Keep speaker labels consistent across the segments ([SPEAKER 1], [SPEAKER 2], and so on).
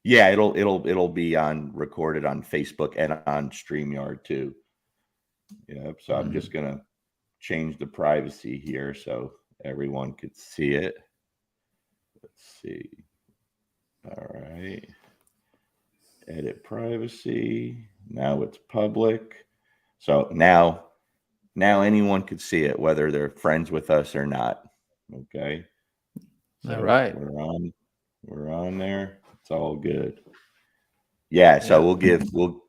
[SPEAKER 1] Yeah, it'll be recorded on Facebook and on StreamYard too. Yep. So I'm just gonna change the privacy here so everyone could see it. Let's see. All right. Edit privacy. Now it's public. So now anyone could see it, whether they're friends with us or not. Okay.
[SPEAKER 2] All
[SPEAKER 1] So
[SPEAKER 2] right.
[SPEAKER 1] we're on there. It's all good. Yeah. So
[SPEAKER 2] Yeah.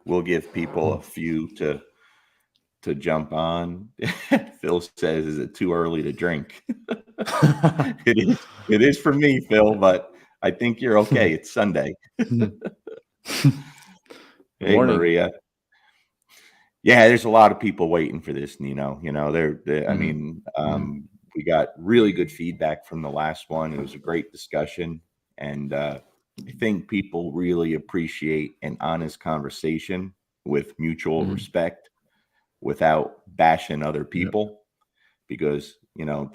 [SPEAKER 1] we'll give people a few to jump on. Phil says, "Is it too early to drink?" It is for me, Phil, but I think you're okay. It's Sunday.
[SPEAKER 2] Good
[SPEAKER 1] Hey,
[SPEAKER 2] morning.
[SPEAKER 1] Maria. Yeah, there's a lot of people waiting for this, Nino. I
[SPEAKER 2] Mhm.
[SPEAKER 1] mean,
[SPEAKER 2] Mhm.
[SPEAKER 1] we got really good feedback from the last one. It was a great discussion, and I think people really appreciate an honest conversation with mutual
[SPEAKER 2] Mhm.
[SPEAKER 1] respect without bashing other
[SPEAKER 2] Yep.
[SPEAKER 1] people, because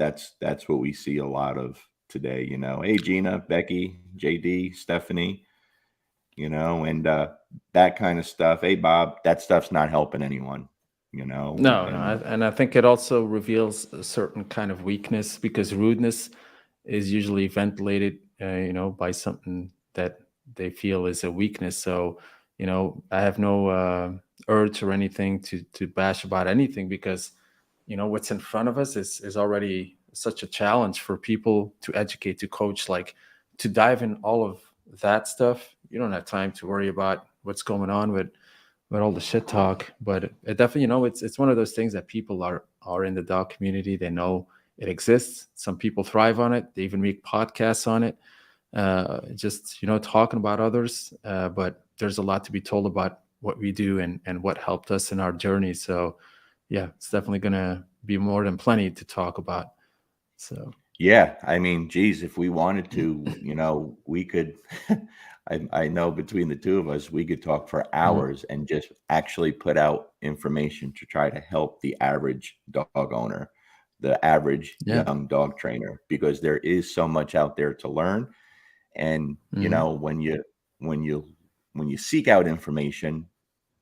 [SPEAKER 1] that's what we see a lot of today. Hey, Gina, Becky, JD, Stephanie, and that kind of stuff. Hey, Bob, that stuff's not helping anyone,
[SPEAKER 2] No, no,
[SPEAKER 1] and
[SPEAKER 2] and I think it also reveals a certain kind of weakness because rudeness is usually ventilated, by something that they feel is a weakness. So, I have no urge or anything to bash about anything because, what's in front of us is already such a challenge for people to educate, to coach, like to dive in all of that stuff. You don't have time to worry about what's going on with all the shit talk. But it definitely, it's one of those things that people are in the dog community. They know it exists. Some people thrive on it. They even make podcasts on it. Just talking about others. But there's a lot to be told about what we do and what helped us in our journey. So yeah, it's definitely gonna be more than plenty to talk about. So
[SPEAKER 1] yeah, I mean, geez, if we wanted to, we could. I know between the two of us, we could talk for
[SPEAKER 2] mhm.
[SPEAKER 1] hours and just actually put out information to try to help the average dog owner, the average
[SPEAKER 2] Yeah.
[SPEAKER 1] young dog trainer, because there is so much out there to learn. And
[SPEAKER 2] Hmm.
[SPEAKER 1] when you when you seek out information,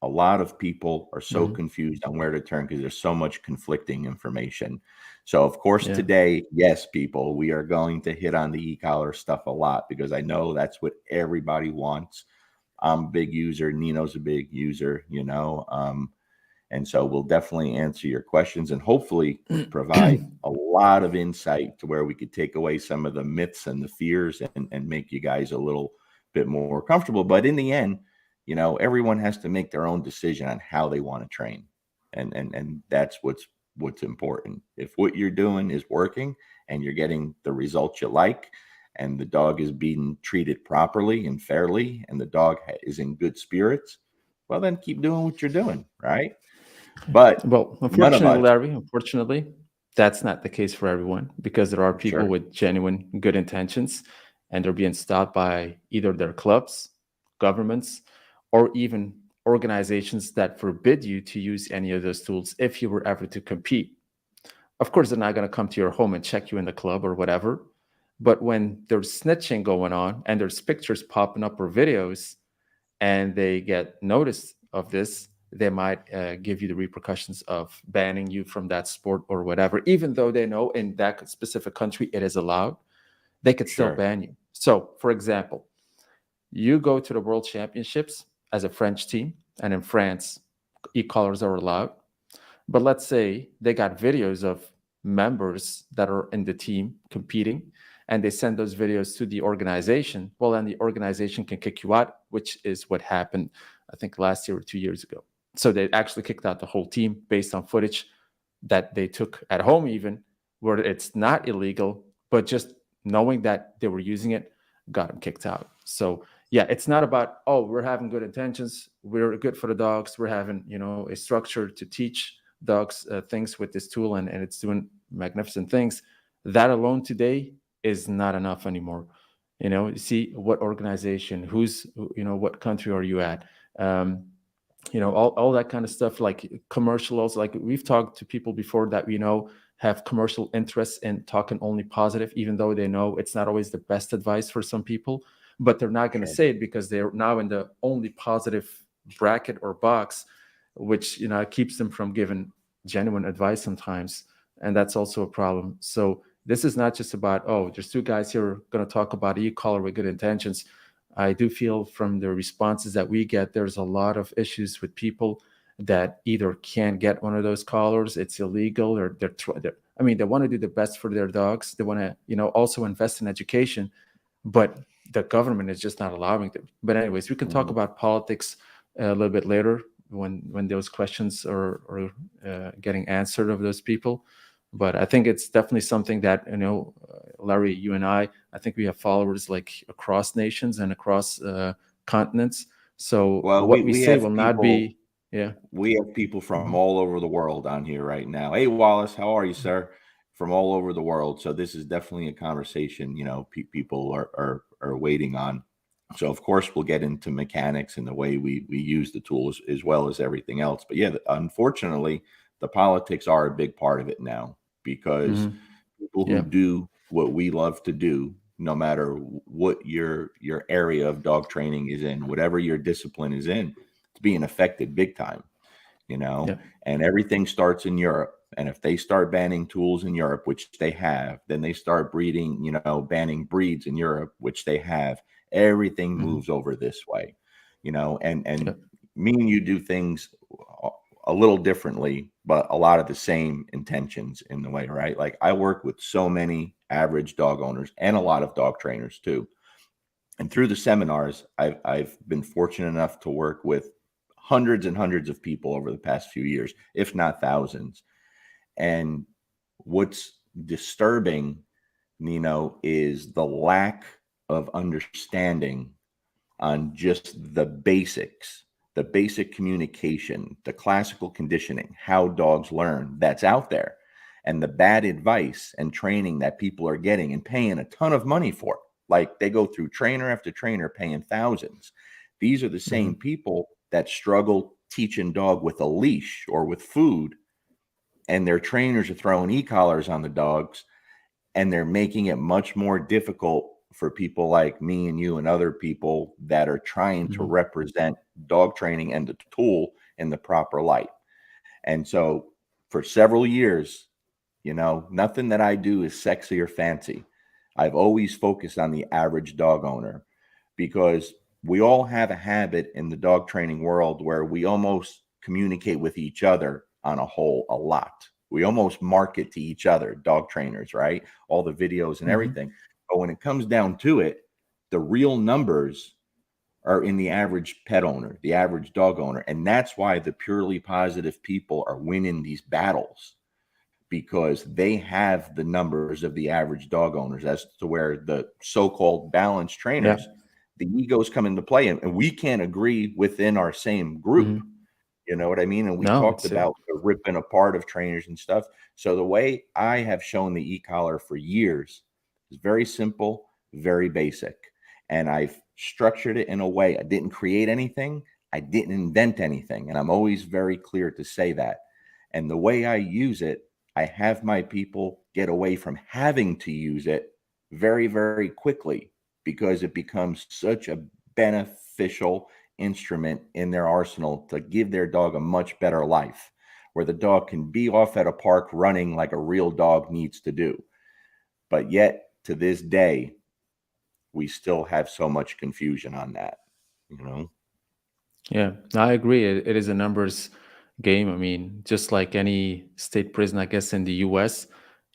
[SPEAKER 1] a lot of people are so
[SPEAKER 2] Hmm.
[SPEAKER 1] confused on where to turn because there's so much conflicting information. So, of course,
[SPEAKER 2] Yeah.
[SPEAKER 1] today, yes, people, we are going to hit on the e-collar stuff a lot because I know that's what everybody wants. I'm a big user. Nino's a big user, and so we'll definitely answer your questions and hopefully provide a lot of insight to where we could take away some of the myths and the fears and make you guys a little bit more comfortable. But in the end, everyone has to make their own decision on how they want to train. And that's what's important. If what you're doing is working and you're getting the results you like, and the dog is being treated properly and fairly, and the dog is in good spirits, well, then keep doing what you're doing, right? But
[SPEAKER 2] Well,
[SPEAKER 1] none of
[SPEAKER 2] unfortunately,
[SPEAKER 1] us,
[SPEAKER 2] Larry, that's not the case for everyone because there are people
[SPEAKER 1] sure,
[SPEAKER 2] with genuine good intentions and they're being stopped by either their clubs, governments, or even organizations that forbid you to use any of those tools if you were ever to compete. Of course, they're not going to come to your home and check you in the club or whatever. But when there's snitching going on and there's pictures popping up or videos, and they get notice of this, they might give you the repercussions of banning you from that sport or whatever. Even though they know in that specific country it is allowed, they could still
[SPEAKER 1] sure,
[SPEAKER 2] ban you. So, for example, you go to the World Championships as a French team, and in France, e-collars are allowed. But let's say they got videos of members that are in the team competing and they send those videos to the organization. Well, then the organization can kick you out, which is what happened, I think, last year or 2 years ago. So they actually kicked out the whole team based on footage that they took at home, even where it's not illegal, but just knowing that they were using it got them kicked out. So yeah, it's not about, oh, we're having good intentions, we're good for the dogs, we're having a structure to teach dogs things with this tool, and it's doing magnificent things. That alone today is not enough anymore. You see what organization, who's, what country are you at? um, all that kind of stuff, like commercials. Like we've talked to people before that have commercial interests in talking only positive, even though they know it's not always the best advice for some people. but they're not going to
[SPEAKER 1] Sure.
[SPEAKER 2] say it because they're now in the only positive bracket or box, which keeps them from giving genuine advice sometimes, and that's also a problem. So this is not just about, oh, there's two guys here going to talk about e-collar with good intentions. I do feel from the responses that we get, there's a lot of issues with people that either can't get one of those collars, it's illegal, or they want to do the best for their dogs. They want to, also invest in education, but the government is just not allowing them. But anyways, we can talk
[SPEAKER 1] Mhm.
[SPEAKER 2] about politics a little bit later when those questions are getting answered of those people. But I think it's definitely something that, Larry, you and I think we have followers like across nations and across continents. So
[SPEAKER 1] Well,
[SPEAKER 2] what we
[SPEAKER 1] we
[SPEAKER 2] say
[SPEAKER 1] have
[SPEAKER 2] will not
[SPEAKER 1] people
[SPEAKER 2] be, yeah.
[SPEAKER 1] we have people from
[SPEAKER 2] Mhm.
[SPEAKER 1] all over the world on here right now. Hey, Wallace, how are you, sir? From all over the world. So this is definitely a conversation, people are waiting on. So of course we'll get into mechanics and the way we use the tools as well as everything else. But yeah, unfortunately, the politics are a big part of it now because
[SPEAKER 2] Mhm.
[SPEAKER 1] people who
[SPEAKER 2] Yeah.
[SPEAKER 1] do what we love to do, no matter what your area of dog training is in, whatever your discipline is in, it's being affected big time,
[SPEAKER 2] Yeah.
[SPEAKER 1] and everything starts in Europe. And if they start banning tools in Europe, which they have, then they start breeding, banning breeds in Europe, which they have. Everything
[SPEAKER 2] Mhm.
[SPEAKER 1] moves over this way,
[SPEAKER 2] Yeah.
[SPEAKER 1] and me and you do things a little differently, but a lot of the same intentions in the way, right? Like I work with so many average dog owners and a lot of dog trainers too. And through the seminars, I've been fortunate enough to work with hundreds and hundreds of people over the past few years, if not thousands. And what's disturbing, Nino, is the lack of understanding on just the basic communication, the classical conditioning, how dogs learn that's out there, and the bad advice and training that people are getting and paying a ton of money for. Like they go through trainer after trainer paying thousands. These are the same
[SPEAKER 2] Mhm.
[SPEAKER 1] people that struggle teaching dog with a leash or with food, and their trainers are throwing e-collars on the dogs, and they're making it much more difficult for people like me and you and other people that are trying to
[SPEAKER 2] Mhm.
[SPEAKER 1] represent dog training and the tool in the proper light. And so for several years, nothing that I do is sexy or fancy. I've always focused on the average dog owner because we all have a habit in the dog training world where we almost communicate with each other on a whole a lot. We almost market to each other, dog trainers, right? All the videos and
[SPEAKER 2] Mhm.
[SPEAKER 1] everything. But when it comes down to it, the real numbers are in the average pet owner, the average dog owner. And that's why the purely positive people are winning these battles because they have the numbers of the average dog owners as to where the so-called balanced
[SPEAKER 2] Yeah.
[SPEAKER 1] trainers, the egos come into play, and we can't agree within our same group.
[SPEAKER 2] Mhm.
[SPEAKER 1] You know what I mean? And we
[SPEAKER 2] No,
[SPEAKER 1] talked
[SPEAKER 2] it's
[SPEAKER 1] about the ripping apart of trainers and stuff. So the way I have shown the e-collar for years is very simple, very basic. And I've structured it in a way I didn't create anything, I didn't invent anything. And I'm always very clear to say that. And the way I use it, I have my people get away from having to use it very, very quickly because it becomes such a beneficial instrument in their arsenal to give their dog a much better life, where the dog can be off at a park running like a real dog needs to do. But yet, to this day, we still have so much confusion on that, you know?
[SPEAKER 2] Yeah, I agree. It is a numbers game. I mean, just like any state prison, I guess in the U.S.,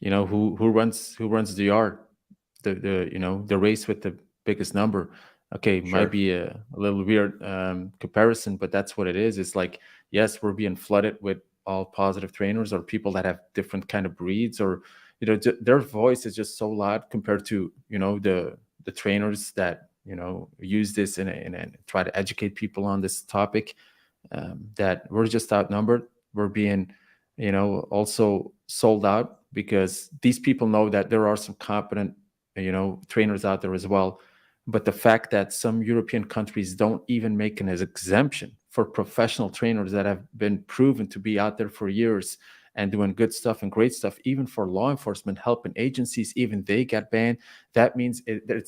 [SPEAKER 2] who runs the yard, the race with the biggest number. Okay, might
[SPEAKER 1] Sure.
[SPEAKER 2] be a little weird comparison, but that's what it is. It's like, yes, we're being flooded with all positive trainers or people that have different kind of breeds, or their voice is just so loud compared to the trainers that use this and try to educate people on this topic, that we're just outnumbered. We're being also sold out because these people know that there are some competent trainers out there as well. But the fact that some European countries don't even make an exemption for professional trainers that have been proven to be out there for years and doing good stuff and great stuff, even for law enforcement, helping agencies, even they get banned. That means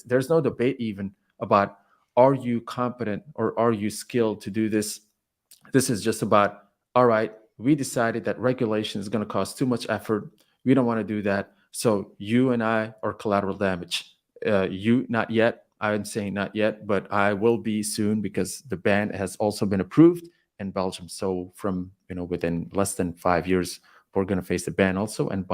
[SPEAKER 2] there's no debate even about are you competent or are you skilled to do this. This is just about, all right, we decided that regulation is going to cost too much effort. We don't want to do that. So you and I are collateral damage. You, not yet. I'm saying not yet, but I will be soon because the ban has also been approved in Belgium. So from, within less than 5 years, we're going to face the ban also. And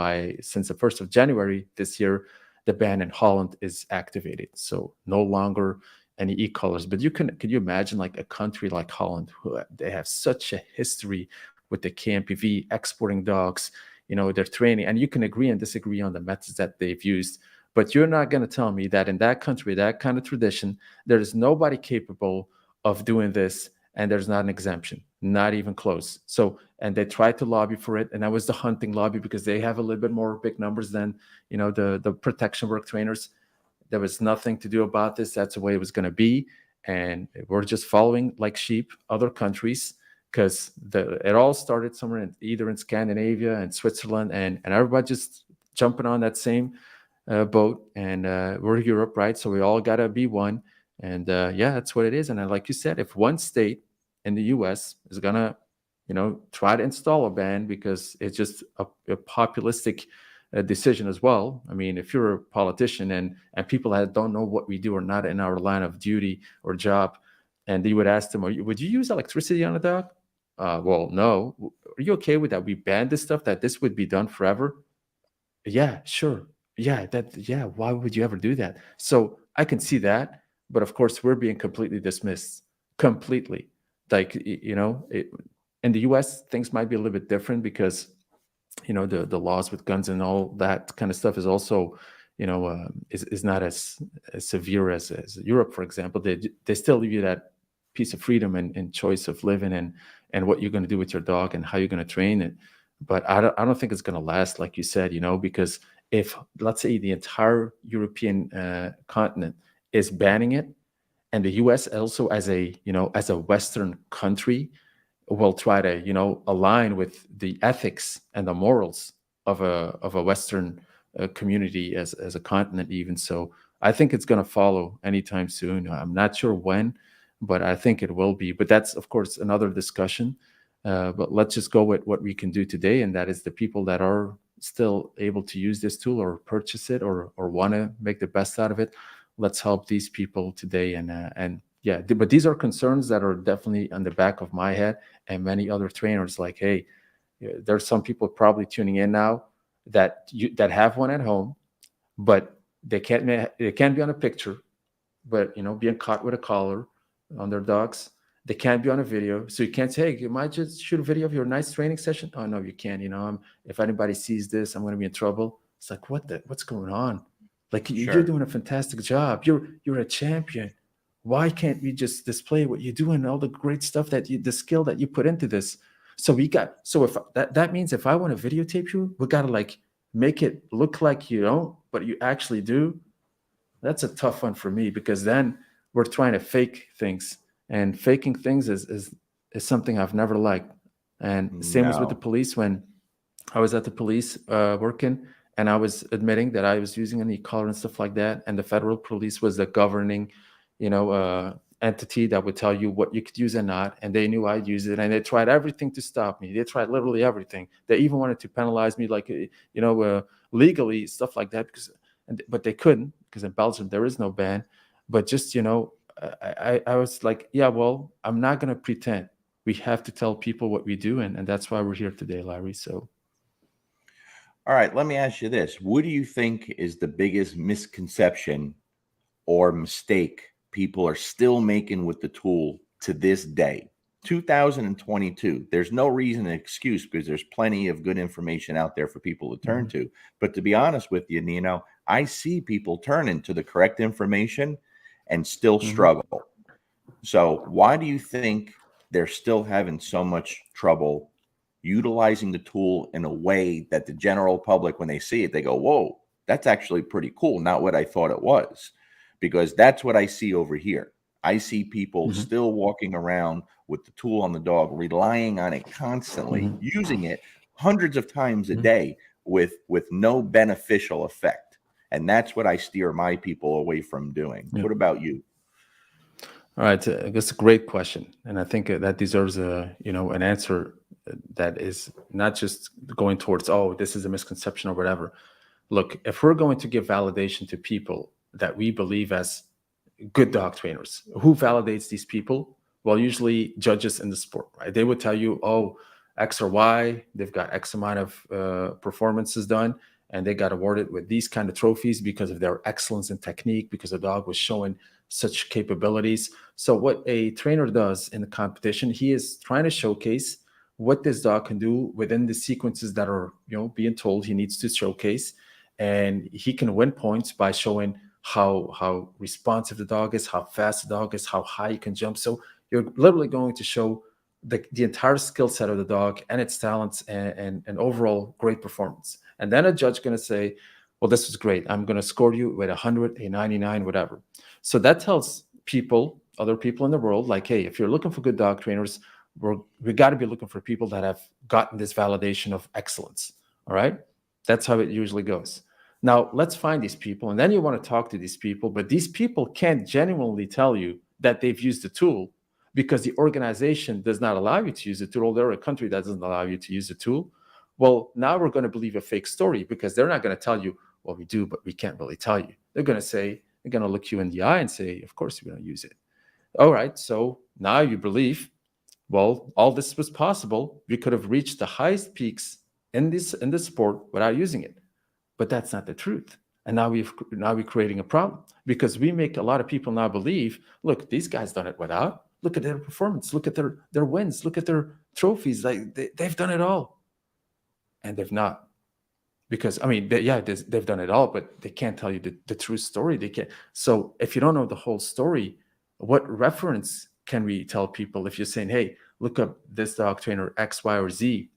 [SPEAKER 2] since the 1st of January this year, the ban in Holland is activated. So no longer any e-collars. But could you imagine like a country like Holland, who they have such a history with the KMPV exporting dogs, their training, and you can agree and disagree on the methods that they've used. But you're not going to tell me that in that country, that kind of tradition, there is nobody capable of doing this, and there's not an exemption, not even close. So, and they tried to lobby for it, and that was the hunting lobby because they have a little bit more big numbers than the protection work trainers. There was nothing to do about this. That's the way it was going to be, and we're just following like sheep other countries because it all started somewhere either in Scandinavia and Switzerland, and everybody just jumping on that same boat. And we're Europe, right? So we all got to be one. And yeah, that's what it is. And like you said, if one state in the U.S. is gonna, try to install a ban because it's just a populistic decision as well. I mean, if you're a politician and people that don't know what we do or not in our line of duty or job, and you would ask them, would you use electricity on a dog? Well, no. Are you okay with that? We banned this stuff, that this would be done forever? Yeah, sure. Yeah, why would you ever do that? So I can see that, but of course we're being completely dismissed. Completely. Like, in the US, things might be a little bit different because, the laws with guns and all that kind of stuff is also, is not as severe as Europe, for example. They still give you that piece of freedom and choice of living and what you're going to do with your dog and how you're going to train it. But I don't think it's going to last, like you said, because if, let's say, the entire European continent is banning it, and the US also as a Western country will try to align with the ethics and the morals of a Western community as a continent even. So I think it's going to follow anytime soon. I'm not sure when, but I think it will be. But that's, of course, another discussion. But let's just go with what we can do today, and that is the people that are still able to use this tool or purchase it or want to make the best out of it. Let's help these people today. And yeah, but these are concerns that are definitely on the back of my head and many other trainers. Like, hey, there's some people probably tuning in now that have one at home, but they can't be on a picture, but being caught with a collar on their dogs. They can't be on a video, so you can't say, "Hey, you might just shoot a video of your nice training session." Oh no, you can't. If anybody sees this, I'm going to be in trouble. It's like, what's going on? Like,
[SPEAKER 1] Sure.
[SPEAKER 2] you're doing a fantastic job. You're a champion. Why can't we just display what you're doing, all the great stuff the skill that you put into this? So if that means if I want to videotape you, we got to like make it look like you don't, but you actually do. That's a tough one for me because then we're trying to fake things, and faking things is something I've never liked. And same as with the
[SPEAKER 1] No.
[SPEAKER 2] police. When I was at the police working, and I was admitting that I was using an e-collar and stuff like that, and the federal police was the governing, entity that would tell you what you could use and not, and they knew I'd use it, and they tried everything to stop me. They tried literally everything. They even wanted to penalize me, like legally, stuff like that, but they couldn't because in Belgium there is no ban. But just I was like, yeah, well, I'm not going to pretend. We have to tell people what we do, and that's why we're here today, Larry. So
[SPEAKER 1] All right, let me ask you this. What do you think is the biggest misconception or mistake people are still making with the tool to this day? 2022. There's no reason and excuse because there's plenty of good information out there for people to turn to. But to be honest with you, Nino, I see people turning to the correct information and still struggle. So why do you think they're still having so much trouble utilizing the tool in a way that the general public, when they see it, they go, whoa, that's actually pretty cool. Not what I thought it was, because that's what I see over here. I see people still walking around with the tool on the dog, relying on it constantly, using it hundreds of times a day with no beneficial effect. And that's what I steer my people away from doing.
[SPEAKER 2] Yeah.
[SPEAKER 1] What about you?
[SPEAKER 2] All right, that's a great question, and I think that deserves a an answer that is not just going towards, oh, this is a misconception or whatever. Look, if we're going to give validation to people that we believe as good dog trainers, who validates these people? Well, usually judges in the sport, right? They would tell you, oh, X or Y, they've got X amount of performances done, and they got awarded with these kind of trophies because of their excellence in technique, because the dog was showing such capabilities. So what a trainer does in the competition, he is trying to showcase what this dog can do within the sequences that are being told he needs to showcase, and he can win points by showing how responsive the dog is, how fast the dog is, how high he can jump. So you're literally going to show the entire skill set of the dog and its talents, and overall great performance. And then a judge going to say, well, this was great. I'm going to score you with 100, a 99, whatever. So that tells people, other people in the world, like, hey, if you're looking for good dog trainers, we got to be looking for people that have gotten this validation of excellence. All right. That's how it usually goes. Now, let's find these people, and then you want to talk to these people, but these people can't genuinely tell you that they've used the tool because the organization does not allow you to use the tool. They're a country that doesn't allow you to use the tool. Well, now we're going to believe a fake story because they're not going to tell you, well, we do, but we can't really tell you. They're going to say, they're going to look you in the eye and say, of course, we're going to use it. All right, so now you believe, well, all this was possible. We could have reached the highest peaks in this sport without using it. But that's not the truth. And now we're creating a problem because we make a lot of people now believe, look, these guys done it without. Look at their performance. Look at their wins. Look at their trophies. Like they've done it all, and they've not. Because I mean, they've done it all, but they can't tell you the true story. They can't. So if you don't know the whole story, what reference can we tell people if you're saying, hey, look up this dog trainer X, Y, or Z,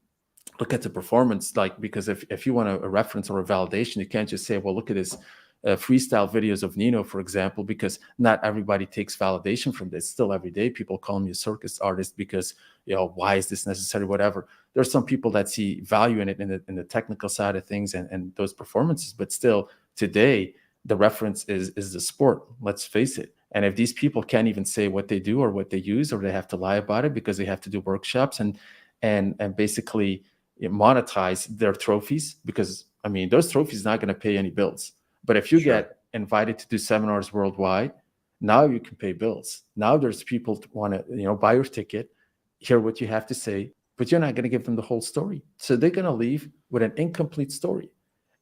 [SPEAKER 2] look at the performance, like, because if you want a reference or a validation, you can't just say, well, look at this freestyle videos of Nino, for example, because not everybody takes validation from this. Still every day people call me a circus artist because, why is this necessary, whatever. There's some people that see value in it, in the technical side of things, and those performances, but still today the reference is the sport, let's face it. And if these people can't even say what they do or what they use, or they have to lie about it because they have to do workshops and basically monetize their trophies, because I mean those trophies not going to pay any bills. But if you
[SPEAKER 1] Sure.
[SPEAKER 2] get invited to do seminars worldwide, now you can pay bills. Now there's people want to buy your ticket, hear what you have to say, but you're not going to give them the whole story. So they're going to leave with an incomplete story.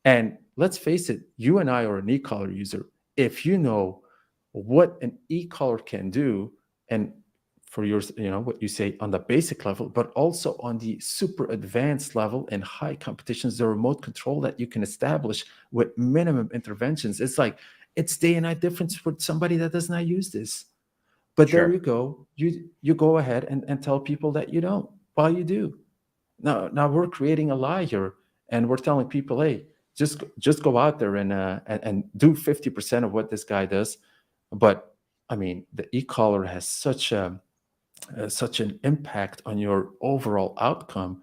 [SPEAKER 2] And let's face it, you and I are an e-collar user. If you know what an e-collar can do, and for yours, what you say on the basic level, but also on the super advanced level in high competitions, the remote control that you can establish with minimum interventions. It's like it's day and night difference for somebody that does not use this. But there
[SPEAKER 1] Sure.
[SPEAKER 2] you go. You go ahead and tell people that you don't, while you do. Now we're creating a lie here, and we're telling people, hey, just go out there and do 50% of what this guy does. But I mean, the e-collar has such an impact on your overall outcome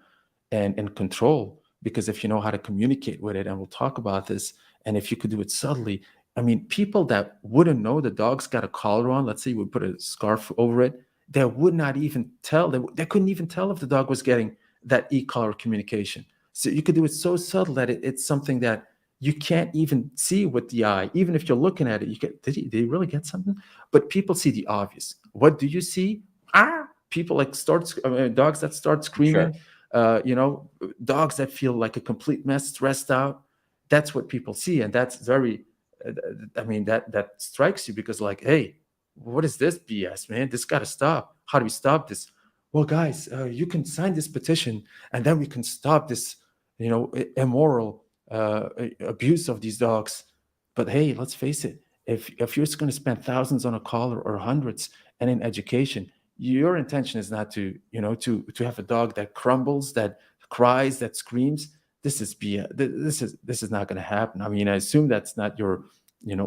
[SPEAKER 2] and control, because if you know how to communicate with it, and we'll talk about this, and if you could do it subtly, I mean, people that wouldn't know the dog's got a collar on, let's say we put a scarf over it, they would not even tell, they couldn't even tell if the dog was getting that e-collar communication. So you could do it so subtle that it's something that you can't even see with the eye. Even if you're looking at it, you get, did he really get something? But people see the obvious. What do you see? People like dogs that start
[SPEAKER 1] Sure.
[SPEAKER 2] screaming, you know, dogs that feel like a complete mess, stressed out. That's what people see, and that's very. I mean, that strikes you because, like, hey, what is this BS, man? This got to stop. How do we stop this? Well, guys, you can sign this petition, and then we can stop this, immoral abuse of these dogs. But hey, let's face it. If you're just going to spend thousands on a collar or hundreds, and in education, your intention is not to to have a dog that crumbles, that cries, that screams. This is not going to happen. I mean, I assume that's not your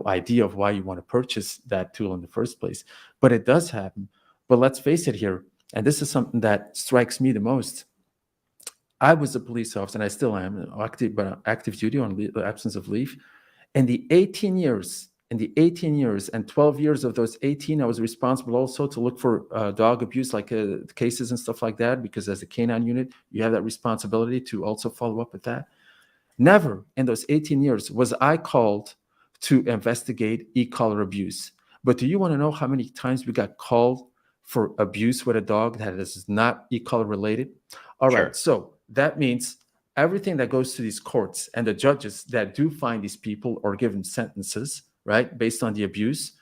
[SPEAKER 2] idea of why you want to purchase that tool in the first place, but it does happen. But let's face it here, and this is something that strikes me the most. I was a police officer, and I still am active, but active duty on absence of leave. In the 18 years in the 18 years and 12 years of those 18, I was responsible also to look for dog abuse, like cases and stuff like that, because as a canine unit, you have that responsibility to also follow up with that. Never in those 18 years was I called to investigate e-collar abuse. But do you want to know how many times we got called for abuse with a dog that is not e-collar related? All right,
[SPEAKER 1] Sure.
[SPEAKER 2] so that means everything that goes to these courts and the judges that do find these people or give them sentences, right, based on the abuse,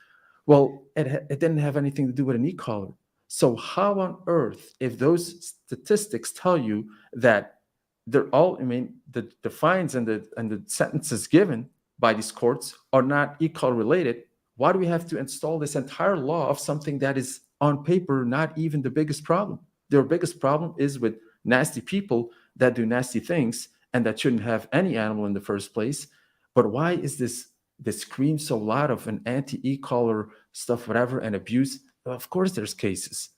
[SPEAKER 2] well, it didn't have anything to do with an e-collar. So how on earth, if those statistics tell you that they're all, I mean, the fines and the sentences given by these courts are not equal related, why do we have to install this entire law of something that is on paper not even the biggest problem? Their biggest problem is with nasty people that do nasty things and that shouldn't have any animal in the first place. But why is this scream so loud of an anti-e-collar stuff, whatever, and abuse? Of course, there's cases,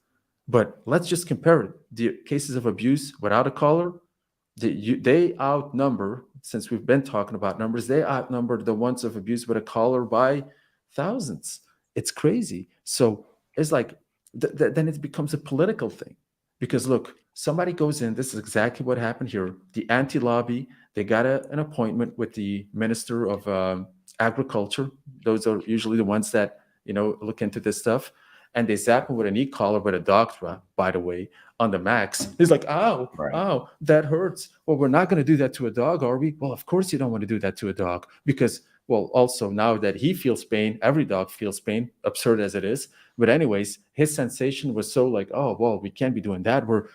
[SPEAKER 2] but let's just compare it. The cases of abuse without a collar, they outnumber, since we've been talking about numbers, they outnumber the ones of abuse with a collar by thousands. It's crazy. So it's like, then it becomes a political thing. Because look, somebody goes in, this is exactly what happened here. The anti lobby, they got an appointment with the Minister of Agriculture. Those are usually the ones that, look into this stuff. And they zap him with an e-collar with a doctor, by the way, on the max. He's like, ow,
[SPEAKER 1] Right.
[SPEAKER 2] ow, that hurts. Well, we're not going to do that to a dog, are we? Well, of course you don't want to do that to a dog because, well, also now that he feels pain, every dog feels pain, absurd as it is. But anyways, his sensation was so like, oh, well, we can't be doing that. We're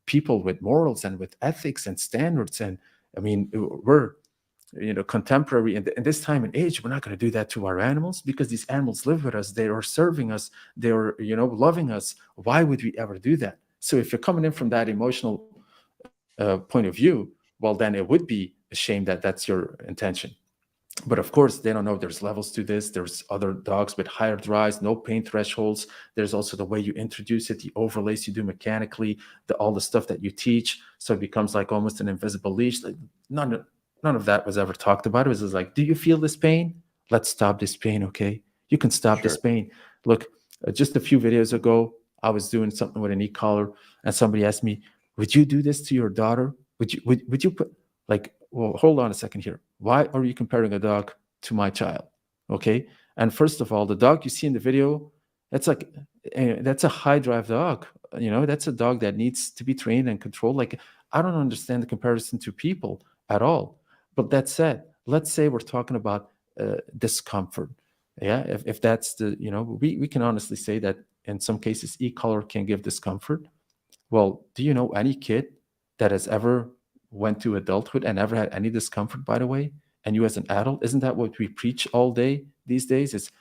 [SPEAKER 2] people with morals and with ethics and standards. And I mean, we're contemporary in this time and age. We're not going to do that to our animals because these animals live with us, they are serving us, they're loving us. Why would we ever do that? So if you're coming in from that emotional point of view, well, then it would be a shame that that's your intention. But of course they don't know there's levels to this. There's other dogs with higher drives, no pain thresholds. There's also the way you introduce it, the overlays you do mechanically, all the stuff that you teach, so it becomes like almost an invisible leash. Like none of that was ever talked about. It was just like, do you feel this pain? Let's stop this pain. Okay, you can stop this
[SPEAKER 1] Sure.
[SPEAKER 2] pain. Look, just a few videos ago I was doing something with an e-collar and somebody asked me, would you do this to your daughter? Would you put, like, well, hold on a second here. Why are you comparing a dog to my child? Okay. And first of all, the dog you see in the video, that's like, that's a high drive dog. That's a dog that needs to be trained and controlled. Like, I don't understand the comparison to people at all. But that said, let's say we're talking about discomfort. Yeah. If that's we can honestly say that in some cases, e-collar can give discomfort. Well, do you know any kid that has ever went to adulthood and never had any discomfort, by the way? And you as an adult, isn't that what we preach all day these days? Is,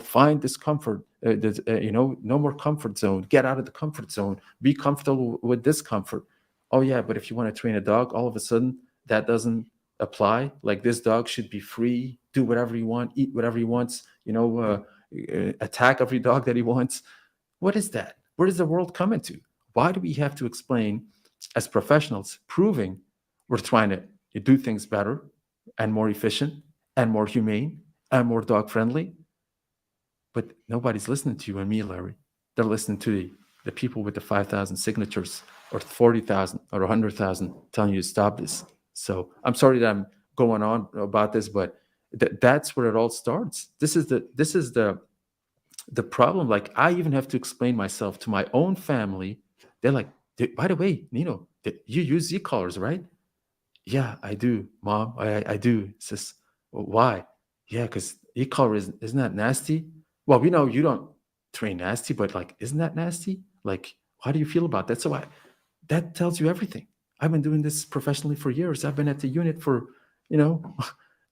[SPEAKER 2] find discomfort, no more comfort zone, get out of the comfort zone, be comfortable with discomfort. Oh, yeah, but if you want to train a dog, all of a sudden that doesn't apply. Like, this dog should be free, do whatever he wants, eat whatever he wants, attack every dog that he wants. What is that? Where does the world come into? Why do we have to explain as professionals, proving we're trying to do things better and more efficient and more humane and more dog friendly? But nobody's listening to you and me, Larry. They're listening to the people with the 5,000 signatures or 40,000 or 100,000 telling you to stop this. So I'm sorry that I'm going on about this, but that's where it all starts. This is the problem. Like, I even have to explain myself to my own family. They're like, by the way, Nino, you use e-collars, right? Yeah, I do, Mom. I do. Says, well, why? Yeah, because e-collar isn't that nasty? Well, we know you don't train nasty, but like, isn't that nasty? Like, how do you feel about that? So that tells you everything. I've been doing this professionally for years. I've been at the unit for, you know,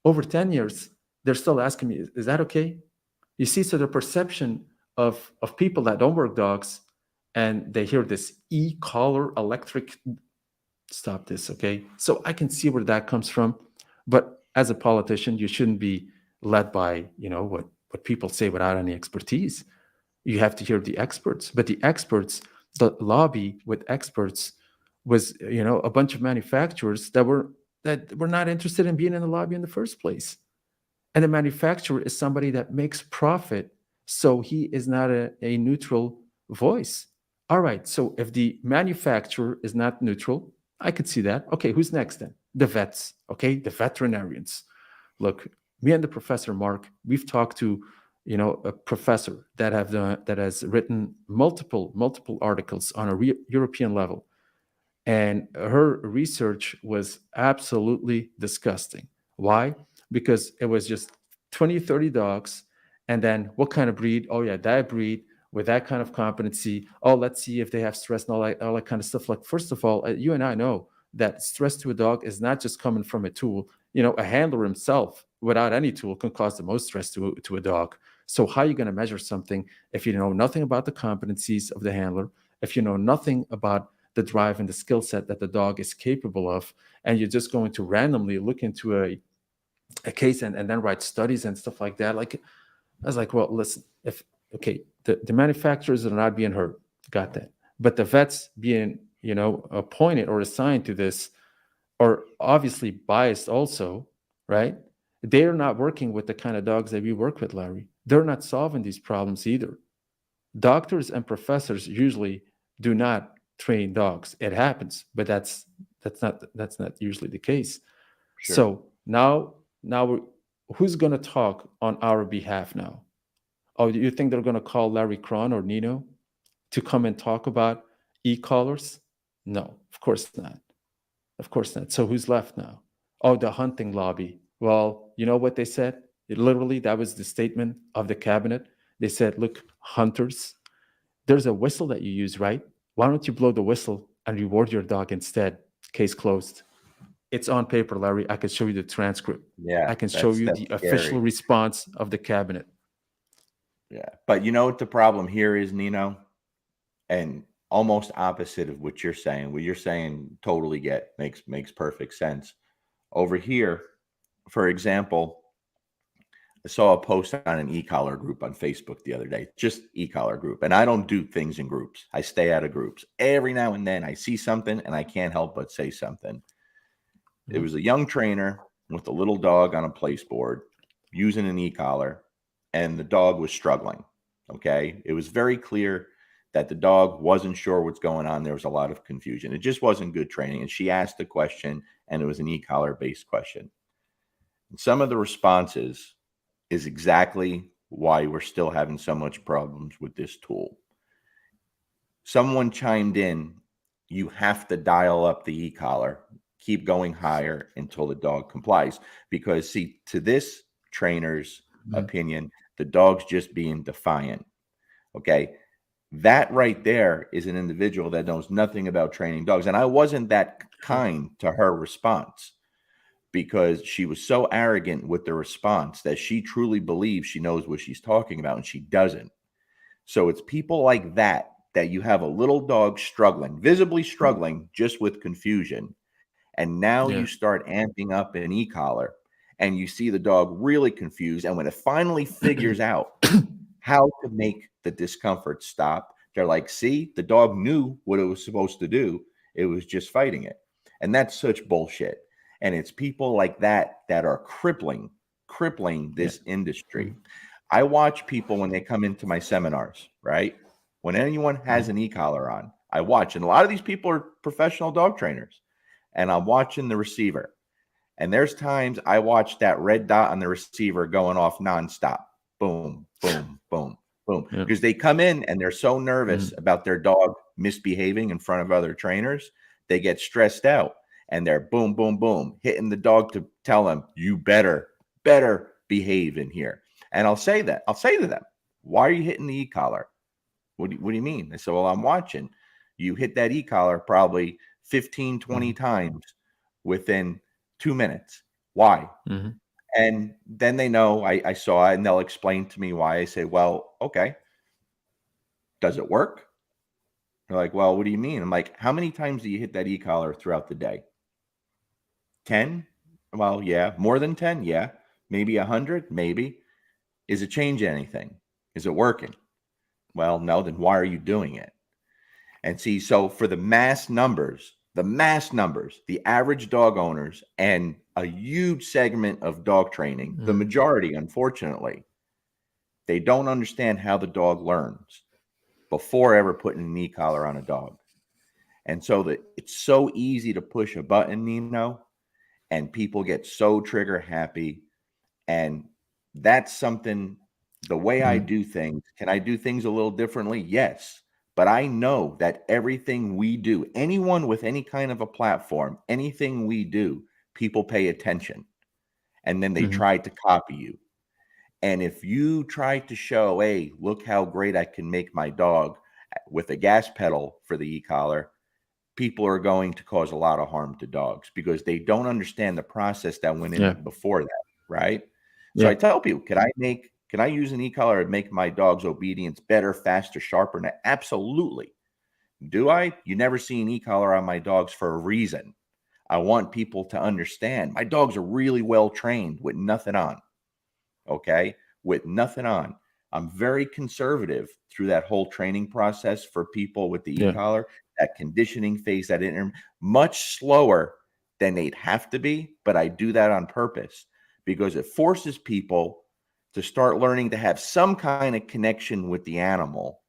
[SPEAKER 2] over 10 years. They're still asking me, is that okay? You see, so the perception of people that don't work dogs and they hear this e-collar electric, stop this, okay? So I can see where that comes from. But as a politician, you shouldn't be led by, what people say without any expertise. You have to hear the experts. But the experts, the lobby with experts was, a bunch of manufacturers that were not interested in being in the lobby in the first place. And the manufacturer is somebody that makes profit, so he is not a neutral voice. All right, so if the manufacturer is not neutral, I could see that. Okay, who's next then? The vets, okay, the veterinarians. Look, me and the professor Mark, we've talked to, a professor that has written multiple articles on a European level, and her research was absolutely disgusting. Why? Because it was just 20, 30 dogs. And then what kind of breed? Oh, yeah, that breed with that kind of competency. Oh, let's see if they have stress and all that kind of stuff. Like, first of all, you and I know that stress to a dog is not just coming from a tool. A handler himself without any tool can cause the most stress to a dog. So, how are you going to measure something if you know nothing about the competencies of the handler, if you know nothing about the drive and the skill set that the dog is capable of, and you're just going to randomly look into a case and then write studies and stuff like that? Like, I was like, well, listen, if okay, the manufacturers are not being hurt, got that, but the vets being appointed or assigned to this are obviously biased also, right? They are not working with the kind of dogs that we work with, Larry. They're not solving these problems either. Doctors and professors usually do not train dogs. It happens, but that's not usually the case.
[SPEAKER 1] Sure.
[SPEAKER 2] So who's going to talk on our behalf now? Oh, do you think they're going to call Larry Krohn or Nino to come and talk about e-collars? No, of course not. Of course not. So who's left now? Oh, the hunting lobby. Well, you know what they said? Literally, that was the statement of the cabinet. They said, look, hunters, there's a whistle that you use, right? Why don't you blow the whistle and reward your dog instead? Case closed. It's on paper, Larry. I can show you the transcript.
[SPEAKER 1] Yeah,
[SPEAKER 2] I can show
[SPEAKER 1] that's
[SPEAKER 2] you
[SPEAKER 1] that's
[SPEAKER 2] the official
[SPEAKER 1] scary.
[SPEAKER 2] response of the cabinet.
[SPEAKER 1] Yeah. But you know what the problem here is, Nino? And almost opposite of what you're saying. What you're saying totally makes perfect sense. Over here, for example, I saw a post on an e-collar group on Facebook the other day, just e-collar group. And I don't do things in groups. I stay out of groups. Every now and then I see something and I can't help but say something. It
[SPEAKER 2] Mhm.
[SPEAKER 1] was a young trainer with a little dog on a place board using an e-collar, and the dog was struggling. Okay. It was very clear that the dog wasn't sure what's going on. There was a lot of confusion. It just wasn't good training. And she asked a question, and it was an e-collar based question. And some of the responses is exactly why we're still having so much problems with this tool. Someone chimed in, you have to dial up the e-collar, keep going higher until the dog complies. Because, see, to this trainer's
[SPEAKER 2] Mhm.
[SPEAKER 1] opinion, the dog's just being defiant. Okay. That right there is an individual that knows nothing about training dogs. And I wasn't that kind to her response because she was so arrogant with the response that she truly believes she knows what she's talking about and she doesn't. So it's people like that you have a little dog struggling, visibly struggling just with confusion. And now you
[SPEAKER 2] Yeah.
[SPEAKER 1] start amping up an e-collar and you see the dog really confused. And when it finally figures out how to make the discomfort stop, they're like, see, the dog knew what it was supposed to do. It was just fighting it. And that's such bullshit. And it's people like that are crippling
[SPEAKER 2] Yeah.
[SPEAKER 1] this industry.
[SPEAKER 2] Mhm.
[SPEAKER 1] I watch people when they come into my seminars, right? When anyone has
[SPEAKER 2] Mhm.
[SPEAKER 1] an e-collar on, I watch. And a lot of these people are professional dog trainers. And I'm watching the receiver. And there's times I watch that red dot on the receiver going off nonstop. Boom, boom, boom, boom.
[SPEAKER 2] Yeah.
[SPEAKER 1] Because they come in and they're so nervous
[SPEAKER 2] Mhm.
[SPEAKER 1] about their dog misbehaving in front of other trainers, they get stressed out and they're boom, boom, boom, hitting the dog to tell them, you better behave in here. And I'll say to them, why are you hitting the e-collar? What do you mean? They said, well, I'm watching. You hit that e-collar probably 15, 20
[SPEAKER 2] Mhm.
[SPEAKER 1] times within 2 minutes. Why?
[SPEAKER 2] Mhm.
[SPEAKER 1] And then they know I saw it and they'll explain to me why. I say, well, okay, does it work? They're like, well, what do you mean? I'm like, how many times do you hit that e-collar throughout the day? 10? Well, yeah. More than 10? Yeah. Maybe 100? Maybe. Is it changing anything? Is it working? Well, no, then why are you doing it? And see, so for the mass numbers, the average dog owners and a huge segment of dog training, the
[SPEAKER 2] Mm-hmm.
[SPEAKER 1] majority, unfortunately, they don't understand how the dog learns before ever putting an e-collar on a dog. And so that it's so easy to push a button, Nino, and people get so trigger happy. And that's something, the way I
[SPEAKER 2] Mm-hmm.
[SPEAKER 1] do things, can I do things a little differently? Yes. But I know that everything we do, anyone with any kind of a platform, anything we do, people pay attention and then they
[SPEAKER 2] Mm-hmm.
[SPEAKER 1] try to copy you. And if you try to show, hey, look how great I can make my dog with a gas pedal for the e-collar, people are going to cause a lot of harm to dogs because they don't understand the process that went in
[SPEAKER 2] Yeah.
[SPEAKER 1] before that, right? So
[SPEAKER 2] Yeah.
[SPEAKER 1] I tell people, can I use an e-collar and make my dog's obedience better, faster, sharper? And absolutely. Do I? You never see an e-collar on my dogs for a reason. I want people to understand my dogs are really well trained with nothing on. Okay, with nothing on. I'm very conservative through that whole training process for people with the
[SPEAKER 2] Yeah.
[SPEAKER 1] e-collar, that conditioning phase, that much slower than they'd have to be, but I do that on purpose because it forces people to start learning to have some kind of connection with the animal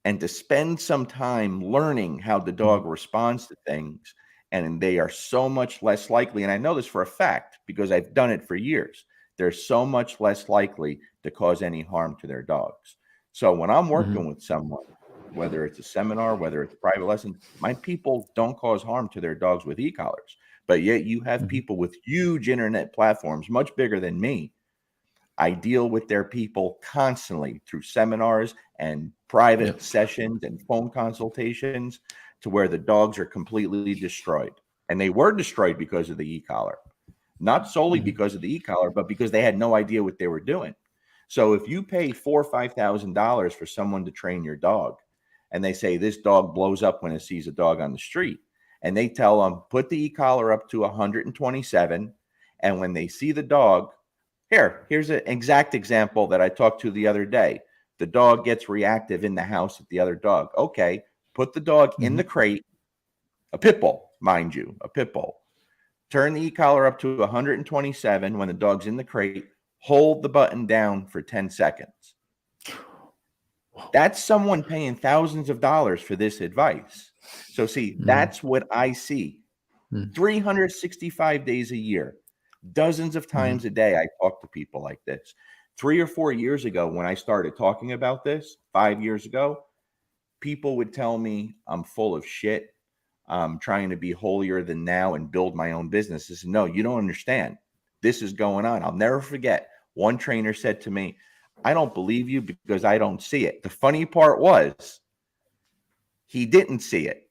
[SPEAKER 1] and to spend some time learning how the
[SPEAKER 2] Mm-hmm.
[SPEAKER 1] dog responds to things. And they are so much less likely, and I know this for a fact because I've done it for years, they're so much less likely to cause any harm to their dogs. So when I'm
[SPEAKER 2] Mm-hmm.
[SPEAKER 1] working with someone, whether it's a seminar, whether it's a private lesson, my people don't cause harm to their dogs with e-collars. But yet you have
[SPEAKER 2] Mm-hmm.
[SPEAKER 1] people with huge internet platforms, much bigger than me, I deal with their people constantly through seminars and
[SPEAKER 2] Yeah.
[SPEAKER 1] private sessions and phone consultations to where the dogs are completely destroyed. And they were destroyed because of the e-collar, not solely
[SPEAKER 2] Mm-hmm.
[SPEAKER 1] because of the e-collar, but because they had no idea what they were doing. So if you pay $4,000 or $5,000 for someone to train your dog, and they say this dog blows up when it sees a dog on the street, and they tell them put the e-collar up to 127, and when they see the dog, here's an exact example that I talked to the other day. The dog gets reactive in the house with the other dog. Okay, put the dog in
[SPEAKER 2] Mm-hmm.
[SPEAKER 1] the crate, a pit bull, mind you, a pit bull. Turn the e-collar up to 127 when the dog's in the crate. Hold the button down for 10 seconds. That's someone paying thousands of dollars for this advice. So, see,
[SPEAKER 2] Mm-hmm.
[SPEAKER 1] that's what I see 365 days a year, dozens of
[SPEAKER 2] Mm-hmm.
[SPEAKER 1] times a day. I talk to people like this. 3 or 4 years ago, when I started talking about this, 5 years ago, people would tell me I'm full of shit. I'm trying to be holier than now and build my own business. I said, no, you don't understand. This is going on. I'll never forget. One trainer said to me, I don't believe you because I don't see it. The funny part was he didn't see it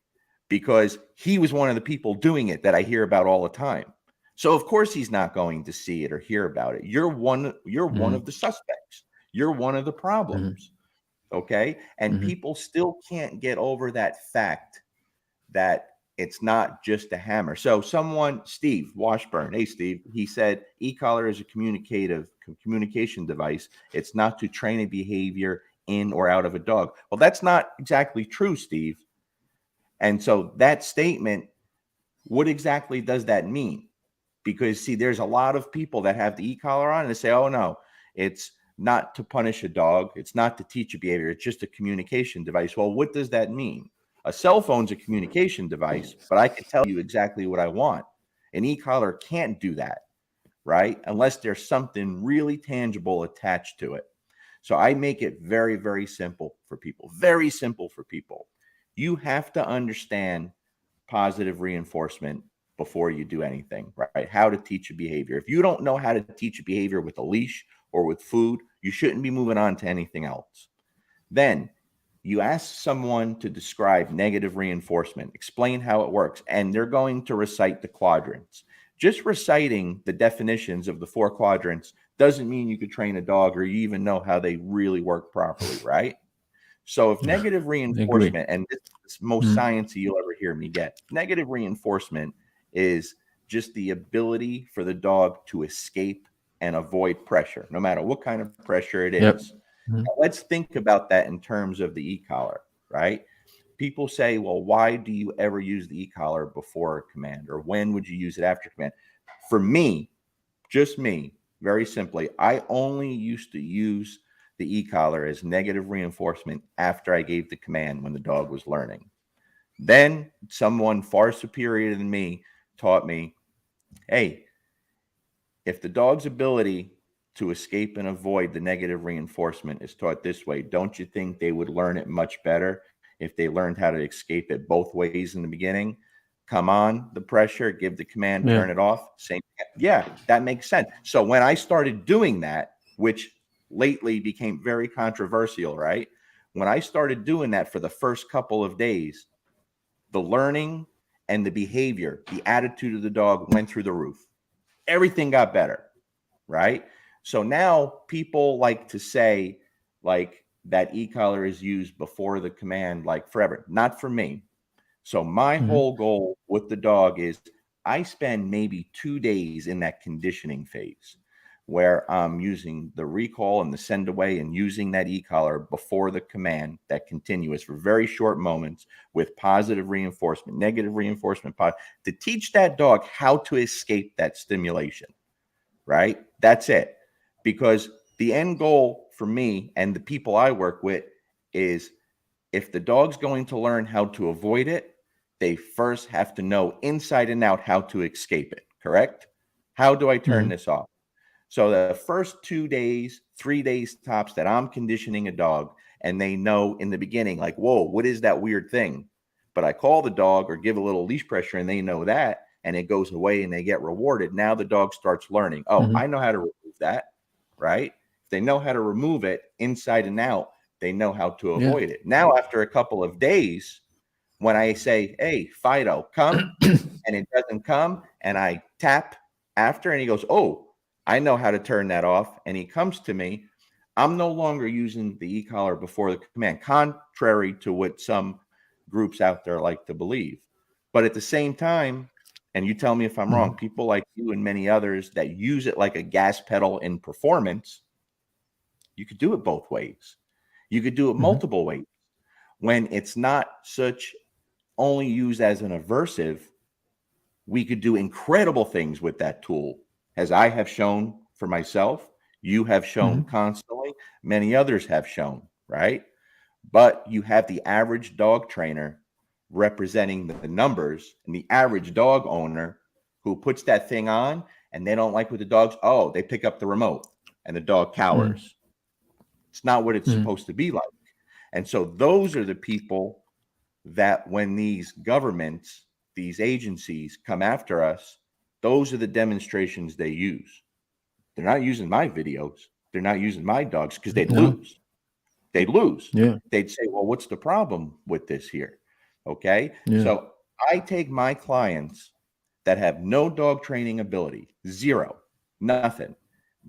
[SPEAKER 1] because he was one of the people doing it that I hear about all the time. So of course he's not going to see it or hear about it. You're one of the suspects. You're one of the
[SPEAKER 2] Mm-hmm.
[SPEAKER 1] problems. Okay? And
[SPEAKER 2] Mm-hmm.
[SPEAKER 1] people still can't get over that fact that it's not just a hammer. So someone, Steve Washburn, hey Steve, he said e-collar is a communication device. It's not to train a behavior in or out of a dog. Well, that's not exactly true, Steve. And so that statement, what exactly does that mean? Because see, there's a lot of people that have the e-collar on and they say, oh no, it's not to punish a dog. It's not to teach a behavior. It's just a communication device. Well, what does that mean? A cell phone's a communication device, but I can tell you exactly what I want. An e-collar can't do that, right? Unless there's something really tangible attached to it. So I make it very, very simple for people. Very simple for people. You have to understand positive reinforcement before you do anything, right? How to teach a behavior. If you don't know how to teach a behavior with a leash or with food, you shouldn't be moving on to anything else. Then you ask someone to describe negative reinforcement, explain how it works, and they're going to recite the quadrants. Just reciting the definitions of the four quadrants doesn't mean you could train a dog or you even know how they really work properly, right? So if
[SPEAKER 2] Yeah.
[SPEAKER 1] negative
[SPEAKER 2] I agree.
[SPEAKER 1] reinforcement, and this is the most
[SPEAKER 2] Mm-hmm.
[SPEAKER 1] sciencey you'll ever hear me get, negative reinforcement is just the ability for the dog to escape and avoid pressure, no matter what kind of pressure it
[SPEAKER 2] Yep.
[SPEAKER 1] is.
[SPEAKER 2] Mm-hmm.
[SPEAKER 1] Now, let's think about that in terms of the e-collar, right? People say, well, why do you ever use the e-collar before a command? Or when would you use it after command? For me, just me, very simply, I only used to use the e-collar as negative reinforcement after I gave the command when the dog was learning. Then someone far superior than me taught me, hey, if the dog's ability to escape and avoid the negative reinforcement is taught this way, don't you think they would learn it much better if they learned how to escape it both ways in the beginning? Come on, the pressure, give the command,
[SPEAKER 2] Yeah.
[SPEAKER 1] turn it off. Same. Yeah, that makes sense. So when I started doing that, which lately became very controversial, right? When I started doing that for the first couple of days, the learning and the behavior, the attitude of the dog went through the roof. Everything got better, right? So now people like to say like that e-collar is used before the command like forever. Not for me. So my whole goal with the dog is I spend maybe 2 days in that conditioning phase where I'm using the recall and the send away and using that e-collar before the command, that continuous for very short moments with positive reinforcement, negative reinforcement, to teach that dog how to escape that stimulation, right? That's it. Because the end goal for me and the people I work with is if the dog's going to learn how to avoid it, they first have to know inside and out how to escape it, correct? How do I turn this off? So the first 2 days, 3 days tops that I'm conditioning a dog, and they know in the beginning, like, whoa, what is that weird thing? But I call the dog or give a little leash pressure and they know that, and it goes away and they get rewarded. Now the dog starts learning, oh, I know how to remove that, right? If they know how to remove it inside and out, they know how to
[SPEAKER 2] Yeah.
[SPEAKER 1] avoid it. Now, after a couple of days, when I say, hey, Fido, come, and it doesn't come, and I tap after, and he goes, oh, I know how to turn that off, and he comes to me, I'm no longer using the e-collar before the command, contrary to what some groups out there like to believe. But at the same time, and you tell me if I'm wrong, people like you and many others that use it like a gas pedal in performance, you could do it both ways. You could do it multiple ways. When it's not such only used as an aversive, we could do incredible things with that tool, as I have shown for myself, you have shown constantly, many others have shown, right? But you have the average dog trainer representing the numbers and the average dog owner who puts that thing on and they don't like what the dog's, oh, they pick up the remote and the dog cowers. It's not what it's supposed to be like. And so those are the people that when these governments, these agencies come after us, those are the demonstrations they use. They're not using my videos. They're not using my dogs because they'd lose. They'd lose.
[SPEAKER 2] Yeah.
[SPEAKER 1] They'd say, well, what's the problem with this here? Okay.
[SPEAKER 2] Yeah.
[SPEAKER 1] So I take my clients that have no dog training ability, zero, nothing.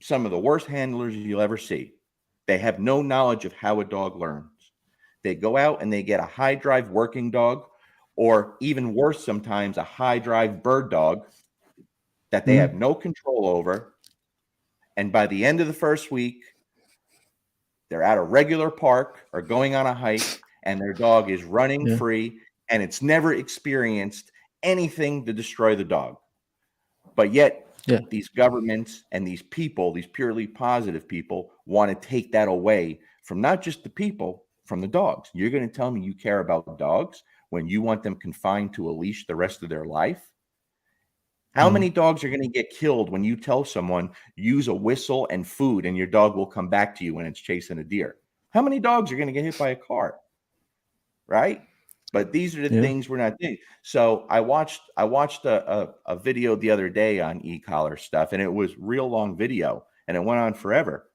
[SPEAKER 1] Some of the worst handlers you'll ever see. They have no knowledge of how a dog learns. They go out and they get a high drive working dog, or even worse, sometimes a high drive bird dog that they have no control over. And by the end of the first week, they're at a regular park or going on a hike, and their dog is running free, and it's never experienced anything to destroy the dog. But yet, these governments and these people, these purely positive people, want to take that away from not just the people, from the dogs. You're going to tell me you care about dogs when you want them confined to a leash the rest of their life? How many dogs are going to get killed when you tell someone use a whistle and food and your dog will come back to you when it's chasing a deer? How many dogs are going to get hit by a car? Right? But these are the things we're not doing. So I watched a video the other day on e-collar stuff, and it was real long video, and it went on forever.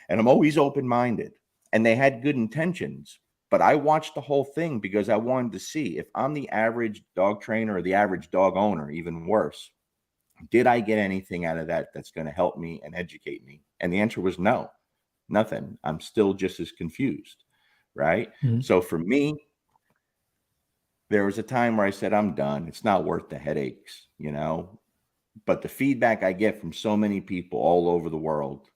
[SPEAKER 1] And I'm always open-minded, and they had good intentions. But I watched the whole thing because I wanted to see if I'm the average dog trainer or the average dog owner, even worse, did I get anything out of that that's going to help me and educate me? And the answer was no, nothing. I'm still just as confused, right? So for me, there was a time where I said, I'm done. It's not worth the headaches, you know? But the feedback I get from so many people all over the world,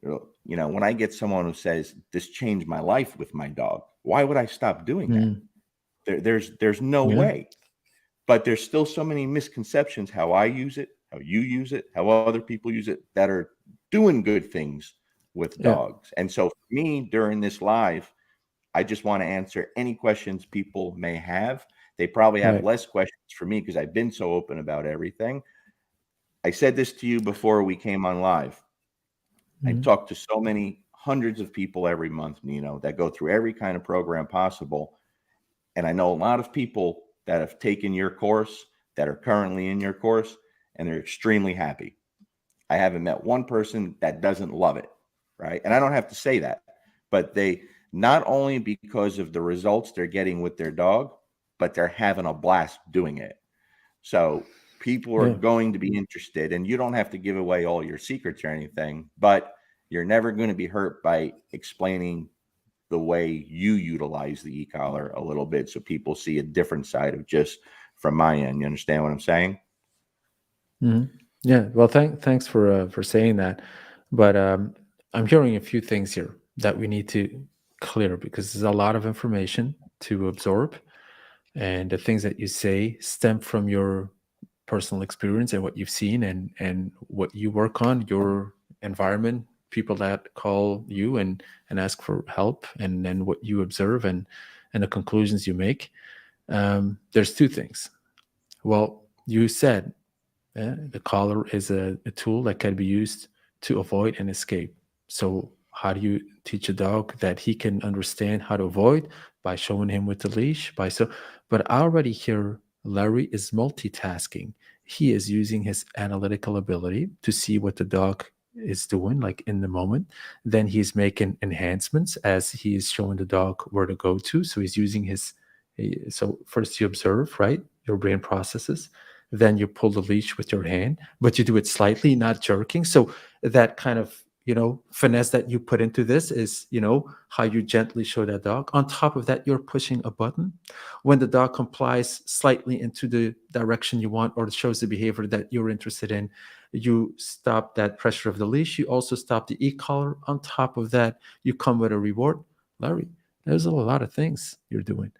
[SPEAKER 1] you know, when I get someone who says, this changed my life with my dog, why would I stop doing that? There's no way. But there's still so many misconceptions how I use it, how you use it, how other people use it that are doing good things with
[SPEAKER 2] Yeah.
[SPEAKER 1] dogs. And so for me during this live, I just want to answer any questions people may have. They probably have
[SPEAKER 2] Right.
[SPEAKER 1] less questions for me because I've been so open about everything. I said this to you before we came on live. I
[SPEAKER 2] Mhm.
[SPEAKER 1] talk to so many hundreds of people every month, Nino, that go through every kind of program possible. And I know a lot of people that have taken your course, that are currently in your course, and they're extremely happy. I haven't met one person that doesn't love it, right? And I don't have to say that, but they not only because of the results they're getting with their dog, but they're having a blast doing it. So people are
[SPEAKER 2] Yeah.
[SPEAKER 1] going to be interested, and you don't have to give away all your secrets or anything, but you're never going to be hurt by explaining the way you utilize the e-collar a little bit so people see a different side of just from my end. You understand what I'm saying?
[SPEAKER 2] Mhm. Yeah. Well, thanks for saying that. But I'm hearing a few things here that we need to clear because there's a lot of information to absorb, and the things that you say stem from your personal experience and what you've seen and what you work on, your environment, people that call you and ask for help, and then what you observe and the conclusions you make. There's two things. Well, you said the collar is a tool that can be used to avoid and escape. So, how do you teach a dog that he can understand how to avoid? By showing him with the leash. But I already hear Larry is multitasking. He is using his analytical ability to see what the dog is doing, like in the moment. Then he's making enhancements as he is showing the dog where to go to. So he's using so first you observe, right? Your brain processes, then you pull the leash with your hand, but you do it slightly, not jerking. So that kind of, finesse that you put into this is, how you gently show that dog. On top of that, you're pushing a button. When the dog complies slightly into the direction you want or shows the behavior that you're interested in, you stop that pressure of the leash. You also stop the e-collar. On top of that, you come with a reward. Larry, there's a lot of things you're doing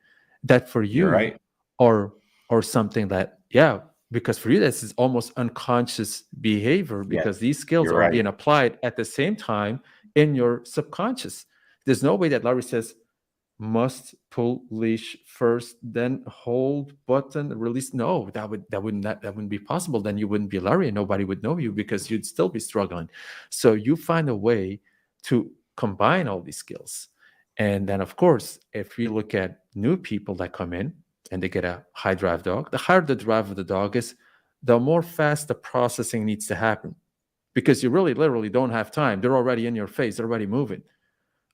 [SPEAKER 2] that for
[SPEAKER 1] You're
[SPEAKER 2] you
[SPEAKER 1] right.
[SPEAKER 2] or something that, yeah, because for you this is almost unconscious behavior
[SPEAKER 1] Yes,
[SPEAKER 2] because these skills
[SPEAKER 1] you're
[SPEAKER 2] are
[SPEAKER 1] right.
[SPEAKER 2] being applied at the same time in your subconscious. There's no way that Larry says must pull leash first, then hold button release. No, that wouldn't be possible. Then you wouldn't be Larry and nobody would know you because you'd still be struggling. So you find a way to combine all these skills. And then of course, if we look at new people that come in and they get a high drive dog, the higher the drive of the dog is, the more fast the processing needs to happen because you really literally don't have time. They're already in your face, they're already moving.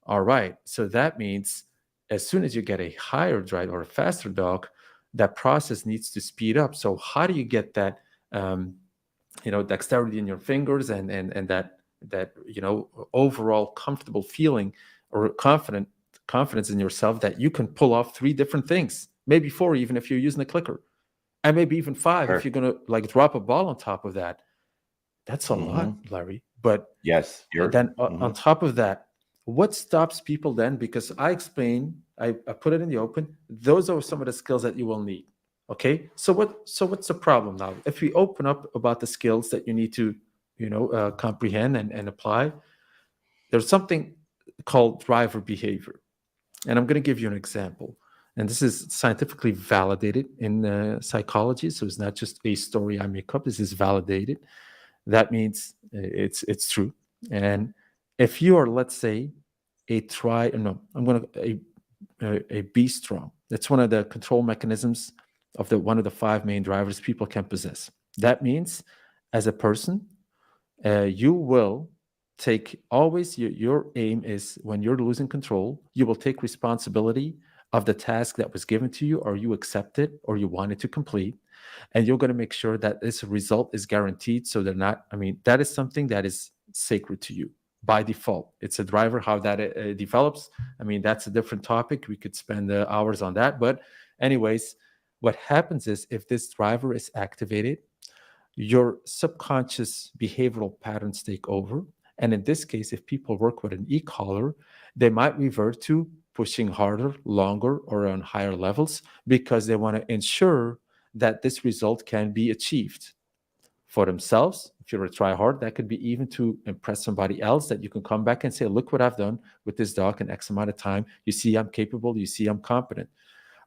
[SPEAKER 2] All right. So that means as soon as you get a higher drive or a faster dog, that process needs to speed up. So how do you get that um, dexterity in your fingers and that overall comfortable feeling or confidence in yourself that you can pull off three different things, maybe four even if you're using a clicker, and maybe even five if
[SPEAKER 1] Sure.
[SPEAKER 2] you're gonna like drop a ball on top of that. That's a lot,
[SPEAKER 1] Hmm.
[SPEAKER 2] Larry. But
[SPEAKER 1] Yes, you're.
[SPEAKER 2] then on
[SPEAKER 1] Mhm.
[SPEAKER 2] top of that, what stops people then? Because I put it in the open. Those are some of the skills that you will need. Okay. So what's the problem now? If we open up about the skills that you need to, comprehend and apply, there's something called driver behavior. And I'm going to give you an example. And this is scientifically validated in psychology. So it's not just a story I make up. This is validated. That means it's true. And if you are, let's say, a try no, I'm going to a be strong. That's one of the control mechanisms of the one of the five main drivers people can possess. That means, as a person, you will take always your aim is when you're losing control, you will take responsibility of the task that was given to you, or you accept it, or you want it to complete, and you're going to make sure that this result is guaranteed. So they're not. I mean, that is something that is sacred to you by default. It's a driver. How that develops, I mean, that's a different topic. We could spend hours on that. But anyways, what happens is if this driver is activated, your subconscious behavioral patterns take over. And in this case, if people work with an e-collar, they might revert to pushing harder, longer, or on higher levels because they want to ensure that this result can be achieved. for themselves. If you're a try hard, that could be even to impress somebody else, that you can come back and say, look what I've done with this dog in X amount of time. You see I'm capable, you see I'm competent.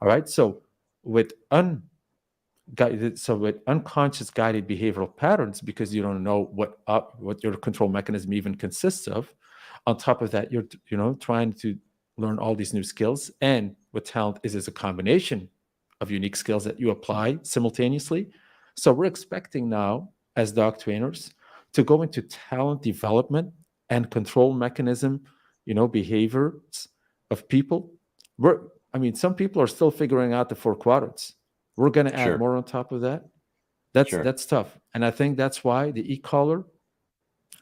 [SPEAKER 2] All right. So with with unconscious guided behavioral patterns, because you don't know what your control mechanism even consists of, on top of that, you're trying to learn all these new skills. And what talent is a combination of unique skills that you apply simultaneously. So we're expecting now, as dog trainers, to go into talent development and control mechanism, behaviors of people. Some people are still figuring out the four quadrants. We're going to add
[SPEAKER 1] Sure.
[SPEAKER 2] more on top of that. That's
[SPEAKER 1] Sure.
[SPEAKER 2] that's tough, and I think that's why the e-collar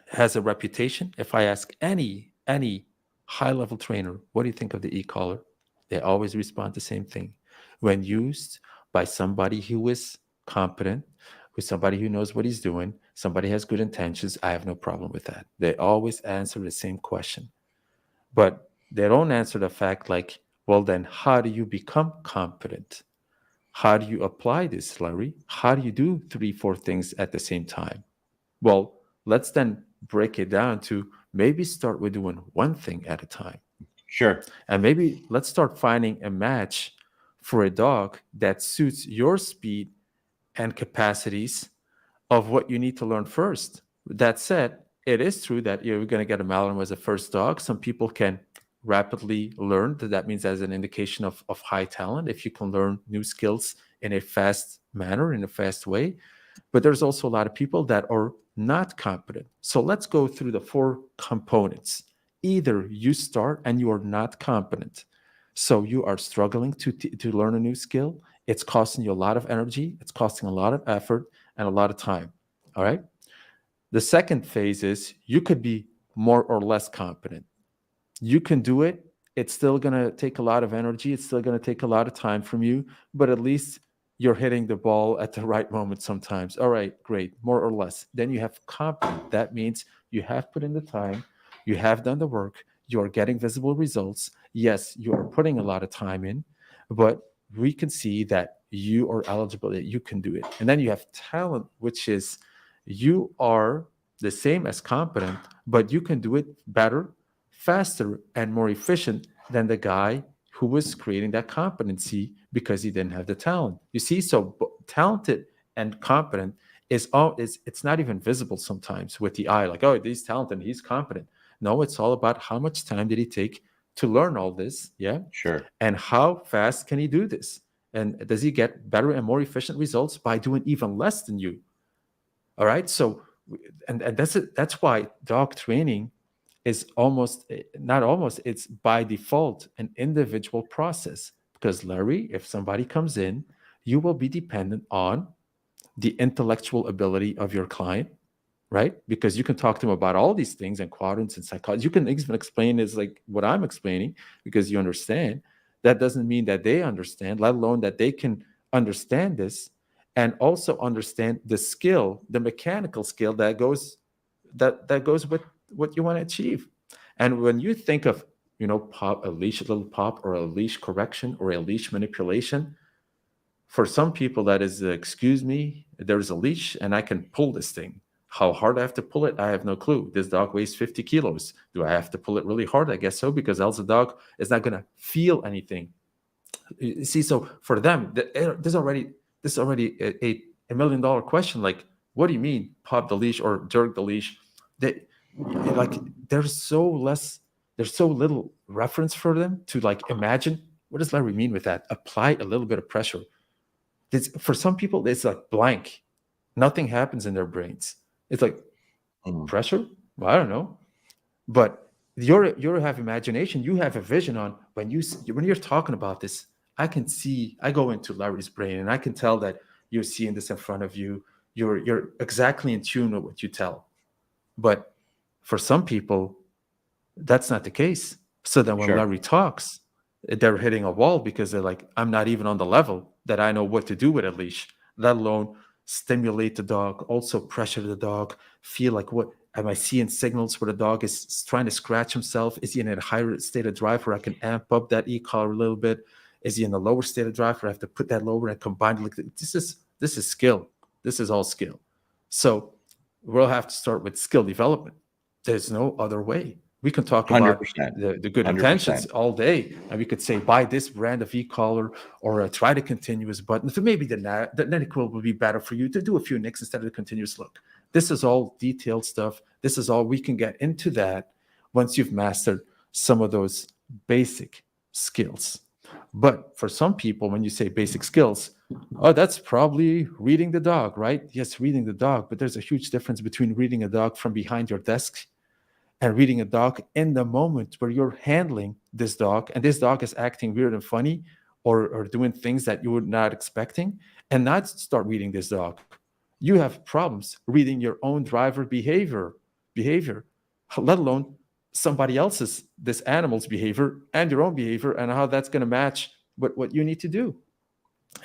[SPEAKER 2] has a reputation. If I ask any high level trainer, what do you think of the e-collar? They always respond the same thing. When used by somebody who is competent, with somebody who knows what he's doing, somebody has good intentions, I have no problem with that. They always answer the same question. But they don't answer the fact like, well, then how do you become competent? How do you apply this, Larry? How do you do three, four things at the same time? Well, let's then break it down to maybe start with doing one thing at a time.
[SPEAKER 1] Sure.
[SPEAKER 2] And maybe let's start finding a match for a dog that suits your speed and capacities of what you need to learn first. That said, it is true that you're going to get a Malinois as a first dog. Some people can rapidly learn. That means as an indication of high talent, if you can learn new skills in a fast manner, in a fast way. But there's also a lot of people that are not competent. So let's go through the four components. Either you start and you are not competent. So you are struggling to learn a new skill. It's costing you a lot of energy. It's costing a lot of effort and a lot of time. All right. The second phase is you could be more or less competent. You can do it. It's still going to take a lot of energy. It's still going to take a lot of time from you, but at least you're hitting the ball at the right moment sometimes. All right, great, more or less. Then you have competent. That means you have put in the time, you have done the work, you are getting visible results. Yes, you are putting a lot of time in, but we can see that you are eligible, that you can do it. And then you have talent, which is you are the same as competent, but you can do it better, faster, and more efficient than the guy who was creating that competency because he didn't have the talent. You see, so talented and competent it's not even visible sometimes with the eye, like, oh, he's talented, he's competent. No, it's all about how much time did he take to learn all this, yeah?
[SPEAKER 1] Sure.
[SPEAKER 2] And how fast can he do this? And does he get better and more efficient results by doing even less than you? All right. So, and that's it. That's why dog training is not almost, it's by default an individual process. Because, Larry, if somebody comes in, you will be dependent on the intellectual ability of your client, right? Because you can talk to them about all these things and quadrants and psychology. You can even explain is like what I'm explaining because you understand. That doesn't mean that they understand, let alone that they can understand this and also understand the skill, the mechanical skill that goes with what you want to achieve. And when you think of, pop, a leash, a little pop, or a leash correction, or a leash manipulation, for some people that is, excuse me, there's a leash and I can pull this thing. How hard I have to pull it, I have no clue. This dog weighs 50 kilos. Do I have to pull it really hard? I guess so, because else the dog is not going to feel anything. You see, so for them, this is already a $1 million question. Like, what do you mean pop the leash or jerk the leash? They like there's so little reference for them to like imagine what does Larry mean with that? Apply a little bit of pressure. For some people, it's like blank. Nothing happens in their brains. It's like
[SPEAKER 1] Mm.
[SPEAKER 2] pressure. Well, I don't know, but you have imagination. You have a vision on when you're talking about this. I can see. I go into Larry's brain, and I can tell that you're seeing this in front of you. You're exactly in tune with what you tell. But for some people, that's not the case. So then when
[SPEAKER 1] Sure.
[SPEAKER 2] Larry talks, they're hitting a wall because they're like, I'm not even on the level that I know what to do with a leash, let alone stimulate the dog, also pressure the dog, feel like what am I seeing signals where the dog is trying to scratch himself? Is he in a higher state of drive where I can amp up that e-collar a little bit? Is he in a lower state of drive where I have to put that lower and combine it? Like this is skill. This is all skill. So we'll have to start with skill development. There's no other way. We can talk about
[SPEAKER 1] 100%.
[SPEAKER 2] the good
[SPEAKER 1] 100%.
[SPEAKER 2] intentions all day, and we could say buy this brand of e-collar or try the continuous button. So maybe the NetQuil will be better for you to do a few nicks instead of the continuous look. This is all detailed stuff. This is all we can get into that once you've mastered some of those basic skills. But for some people, when you say basic skills, oh, that's probably reading the dog, right? Yes, reading the dog, but there's a huge difference between reading a dog from behind your desk and reading a dog in the moment where you're handling this dog and this dog is acting weird and funny or doing things that you were not expecting, and not start reading this dog. You have problems reading your own driver behavior, let alone somebody else's, this animal's behavior and your own behavior and how that's going to match what you need to do.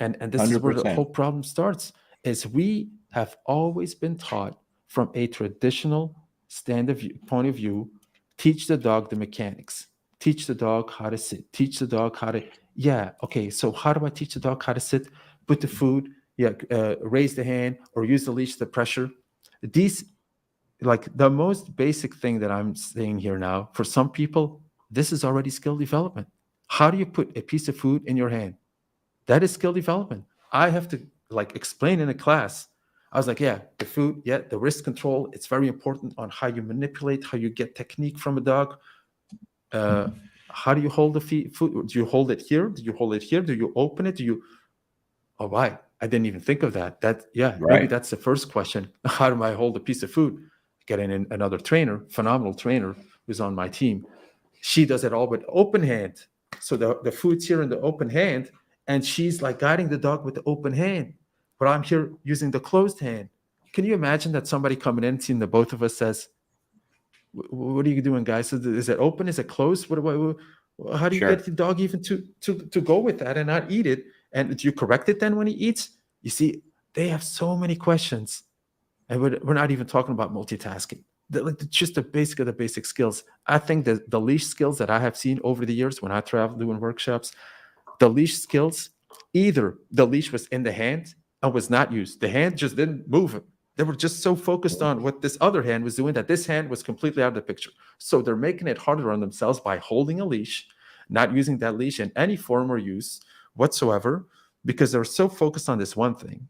[SPEAKER 2] And this is where the
[SPEAKER 1] 100%.
[SPEAKER 2] whole problem starts, is we have always been taught from a traditional point of view, teach the dog the mechanics, teach the dog how to sit, teach the dog how to, yeah, okay, so how do I teach the dog how to sit? Put the food, yeah, raise the hand or use the leash, the pressure. These, like the most basic thing that I'm saying here now, for some people, this is already skill development. How do you put a piece of food in your hand? That is skill development. I have to like explain in a class. I was like, yeah, the food, yeah, the wrist control, it's very important on how you manipulate, how you get technique from a dog. Uh, how do you hold the food? Do you hold it here? Do you hold it here? Do you open it? Do you, oh, why? I didn't even think of that. Yeah, maybe
[SPEAKER 1] Right.
[SPEAKER 2] that's the first question. How do I hold a piece of food? Getting in another trainer, phenomenal trainer who's on my team. She does it all with open hand. So the food's here in the open hand, and she's like guiding the dog with the open hand. But I'm here using the closed hand. Can you imagine that somebody coming in, seeing the both of us says, what are you doing, guys? Is it open? Is it closed? How do you get
[SPEAKER 1] Sure.
[SPEAKER 2] the dog even to go with that and not eat it? And do you correct it then when he eats? You see, they have so many questions, and we're not even talking about multitasking. Just the basic of the basic skills. I think that the leash skills that I have seen over the years when I travel doing workshops, the leash skills, either the leash was in the hand and was not used. The hand just didn't move. They were just so focused on what this other hand was doing that this hand was completely out of the picture. So they're making it harder on themselves by holding a leash, not using that leash in any form or use whatsoever, because they're so focused on this one thing.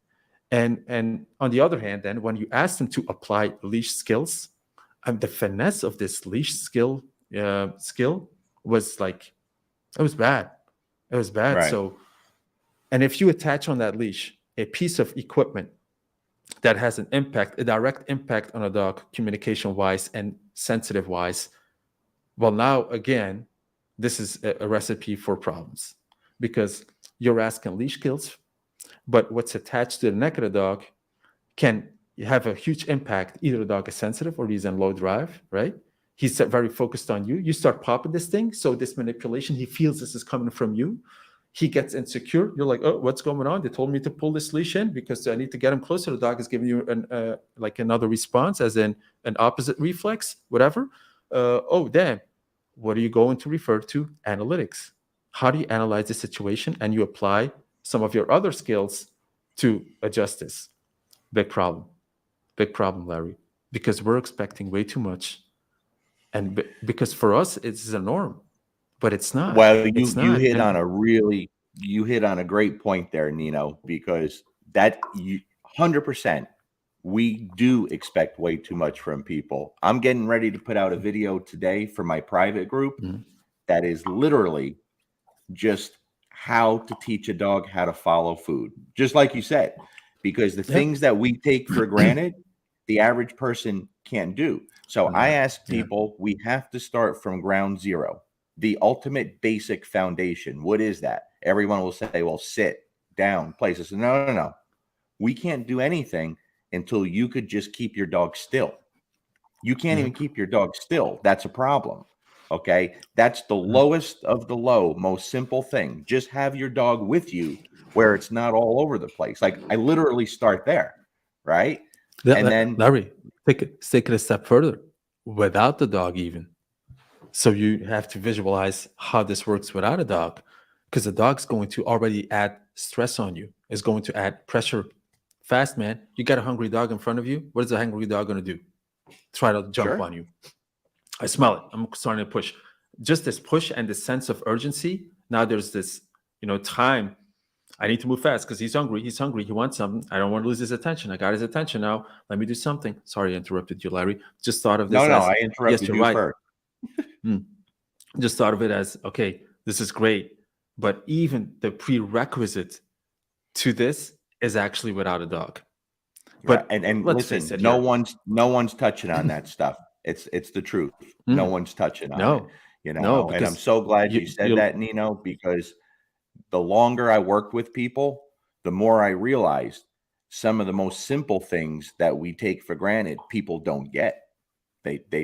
[SPEAKER 2] And on the other hand, then when you ask them to apply leash skills, the finesse of this leash skill was like, it was bad. It was bad.
[SPEAKER 1] Right.
[SPEAKER 2] So, and if you attach on that leash a piece of equipment that has an impact, a direct impact on a dog, communication wise and sensitive wise, well, now again, this is a recipe for problems, because you're asking leash skills, but what's attached to the neck of the dog can have a huge impact. Either the dog is sensitive or he's in low drive, right? He's very focused on you. You start popping this thing. So this manipulation, he feels this is coming from you. He gets insecure. You're like, oh, what's going on? They told me to pull this leash in because I need to get him closer. The dog is giving you like another response, as in an opposite reflex, whatever. Oh, damn. What are you going to refer to? Analytics. How do you analyze the situation and you apply some of your other skills to adjust this? Big problem, Larry, because we're expecting way too much, and because for us it's a norm, but it's not.
[SPEAKER 1] Well,
[SPEAKER 2] It's
[SPEAKER 1] you
[SPEAKER 2] not.
[SPEAKER 1] hit on
[SPEAKER 2] And
[SPEAKER 1] a great point there, Nino, because that you 100% we do expect way too much from people. I'm getting ready to put out a video today for my private group
[SPEAKER 2] Mhm.
[SPEAKER 1] that is literally just how to teach a dog how to follow food. Just like you said, because the
[SPEAKER 2] Yep.
[SPEAKER 1] things that we take for granted, the average person can't do. So I
[SPEAKER 2] Yeah.
[SPEAKER 1] ask
[SPEAKER 2] Yeah.
[SPEAKER 1] people, we have to start from ground zero, the ultimate basic foundation. What is that? Everyone will say, well, sit down, place. I said, no, no, no. We can't do anything until you could just keep your dog still. You can't even
[SPEAKER 2] Yep.
[SPEAKER 1] keep your dog still. That's a problem. Okay. That's the
[SPEAKER 2] Yep.
[SPEAKER 1] lowest of the low, most simple thing. Just have your dog with you where it's not all over the place. Like I literally start there. Right. And then,
[SPEAKER 2] Larry, take it a step further. Without the dog, even. So you have to visualize how this works without a dog, because the dog's going to already add stress on you. Is going to add pressure fast, man. You got a hungry dog in front of you. What is a hungry dog going to do? Try to jump on you. I smell it. I'm starting to push. Just this push and this sense of urgency. Now there's this, time. I need to move fast because he's hungry. He's hungry. He wants something. I don't want to lose his attention. I got his attention now. Let me do something. Sorry, I interrupted you, Larry. Just thought of this
[SPEAKER 1] No,
[SPEAKER 2] as,
[SPEAKER 1] I
[SPEAKER 2] yes,
[SPEAKER 1] interrupted
[SPEAKER 2] you're
[SPEAKER 1] you
[SPEAKER 2] right.
[SPEAKER 1] first.
[SPEAKER 2] Just thought of it as, okay, this is great. But even the prerequisite to this is actually without a dog. But
[SPEAKER 1] and
[SPEAKER 2] let's
[SPEAKER 1] listen,
[SPEAKER 2] face it,
[SPEAKER 1] no one's touching on that stuff. It's the truth. No one's touching on it.
[SPEAKER 2] No,
[SPEAKER 1] And I'm
[SPEAKER 2] because
[SPEAKER 1] so glad you said that, Nino, because the longer I worked with people, the more I realized some of the most simple things that we take for granted, people don't get.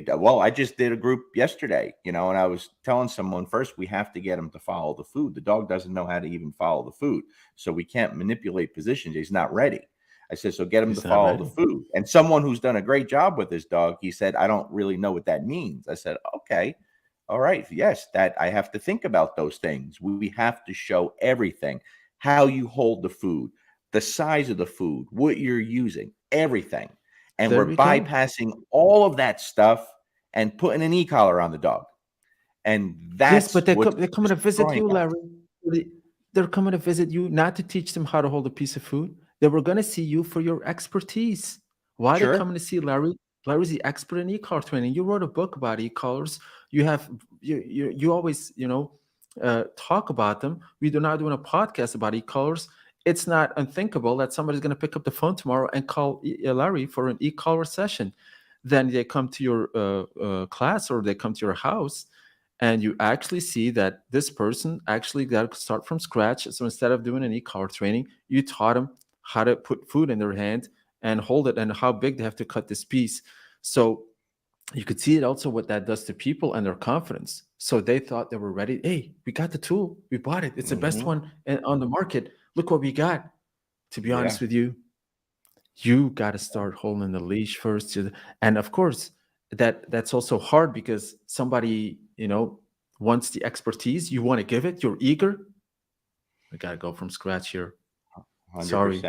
[SPEAKER 1] Well, I just did a group yesterday, and I was telling someone, first, we have to get him to follow the food. The dog doesn't know how to even follow the food. So we can't manipulate positions. He's not ready. I said, so get him to follow the food. And someone who's done a great job with his dog, he said, I don't really know what that means. I said, okay, all right. Yes, that I have to think about those things. We have to show everything, how you hold the food, the size of the food, what you're using, everything. And we're bypassing all of that stuff and putting an e-collar on the dog. And that's
[SPEAKER 2] yes, but they're coming to visit you, Larry. They're coming to visit you not to teach them how to hold a piece of food. They were going to see you for your expertise. Why are they coming to see Larry? Larry's the expert in e-collar training. You wrote a book about e-collars. You have you always talk about them. We do not doing a podcast about e-collars. It's not unthinkable that somebody's going to pick up the phone tomorrow and call Larry for an e-collar session. Then they come to your class or they come to your house, and you actually see that this person actually got to start from scratch. So instead of doing an e-collar training, you taught them how to put food in their hand and hold it and how big they have to cut this piece. So you could see it also what that does to people and their confidence. So they thought they were ready. Hey, we got the tool. We bought it. It's the best one on the market. Look what we got. To be honest with you, you got to start holding the leash first. And of course, that's also hard because somebody, wants the expertise. You want to give it. You're eager. We got to go from scratch here.
[SPEAKER 1] 100%.
[SPEAKER 2] Sorry.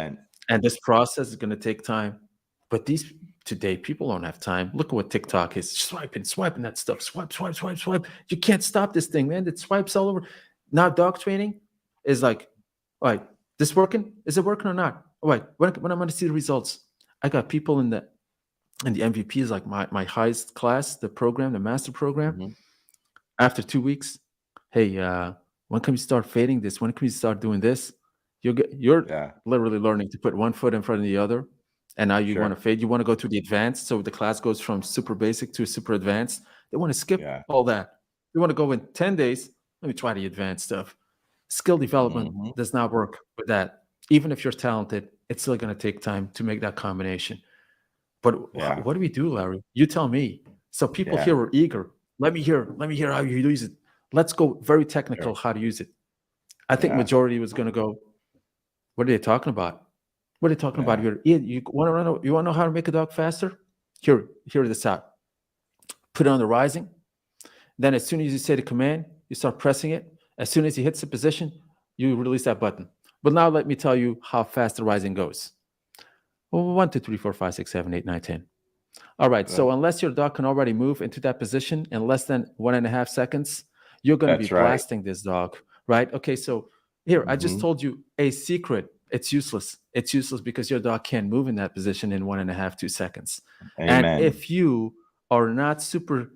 [SPEAKER 2] And this process is going to take time. But today, people don't have time. Look at what TikTok is. Swiping that stuff. Swipe. You can't stop this thing, man. It swipes all over. Now dog training is like, all right, this working? Is it working or not? All right, when I'm going to see the results? I got people in the MVPs, like my highest class, the program, the master program. After 2 weeks, hey, when can we start fading this? When can we start doing this? You're literally learning to put one foot in front of the other. And now you want to fade. You want to go to the advanced. So the class goes from super basic to super advanced. They want to skip all that. They want to go in 10 days. Let me try the advanced stuff. Skill development does not work with that. Even if you're talented, it's still going to take time to make that combination. But what do we do, Larry? You tell me. So people here are eager. Let me hear how you use it. Let's go very technical how to use it. I think majority was going to go, what are they talking about? What are they talking about here? You want to know how to make a dog faster? Here this out. Put it on the rising. Then as soon as you say the command, you start pressing it. As soon as he hits the position, you release that button. But now let me tell you how fast the rising goes. 1, 2, 3, 4, 5, 6, 7, 8, 9, 10. All right. So unless your dog can already move into that position in less than 1.5 seconds, you're going to be blasting this dog, right? Okay. So here, I just told you a secret. It's useless. It's useless because your dog can't move in that position in 1.5, 2 seconds.
[SPEAKER 1] Amen.
[SPEAKER 2] And if you are not super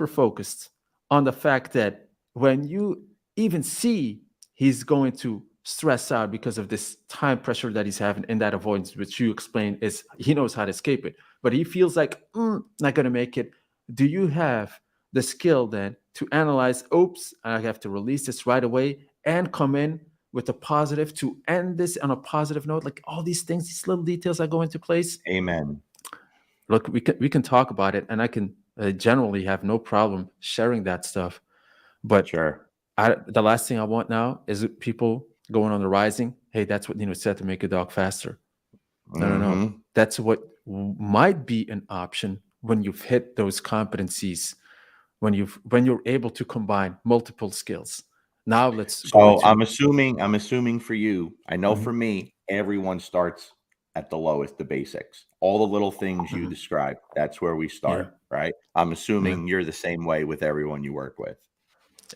[SPEAKER 2] focused on the fact that when you even see he's going to stress out because of this time pressure that he's having in that avoidance, which you explained is he knows how to escape it, but he feels like, not going to make it. Do you have the skill then to analyze, oops, I have to release this right away and come in with a positive to end this on a positive note? Like all these things, these little details that go into place.
[SPEAKER 1] Amen.
[SPEAKER 2] Look, we can talk about it, and I can generally have no problem sharing that stuff. But the last thing I want now is people going on the rising. Hey, that's what Nino said to make a dog faster. No. That's what might be an option when you've hit those competencies, when you're able to combine multiple skills. Now let's go.
[SPEAKER 1] I'm assuming for you. I know for me, everyone starts at the lowest, the basics, all the little things you
[SPEAKER 2] Mhm.
[SPEAKER 1] described. That's where we
[SPEAKER 2] Yeah.
[SPEAKER 1] start, right? I'm
[SPEAKER 2] Yeah.
[SPEAKER 1] assuming you're the same way with everyone you work with.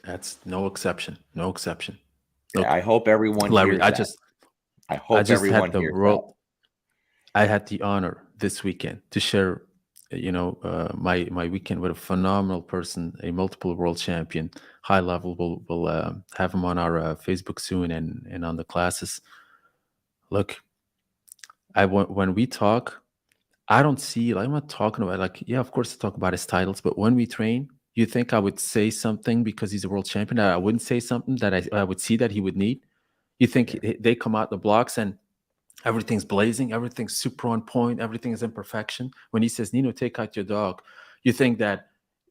[SPEAKER 2] That's no exception. No exception.
[SPEAKER 1] Yeah,
[SPEAKER 2] Look,
[SPEAKER 1] I hope everyone
[SPEAKER 2] Larry,
[SPEAKER 1] hears that. I
[SPEAKER 2] I
[SPEAKER 1] hope
[SPEAKER 2] just had
[SPEAKER 1] everyone
[SPEAKER 2] the
[SPEAKER 1] hears that.
[SPEAKER 2] world I had the honor this weekend to share, my weekend with a phenomenal person, a multiple world champion, high level. We'll have him on our Facebook soon and on the classes. Look, when we talk, I don't see, like, I'm not talking about, like, yeah, of course, I talk about his titles, but when we train, you think I would say something because he's a world champion that I wouldn't say something that I would see that he would need? You think
[SPEAKER 1] Yeah.
[SPEAKER 2] they come out the blocks and everything's blazing, everything's super on point, everything is in perfection. When he says, Nino, take out your dog, you think that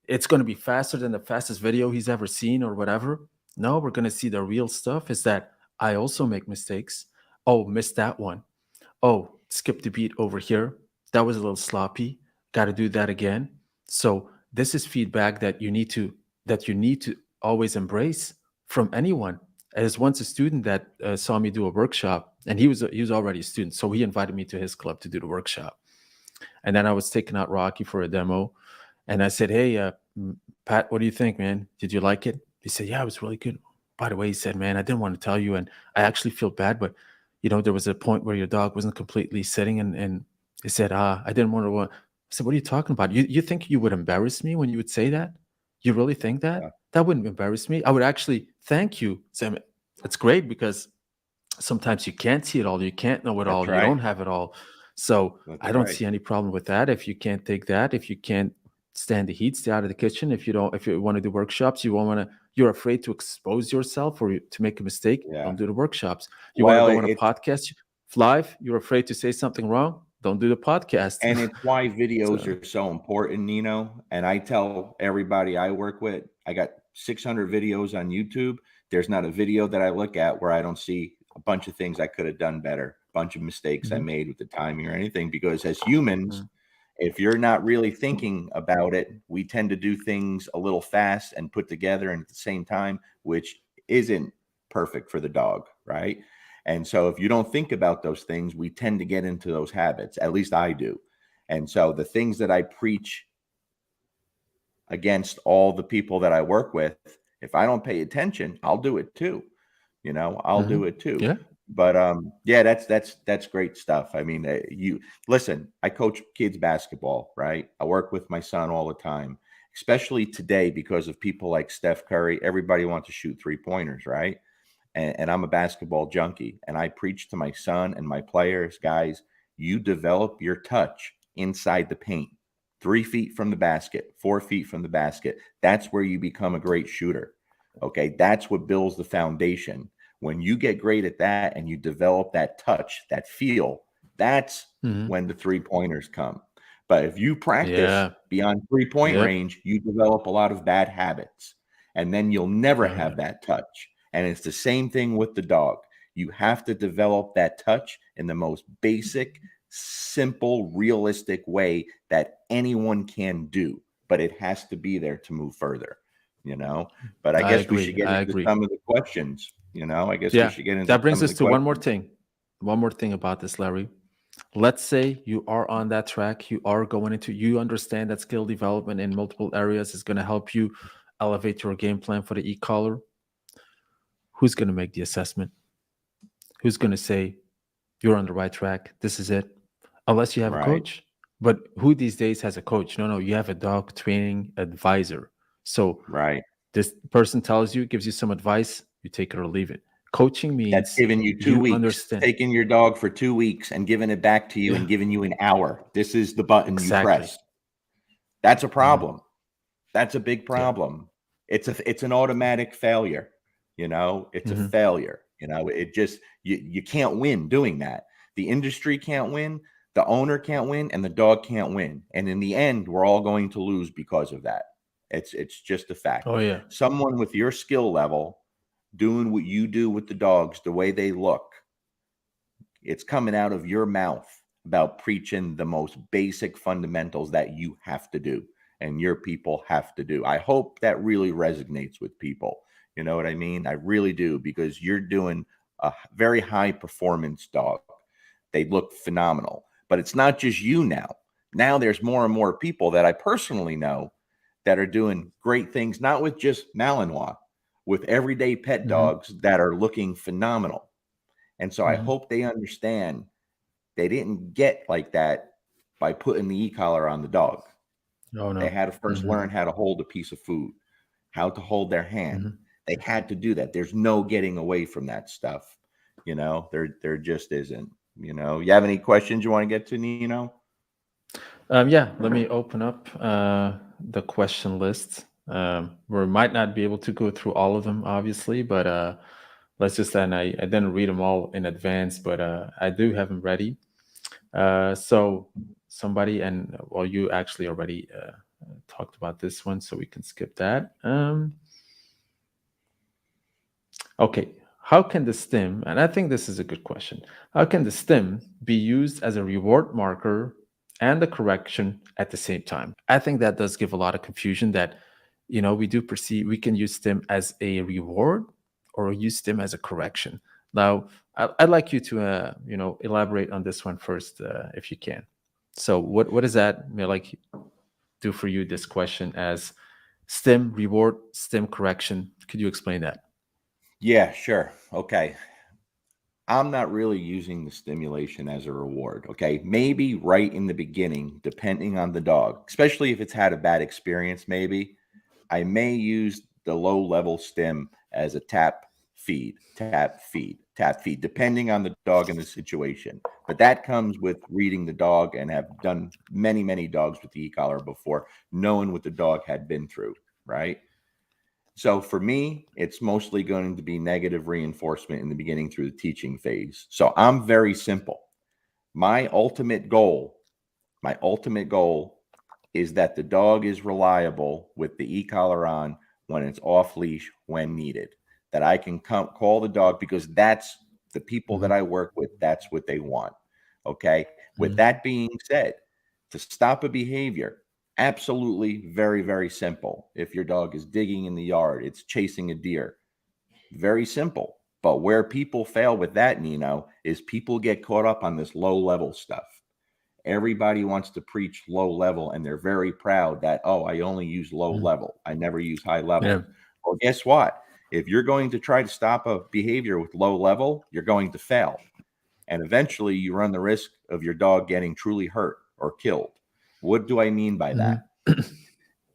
[SPEAKER 2] it's going to be faster than the fastest video he's ever seen or whatever. No, we're going to see the real stuff is that I also make mistakes. Oh, missed that one. Oh, skip the beat over here. That was a little sloppy. Got to do that again. So this is feedback that you need to always embrace from anyone. As once a student that saw me do a workshop, and he was already a student, so he invited me to his club to do the workshop. And then I was taking out Rocky for a demo, and I said, "Hey, Pat, what do you think, man? Did you like it?" He said, "Yeah, it was really good." By the way, he said, "Man, I didn't want to tell you, and I actually feel bad, but there was a point where your dog wasn't completely sitting, and he said, I didn't want to." I said, "What are you talking about? You think you would embarrass me when you would say that? You really think that?
[SPEAKER 1] Yeah,
[SPEAKER 2] That wouldn't embarrass me. I would actually thank you." Sam, it's great because sometimes you can't see it all, you can't know it
[SPEAKER 1] that's
[SPEAKER 2] all, you
[SPEAKER 1] right.
[SPEAKER 2] don't have it all. So
[SPEAKER 1] That's
[SPEAKER 2] I don't
[SPEAKER 1] right.
[SPEAKER 2] see any problem with that. If you can't take that, if you can't stand the heat, stay out of the kitchen. If you want to do workshops, you're afraid to expose yourself or to make a mistake,
[SPEAKER 1] Yeah.
[SPEAKER 2] don't do the workshops. You want to
[SPEAKER 1] Well,
[SPEAKER 2] go on a
[SPEAKER 1] it's
[SPEAKER 2] podcast live, you're afraid to say something wrong, don't do the podcast.
[SPEAKER 1] and it's why videos
[SPEAKER 2] So
[SPEAKER 1] are so important, Nino. And I tell everybody I work with, I got 600 videos on YouTube. There's not a video that I look at where I don't see a bunch of things I could have done better, a bunch of mistakes I
[SPEAKER 2] mhm,
[SPEAKER 1] made with the timing or anything. Because as humans,
[SPEAKER 2] mhm,
[SPEAKER 1] if you're not really thinking about it, we tend to do things a little fast and put together and at the same time, which isn't perfect for the dog, right? And so if you don't think about those things, we tend to get into those habits. At least I do. And so the things that I preach against all the people that I work with, if I don't pay attention, I'll do it too. I'll do
[SPEAKER 2] mhm.
[SPEAKER 1] it too.
[SPEAKER 2] Yeah.
[SPEAKER 1] But yeah, that's great stuff. I mean, you listen. I coach kids basketball, right? I work with my son all the time, especially today because of people like Steph Curry. Everybody wants to shoot 3-pointers, right? And I'm a basketball junkie. And I preach to my son and my players, guys, you develop your touch inside the paint, 3 feet from the basket, 4 feet from the basket. That's where you become a great shooter. Okay. That's what builds the foundation. When you get great at that and you develop that touch, that feel, that's
[SPEAKER 2] Mhm.
[SPEAKER 1] when the 3-pointers come. But if you practice
[SPEAKER 2] Yeah.
[SPEAKER 1] beyond 3-point
[SPEAKER 2] Yep.
[SPEAKER 1] range, you develop a lot of bad habits. And then you'll never
[SPEAKER 2] Oh
[SPEAKER 1] have
[SPEAKER 2] yeah.
[SPEAKER 1] that touch. And it's the same thing with the dog. You have to develop that touch in the most basic, simple, realistic way that anyone can do, but it has to be there to move further, you know? But I
[SPEAKER 2] I
[SPEAKER 1] guess we should
[SPEAKER 2] agree.
[SPEAKER 1] get
[SPEAKER 2] I
[SPEAKER 1] into
[SPEAKER 2] agree.
[SPEAKER 1] some of the questions, I guess we
[SPEAKER 2] Yeah.
[SPEAKER 1] should get into
[SPEAKER 2] That brings
[SPEAKER 1] some of
[SPEAKER 2] us
[SPEAKER 1] the
[SPEAKER 2] to one more
[SPEAKER 1] questions.
[SPEAKER 2] thing. One more thing about this, Larry. Let's say you are on that track, you understand that skill development in multiple areas is going to help you elevate your game plan for the e-collar. Who's going to make the assessment? Who's going to say you're on the right track? This is it. Unless you have a
[SPEAKER 1] Right,
[SPEAKER 2] coach. But who these days has a coach? No, you have a dog training advisor. So
[SPEAKER 1] right.
[SPEAKER 2] this person tells you, gives you some advice, you take it or leave it. Coaching
[SPEAKER 1] That's
[SPEAKER 2] means
[SPEAKER 1] giving you two
[SPEAKER 2] you
[SPEAKER 1] weeks,
[SPEAKER 2] understand.
[SPEAKER 1] taking your dog for 2 weeks and giving it back to you
[SPEAKER 2] Yeah,
[SPEAKER 1] and giving you an hour. This is the button you
[SPEAKER 2] exactly.
[SPEAKER 1] press. That's a
[SPEAKER 2] Mhm.
[SPEAKER 1] problem. That's a big
[SPEAKER 2] Yeah.
[SPEAKER 1] problem. It's an automatic failure, It's a
[SPEAKER 2] Mhm.
[SPEAKER 1] failure, It just you can't win doing that. The industry can't win, the owner can't win, and the dog can't win. And in the end, we're all going to lose because of that. It's just a fact.
[SPEAKER 2] Oh yeah.
[SPEAKER 1] Someone with your skill level doing what you do with the dogs, the way they look, it's coming out of your mouth about preaching the most basic fundamentals that you have to do and your people have to do. I hope that really resonates with people. You know what I mean? I really do, because you're doing a very high performance dog. they'd look phenomenal. But it's not just you now. Now there's more and more people that I personally know that are doing great things, not with just Malinois, with everyday pet
[SPEAKER 2] Hmm.
[SPEAKER 1] dogs that are looking phenomenal. And so I
[SPEAKER 2] Hmm.
[SPEAKER 1] hope they understand they didn't get like that by putting the e-collar on the dog.
[SPEAKER 2] Oh
[SPEAKER 1] They
[SPEAKER 2] no.
[SPEAKER 1] had to first
[SPEAKER 2] Hmm.
[SPEAKER 1] learn how to hold a piece of food, how to hold their hand.
[SPEAKER 2] Hmm.
[SPEAKER 1] They had to do that. There's no getting away from that stuff. There just isn't. You have any questions you want to get to, Nino?
[SPEAKER 2] Yeah, let me open up the question list. We might not be able to go through all of them, obviously, but let's just, and I didn't read them all in advance, but I do have them ready. So somebody, and well, you actually already talked about this one, so we can skip that. Okay, how can the stim, and I think this is a good question, how can the stim be used as a reward marker and a correction at the same time? I think that does give a lot of confusion that, we do perceive we can use stim as a reward or use stim as a correction. Now, I'd like you to, elaborate on this one first, if you can. So, what does that like do for you? This question as stim reward, stim correction. Could you explain that?
[SPEAKER 1] Yeah, sure. Okay. I'm not really using the stimulation as a reward. Okay. Maybe right in the beginning, depending on the dog, especially if it's had a bad experience, maybe I may use the low level stim as a tap, feed, tap, feed, tap, feed, depending on the dog and the situation. But that comes with reading the dog and have done many, many dogs with the e-collar before, knowing what the dog had been through, right? So for me, it's mostly going to be negative reinforcement in the beginning through the teaching phase. So I'm very simple. My ultimate goal, my ultimate goal is that the dog is reliable with the e-collar on when it's off leash when needed. That I can call the dog because that's the people that
[SPEAKER 2] Hmm.
[SPEAKER 1] I work with, that's what they want. Okay. With
[SPEAKER 2] Hmm.
[SPEAKER 1] that being said, to stop a behavior, absolutely very, very simple. If your dog is digging in the yard, it's chasing a deer, very simple. But where people fail with that, Nino, is people get caught up on this low level stuff. Everybody wants to preach low level and they're very proud that, oh, I only use low
[SPEAKER 2] Hmm.
[SPEAKER 1] level. I never use high level.
[SPEAKER 2] Yeah.
[SPEAKER 1] Well, guess what? If you're going to try to stop a behavior with low level, you're going to fail. And eventually you run the risk of your dog getting truly hurt or killed. What do I mean by that?
[SPEAKER 2] Hmm.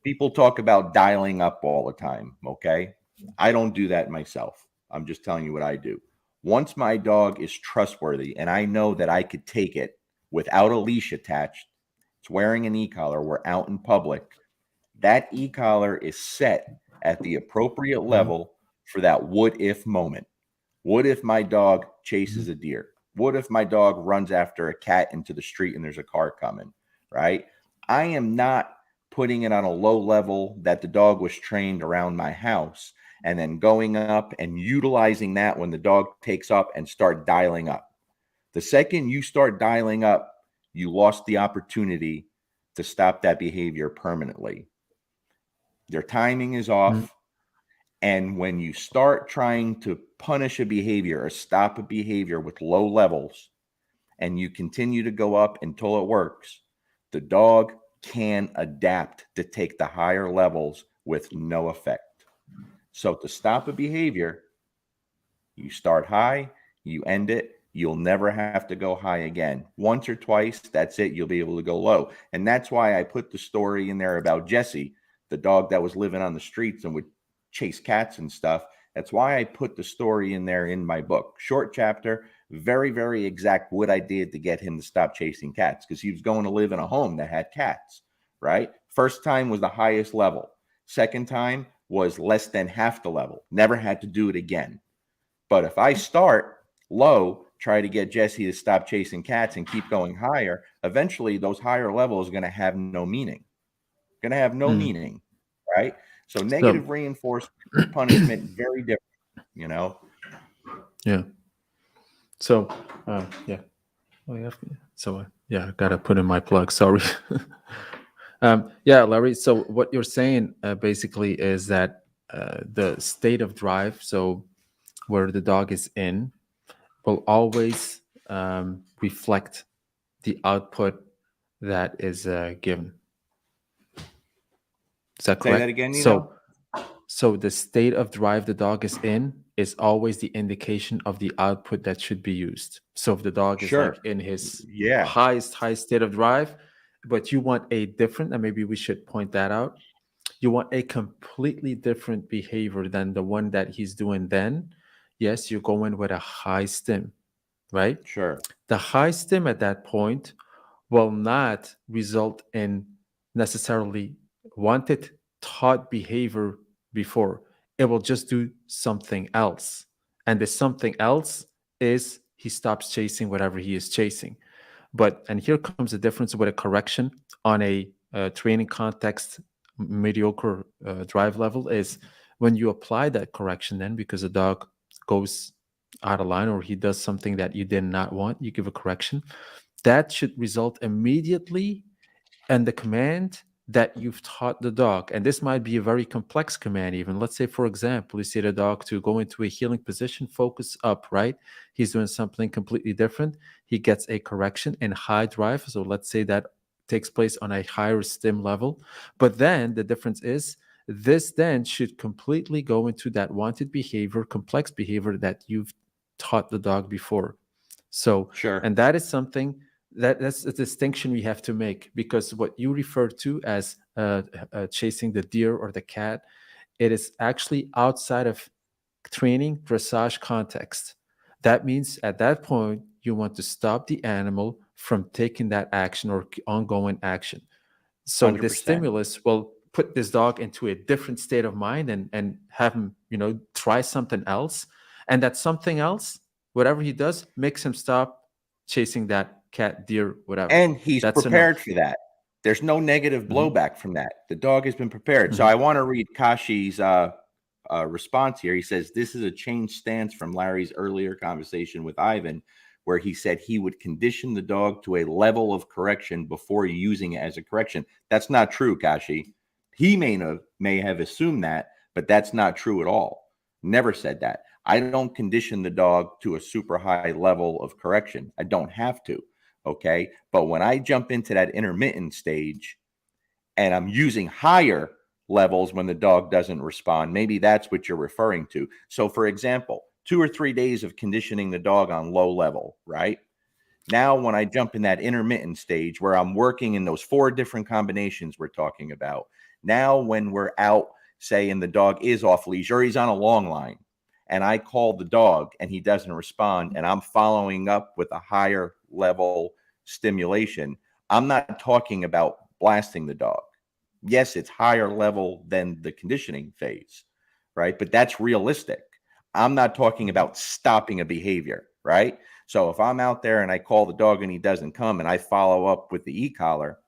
[SPEAKER 1] People talk about dialing up all the time. Okay. I don't do that myself. I'm just telling you what I do. Once my dog is trustworthy and I know that I could take it without a leash attached, it's wearing an e-collar, we're out in public, that e-collar is set at the appropriate
[SPEAKER 2] Hmm.
[SPEAKER 1] level for that what if moment. What if my dog chases
[SPEAKER 2] Hmm.
[SPEAKER 1] a deer? What if my dog runs after a cat into the street and there's a car coming? Right? I am not putting it on a low level that the dog was trained around my house and then going up and utilizing that when the dog takes up and start dialing up. The second you start dialing up, you lost the opportunity to stop that behavior permanently. Their timing is
[SPEAKER 2] Hmm.
[SPEAKER 1] off. And when you start trying to punish a behavior or stop a behavior with low levels and you continue to go up until it works, the dog can adapt to take the higher levels with no effect. So to stop a behavior, you start high, you end it, you'll never have to go high again. Once or twice, that's it, you'll be able to go low. And that's why I put the story in there about Jesse, the dog that was living on the streets and would chase cats and stuff. That's why I put the story in there in my book. Short chapter, very, very exact what I did to get him to stop chasing cats because he was going to live in a home that had cats, right? First time was the highest level. Second time was less than half the level. Never had to do it again. But if I start low, try to get Jesse to stop chasing cats and keep going higher, eventually those higher levels are going to have no meaning. Going to have no
[SPEAKER 2] Hmm.
[SPEAKER 1] meaning, right? So
[SPEAKER 2] So,
[SPEAKER 1] negative reinforcement, punishment, very different, you know.
[SPEAKER 2] yeah. So, yeah. Oh, yeah. So, yeah, I gotta put in my plug. Sorry. Yeah, Larry. So, what you're saying basically is that the state of drive, so where the dog is in, will always reflect the output that is given. Is that
[SPEAKER 1] Say that
[SPEAKER 2] correct?
[SPEAKER 1] again,
[SPEAKER 2] So,
[SPEAKER 1] Nino.
[SPEAKER 2] the state of drive the dog is in is always the indication of the output that should be used. So if the dog is like
[SPEAKER 1] Sure.
[SPEAKER 2] in his
[SPEAKER 1] Yeah.
[SPEAKER 2] high state of drive, but you want a different, and maybe we should point that out, you want a completely different behavior than the one that he's doing then, yes, you're going with a high stim, right?
[SPEAKER 1] Sure.
[SPEAKER 2] The high stim at that point will not result in necessarily wanted taught behavior before. It will just do something else. And the something else is he stops chasing whatever he is chasing. But, and here comes the difference with a correction on a training context, mediocre drive level, is when you apply that correction, then because a dog goes out of line or he does something that you did not want, you give a correction that should result immediately in the command that you've taught the dog. And this might be a very complex command, even. Let's say, for example, you say the dog to go into a healing position, focus up, right? He's doing something completely different. He gets a correction in high drive. So let's say that takes place on a higher stim level. But then the difference is this then should completely go into that wanted behavior, complex behavior that you've taught the dog before. So,
[SPEAKER 1] Sure.
[SPEAKER 2] and that is something that's a distinction we have to make, because what you refer to as chasing the deer or the cat, it is actually outside of training dressage context. That means at that point you want to stop the animal from taking that action or ongoing action. So the
[SPEAKER 1] 100%.
[SPEAKER 2] stimulus will put this dog into a different state of mind and have him, try something else. And that something else, whatever he does, makes him stop chasing that cat, deer, whatever.
[SPEAKER 1] And he's
[SPEAKER 2] That's
[SPEAKER 1] prepared
[SPEAKER 2] enough.
[SPEAKER 1] for that. There's no negative
[SPEAKER 2] Hmm.
[SPEAKER 1] blowback from that. The dog has been prepared. So
[SPEAKER 2] Hmm.
[SPEAKER 1] I want to read Kashi's response here. He says, this is a changed stance from Larry's earlier conversation with Ivan, where he said he would condition the dog to a level of correction before using it as a correction. That's not true, Kashi. He may have assumed that, but that's not true at all. Never said that. I don't condition the dog to a super high level of correction. I don't have to. Okay. But when I jump into that intermittent stage and I'm using higher levels when the dog doesn't respond, maybe that's what you're referring to. So, for example, 2 or 3 days of conditioning the dog on low level, right? Now, when I jump in that intermittent stage where I'm working in those 4 different combinations we're talking about, now when we're out, say, and the dog is off leash or he's on a long line, and I call the dog and he doesn't respond, and I'm following up with a higher level stimulation, I'm not talking about blasting the dog. Yes, it's higher level than the conditioning phase, right? But that's realistic. I'm not talking about stopping a behavior, right? So if I'm out there and I call the dog and he doesn't come and I follow up with the e-collar,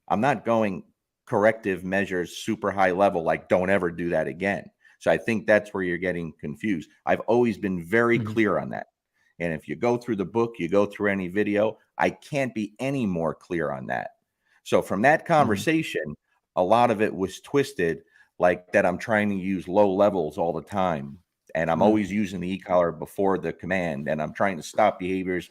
[SPEAKER 1] I'm not going corrective measures super high level, like don't ever do that again. So I think that's where you're getting confused. I've always been very
[SPEAKER 2] Hmm.
[SPEAKER 1] clear on that. And if you go through the book, you go through any video, I can't be any more clear on that. So from that
[SPEAKER 2] Hmm.
[SPEAKER 1] conversation, a lot of it was twisted, like that I'm trying to use low levels all the time. And I'm
[SPEAKER 2] Hmm.
[SPEAKER 1] always using the e-collar before the command, and I'm trying to stop behaviors,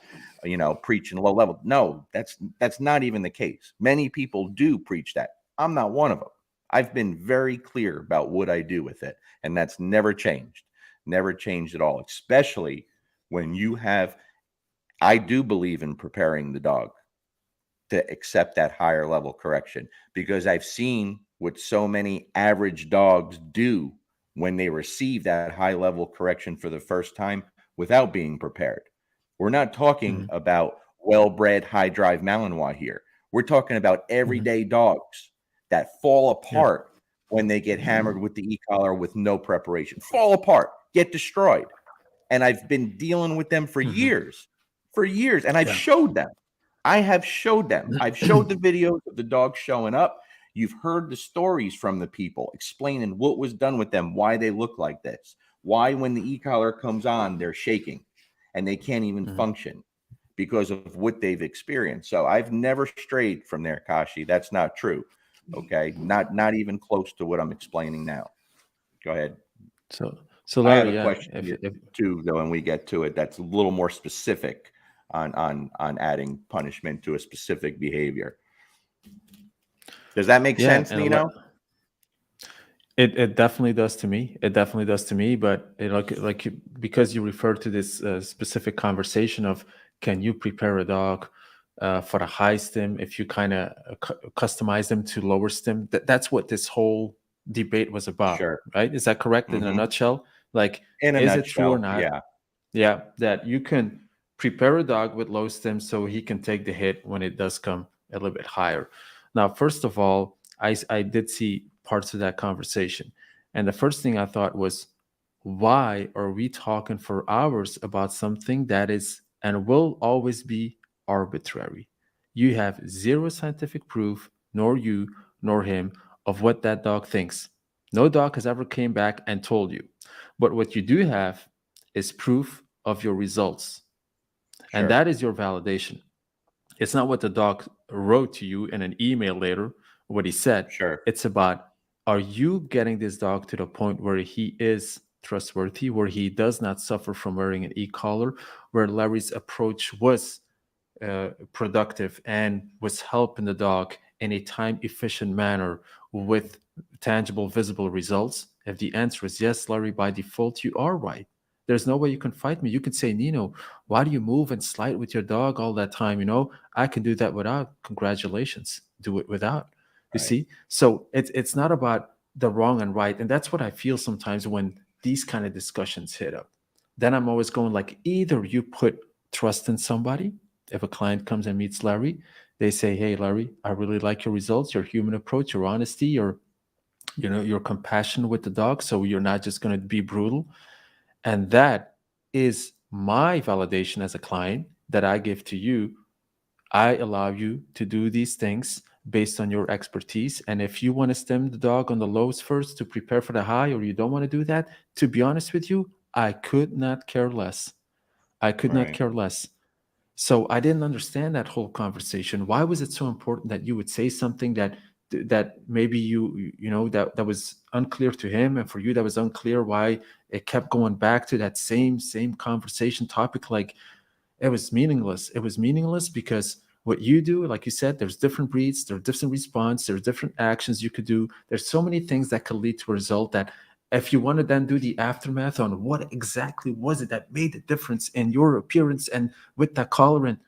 [SPEAKER 1] preaching low level. No, that's not even the case. Many people do preach that. I'm not one of them. I've been very clear about what I do with it, and that's never changed at all, especially when you have, I do believe in preparing the dog to accept that higher level correction, because I've seen what so many average dogs do when they receive that high level correction for the first time without being prepared. We're not talking
[SPEAKER 2] Hmm.
[SPEAKER 1] about well bred high drive Malinois here. We're talking about
[SPEAKER 2] Hmm.
[SPEAKER 1] everyday dogs that fall
[SPEAKER 2] Yeah.
[SPEAKER 1] apart when they get hammered with the e collar with no preparation, fall apart, get destroyed. And I've been dealing with them
[SPEAKER 2] Hmm.
[SPEAKER 1] for years, and I've
[SPEAKER 2] Yeah.
[SPEAKER 1] showed them. I have showed them. I've showed the videos of the dog showing up. You've heard the stories from the people explaining what was done with them, why they look like this, why when the e-collar comes on, they're shaking and they can't even
[SPEAKER 2] Hmm.
[SPEAKER 1] function because of what they've experienced. So I've never strayed from there, Kashi. That's not true. Okay. Not even close to what I'm explaining now. Go ahead.
[SPEAKER 2] So
[SPEAKER 1] I have
[SPEAKER 2] Larry,
[SPEAKER 1] a
[SPEAKER 2] yeah,
[SPEAKER 1] question
[SPEAKER 2] if
[SPEAKER 1] too, though, when we get to it, that's a little more specific on adding punishment to a specific behavior. Does that make
[SPEAKER 2] Yeah,
[SPEAKER 1] sense,
[SPEAKER 2] and
[SPEAKER 1] Nino?
[SPEAKER 2] it definitely does to me. It definitely does to me. But because you referred to this specific conversation of can you prepare a dog for the high stim if you kind of customize them to lower stim? That's what this whole debate was about,
[SPEAKER 1] Sure.
[SPEAKER 2] right? Is that correct in a
[SPEAKER 1] Hmm.
[SPEAKER 2] nutshell? Like,
[SPEAKER 1] In a
[SPEAKER 2] is it true or
[SPEAKER 1] nutshell,
[SPEAKER 2] not?
[SPEAKER 1] yeah.
[SPEAKER 2] Yeah, that you can prepare a dog with low stim so he can take the hit when it does come a little bit higher. Now, first of all, I did see parts of that conversation. And the first thing I thought was, why are we talking for hours about something that is and will always be arbitrary? You have zero scientific proof, nor you nor him, of what that dog thinks. No dog has ever came back and told you. But what you do have is proof of your results. And
[SPEAKER 1] Sure.
[SPEAKER 2] that is your validation. It's not what the dog wrote to you in an email later, what he said.
[SPEAKER 1] Sure.
[SPEAKER 2] It's about, are you getting this dog to the point where he is trustworthy, where he does not suffer from wearing an e-collar, where Larry's approach was productive and was helping the dog in a time efficient manner with tangible, visible results? If the answer is yes, Larry, by default, you are right. There's no way you can fight me. You can say, Nino, why do you move and slide with your dog all that time? I can do that without. Congratulations. Do it without. You
[SPEAKER 1] Right.
[SPEAKER 2] see? So it's not about the wrong and right. And that's what I feel sometimes when these kind of discussions hit up. Then I'm always going like, either you put trust in somebody. If a client comes and meets Larry, they say, hey, Larry, I really like your results, your human approach, your honesty, your compassion with the dog. So you're not just going to be brutal. And that is my validation as a client that I give to you. I allow you to do these things based on your expertise. And if you want to stem the dog on the lows first to prepare for the high, or you don't want to do that, to be honest with you, I could not care less. I could not
[SPEAKER 1] Right.
[SPEAKER 2] care less. So I didn't understand that whole conversation. Why was it so important that you would say something that maybe that was unclear to him, and for you that was unclear? Why it kept going back to that same conversation topic? Like, it was meaningless. It was meaningless because what you do, like you said, there's different breeds, there's different response, there's different actions you could do. There's so many things that could lead to a result that if you want to then do the aftermath on what exactly was it that made the difference in your appearance and with that collar, and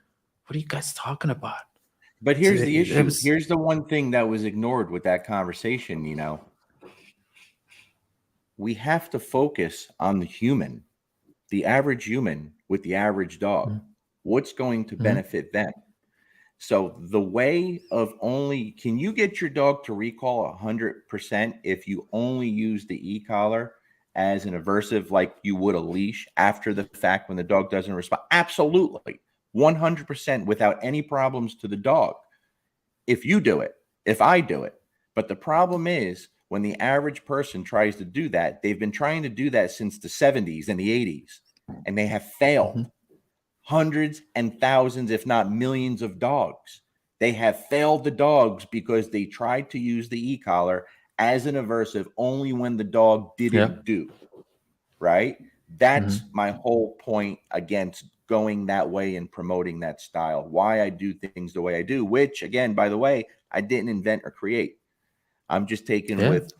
[SPEAKER 2] what are you guys talking about?
[SPEAKER 1] But
[SPEAKER 2] So
[SPEAKER 1] here's the
[SPEAKER 2] it
[SPEAKER 1] issue.
[SPEAKER 2] was.
[SPEAKER 1] Here's the one thing that was ignored with that conversation, we have to focus on the human, the average human with the average dog. What's going to
[SPEAKER 2] Mhm.
[SPEAKER 1] benefit them? So the way of only can you get your dog to recall 100% if you only use the e-collar as an aversive like you would a leash after the fact when the dog doesn't respond? Absolutely. 100% without any problems to the dog. If you do it, if I do it. But the problem is when the average person tries to do that, they've been trying to do that since the 70s and the 80s, and they have failed.
[SPEAKER 2] Mhm.
[SPEAKER 1] Hundreds and thousands, if not millions of dogs. They have failed the dogs because they tried to use the e-collar as an aversive only when the dog
[SPEAKER 2] Yeah.
[SPEAKER 1] didn't do, right? That's
[SPEAKER 2] Mhm.
[SPEAKER 1] my whole point against going that way and promoting that style. Why I do things the way I do, which again, by the way, I didn't invent or create. I'm just taking
[SPEAKER 2] Yeah.
[SPEAKER 1] with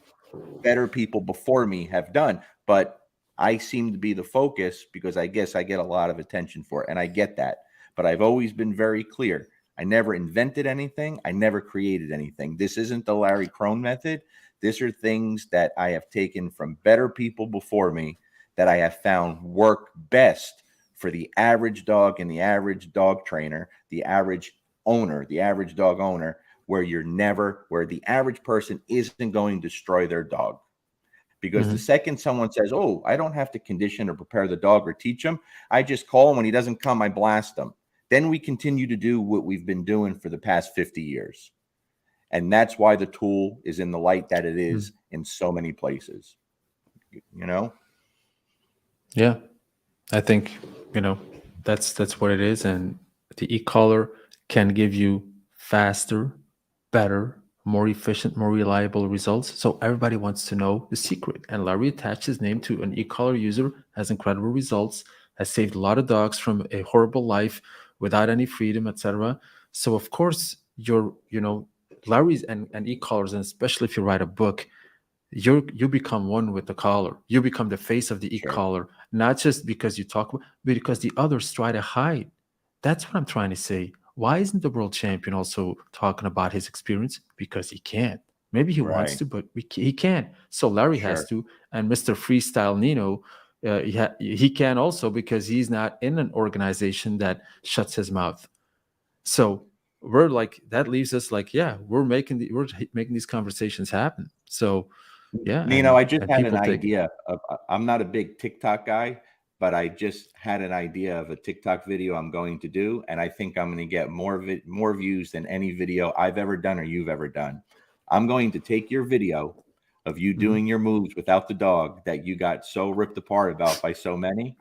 [SPEAKER 1] better people before me have done. But I seem to be the focus because I guess I get a lot of attention for it. And I get that. But I've always been very clear. I never invented anything. I never created anything. This isn't the Larry Krohn method. These are things that I have taken from better people before me that I have found work best for the average dog and the average dog trainer, the average owner, the average dog owner, where the average person isn't going to destroy their dog. Because the
[SPEAKER 2] Mhm.
[SPEAKER 1] second someone says, oh, I don't have to condition or prepare the dog or teach him, I just call him when he doesn't come, I blast him. Then we continue to do what we've been doing for the past 50 years. And that's why the tool is in the light that it
[SPEAKER 2] Mhm.
[SPEAKER 1] is in so many places, you know?
[SPEAKER 2] Yeah. I think that's what it is, and the e-collar can give you faster, better, more efficient, more reliable results. So everybody wants to know the secret. And Larry attached his name to an e-collar user, has incredible results, has saved a lot of dogs from a horrible life without any freedom, etc. So of course your, Larry's and e-collars, and especially if you write a book, you become one with the collar. You become the face of the
[SPEAKER 1] Sure.
[SPEAKER 2] e-collar, not just because you talk about, but because the others try to hide. That's what I'm trying to say. Why isn't the world champion also talking about his experience? Because he can't. Maybe he wants
[SPEAKER 1] Right.
[SPEAKER 2] to, but he can't. So Larry has
[SPEAKER 1] Sure.
[SPEAKER 2] to, and Mr. Freestyle Nino, he can also, because he's not in an organization that shuts his mouth. So we're like, that leaves us like, yeah, we're making these conversations happen. So yeah,
[SPEAKER 1] Nino, I just
[SPEAKER 2] and
[SPEAKER 1] had an
[SPEAKER 2] people take it.
[SPEAKER 1] idea of, I'm not a big TikTok guy, but I just had an idea of a TikTok video I'm going to do, and I think I'm going to get more views than any video I've ever done or you've ever done. I'm going to take your video of you
[SPEAKER 2] Mhm.
[SPEAKER 1] doing your moves without the dog that you got so ripped apart about by so many.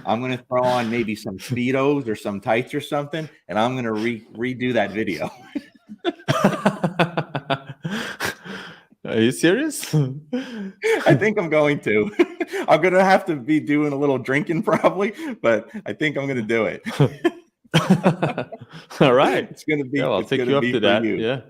[SPEAKER 1] I'm going to throw on maybe some Speedos or some tights or something, and I'm going to redo that video.
[SPEAKER 2] Are you serious?
[SPEAKER 1] I think I'm going to. I'm going to have to be doing a little drinking probably, but I think I'm going to do it.
[SPEAKER 2] All right.
[SPEAKER 1] It's going to
[SPEAKER 2] Yeah,
[SPEAKER 1] be
[SPEAKER 2] well, I'll
[SPEAKER 1] it's going
[SPEAKER 2] take
[SPEAKER 1] to
[SPEAKER 2] you up
[SPEAKER 1] be
[SPEAKER 2] to
[SPEAKER 1] for
[SPEAKER 2] that.
[SPEAKER 1] you.
[SPEAKER 2] Yeah.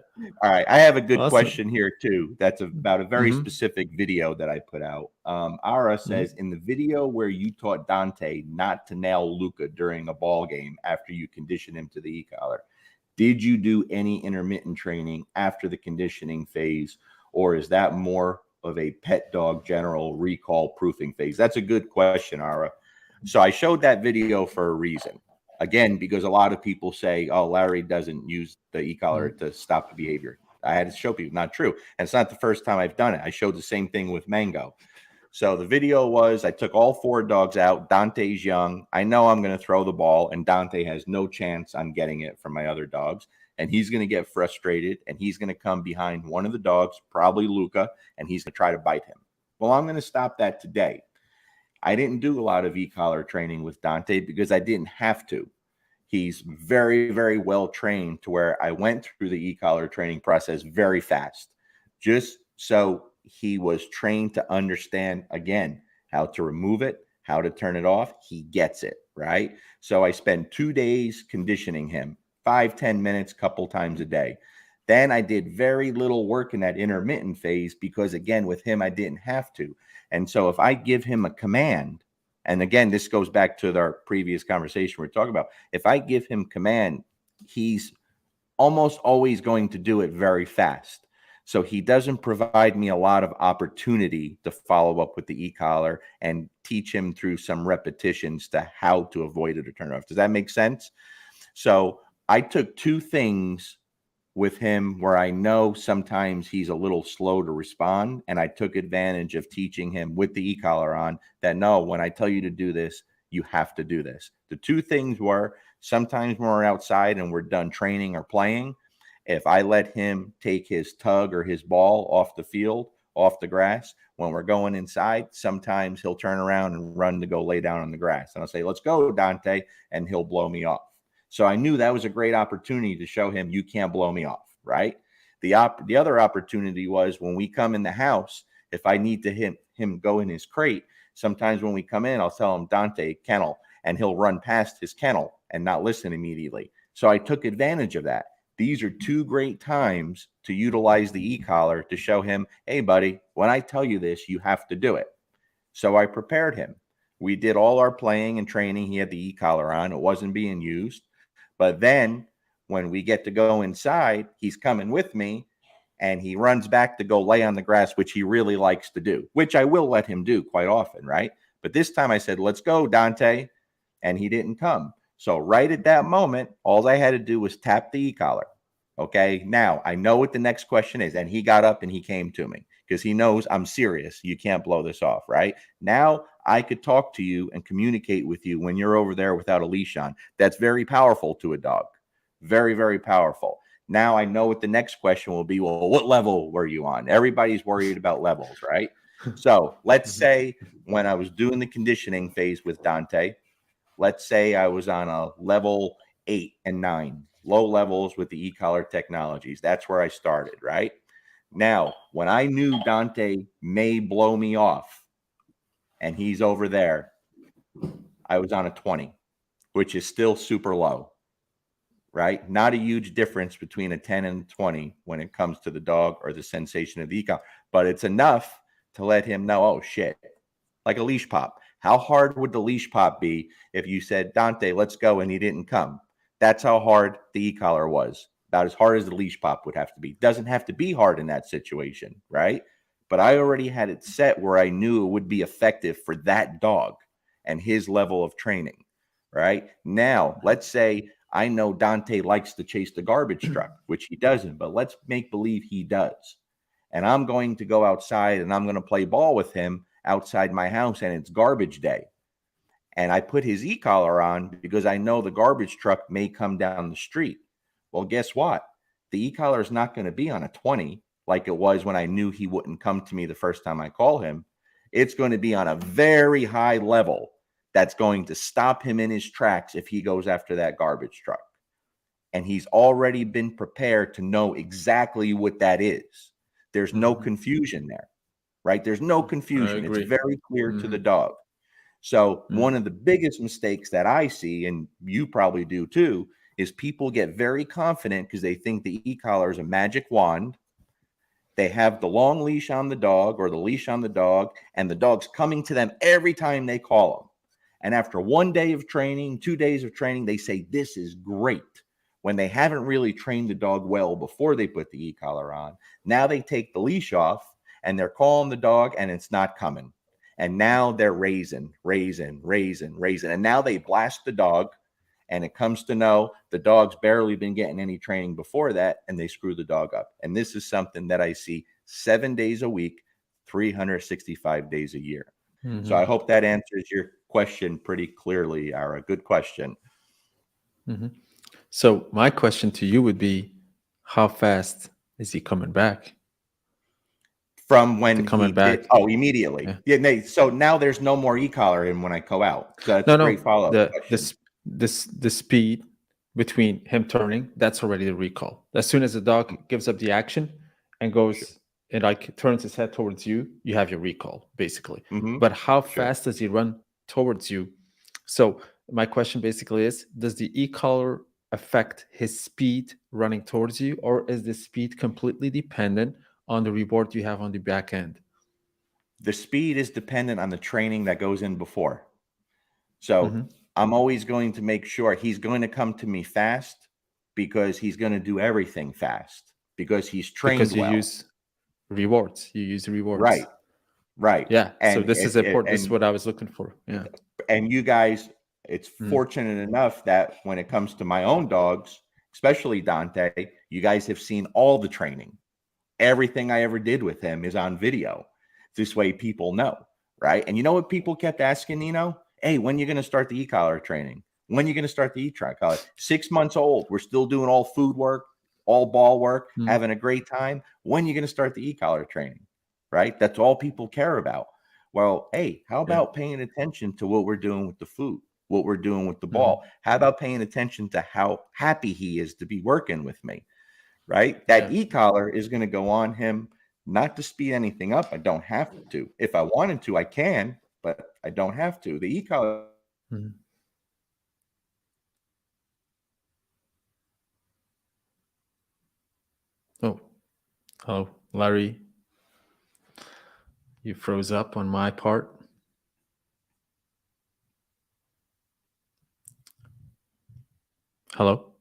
[SPEAKER 1] All right, I have a good
[SPEAKER 2] Awesome.
[SPEAKER 1] question here too. That's about a very
[SPEAKER 2] Hmm.
[SPEAKER 1] specific video that I put out. Ara says,
[SPEAKER 2] Hmm.
[SPEAKER 1] in the video where you taught Dante not to nail Luca during a ball game after you conditioned him to the e-collar, did you do any intermittent training after the conditioning phase, or is that more of a pet dog general recall proofing phase? That's a good question, Ara. So I showed that video for a reason. Again, because a lot of people say, oh, Larry doesn't use the e-collar to stop the behavior. I had to show people not true. And it's not the first time I've done it. I showed the same thing with Mango. So the video was, I took all 4 dogs out. Dante's young. I know I'm going to throw the ball, and Dante has no chance on getting it from my other dogs. And he's going to get frustrated, and he's going to come behind one of the dogs, probably Luca, and he's going to try to bite him. Well, I'm going to stop that today. I didn't do a lot of e-collar training with Dante because I didn't have to. He's very, very well trained to where I went through the e-collar training process very fast, just so he was trained to understand, again, how to remove it, how to turn it off. He gets it, right? So I spent 2 days conditioning him, 5-10 minutes, couple times a day. Then I did very little work in that intermittent phase because, again, with him, I didn't have to. And so if I give him a command, and again, this goes back to our previous conversation we're talking about. If I give him command, he's almost always going to do it very fast. So he doesn't provide me a lot of opportunity to follow up with the e-collar and teach him through some repetitions to how to avoid it or turn it off. Does that make sense? So I took 2 things with him where I know sometimes he's a little slow to respond. And I took advantage of teaching him with the e-collar on that, no, when I tell you to do this, you have to do this. The 2 things were, sometimes when we're outside and we're done training or playing, if I let him take his tug or his ball off the field, off the grass, when we're going inside, sometimes he'll turn around and run to go lay down on the grass. And I'll say, let's go, Dante. And he'll blow me off. So I knew that was a great opportunity to show him you can't blow me off, right? The other opportunity was when we come in the house, if I need to him go in his crate, sometimes when we come in, I'll tell him Dante kennel, and he'll run past his kennel and not listen immediately. So I took advantage of that. These are 2 great times to utilize the e-collar to show him, hey, buddy, when I tell you this, you have to do it. So I prepared him. We did all our playing and training. He had the e-collar on. It wasn't being used. But then when we get to go inside, he's coming with me and he runs back to go lay on the grass, which he really likes to do, which I will let him do quite often, right? But this time I said, let's go, Dante. And he didn't come. So right at that moment, all I had to do was tap the e-collar. Okay, now I know what the next question is. And he got up and he came to me because he knows I'm serious. You can't blow this off, right? Now I could talk to you and communicate with you when you're over there without a leash on. That's very powerful to a dog. Very, very powerful. Now I know what the next question will be. Well, what level were you on? Everybody's worried about levels, right? So let's say when I was doing the conditioning phase with Dante, let's say I was on a level 8 and 9, low levels with the e-collar technologies. That's where I started, right? Now, when I knew Dante may blow me off and he's over there, I was on a 20, which is still super low. right? Not a huge difference between a 10 and a 20 when it comes to the dog or the sensation of the e-collar, but it's enough to let him know, oh shit, like a leash pop. How hard would the leash pop be if you said, Dante, let's go, and he didn't come? That's how hard the e-collar was. About as hard as the leash pop would have to be. Doesn't have to be hard in that situation, right? But I already had it set where I knew it would be effective for that dog and his level of training, right? Now, let's say I know Dante likes to chase the garbage truck, which he doesn't, but let's make believe he does. And I'm going to go outside and I'm going to play ball with him outside my house, and it's garbage day. And I put his e-collar on because I know the garbage truck may come down the street. Well, guess what? The e-collar is not going to be on a 20 like it was when I knew he wouldn't come to me the first time I call him. It's going to be on a very high level that's going to stop him in his tracks if he goes after that garbage truck. And he's already been prepared to know exactly what that is. There's no confusion there, right? There's no confusion. It's very clear to the dog. So one of the biggest mistakes that I see, and you probably do too, is people get very confident because they think the e-collar is a magic wand. They have the long leash on the dog or the leash on the dog, and the dog's coming to them every time they call them. And after 1 day of training, 2 days of training, they say, this is great. When they haven't really trained the dog well before they put the e-collar on. Now they take the leash off and they're calling the dog and it's not coming. And now they're raising. And now they blast the dog, and it comes to know the dog's barely been getting any training before that, and they screw the dog up. And this is something that I see 7 days a week, 365 days a year. So I hope that answers your question pretty clearly, Ara. Good question.
[SPEAKER 2] So my question to you would be, how fast is he coming back?
[SPEAKER 1] From when he back? Immediately. Yeah. So now there's no more e-collar in when I go out. So that's a great follow-up question.
[SPEAKER 2] The speed between him turning, that's already the recall. As soon as the dog gives up the action and goes and like turns his head towards you, you have your recall basically. But how fast does he run towards you? So my question basically is, does the e-collar affect his speed running towards you, or is the speed completely dependent on the reward you have on the back end?
[SPEAKER 1] The speed is dependent on the training that goes in before. So I'm always going to make sure he's going to come to me fast because he's going to do everything fast because he's trained well.
[SPEAKER 2] Because you use rewards. You use rewards.
[SPEAKER 1] Right.
[SPEAKER 2] Yeah. And so this is important. This is what I was looking for. Yeah.
[SPEAKER 1] And you guys, it's fortunate enough that when it comes to my own dogs, especially Dante, you guys have seen all the training. Everything I ever did with him is on video. This way people know, right? And you know what people kept asking, Nino? Hey, when are you going to start the e-collar training? When are you going to start the e-collar? 6 months old. We're still doing all food work, all ball work, having a great time. When are you going to start the e-collar training? Right? That's all people care about. Well, hey, how about paying attention to what we're doing with the food, what we're doing with the ball? How about paying attention to how happy he is to be working with me? Right? That e-collar is going to go on him, not to speed anything up. I don't have to. If I wanted to, I can, but I don't have to. The e-collar.
[SPEAKER 2] Oh, Larry, you froze up on my part. Hello?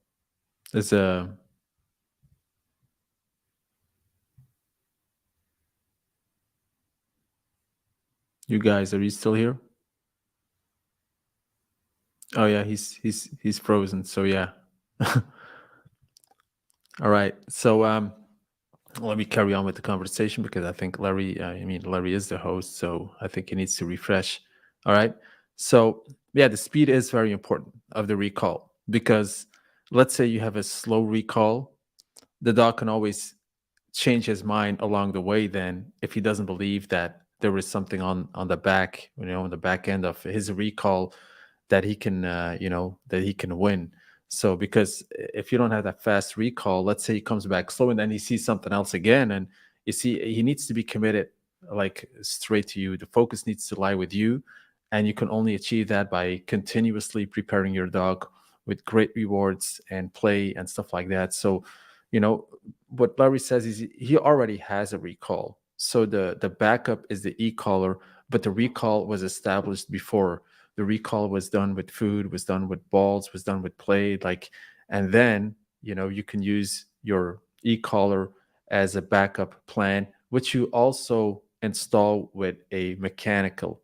[SPEAKER 2] Is you guys, are you still here? Oh yeah, he's frozen. So yeah. All right. So let me carry on with the conversation because I think Larry is the host, so I think he needs to refresh. All right. So yeah, the speed is very important of the recall because let's say you have a slow recall, the dog can always change his mind along the way then if he doesn't believe that there is something on the back, on the back end of his recall that he can that he can win. So because if you don't have that fast recall, let's say he comes back slow and then he sees something else again, and you see he needs to be committed like straight to you. The focus needs to lie with you, and you can only achieve that by continuously preparing your dog with great rewards and play and stuff like that. So, what Larry says is he already has a recall. So the backup is the e-collar, but the recall was established before. The recall was done with food, was done with balls, was done with play, like, and then you can use your e-collar as a backup plan, which you also install with a mechanical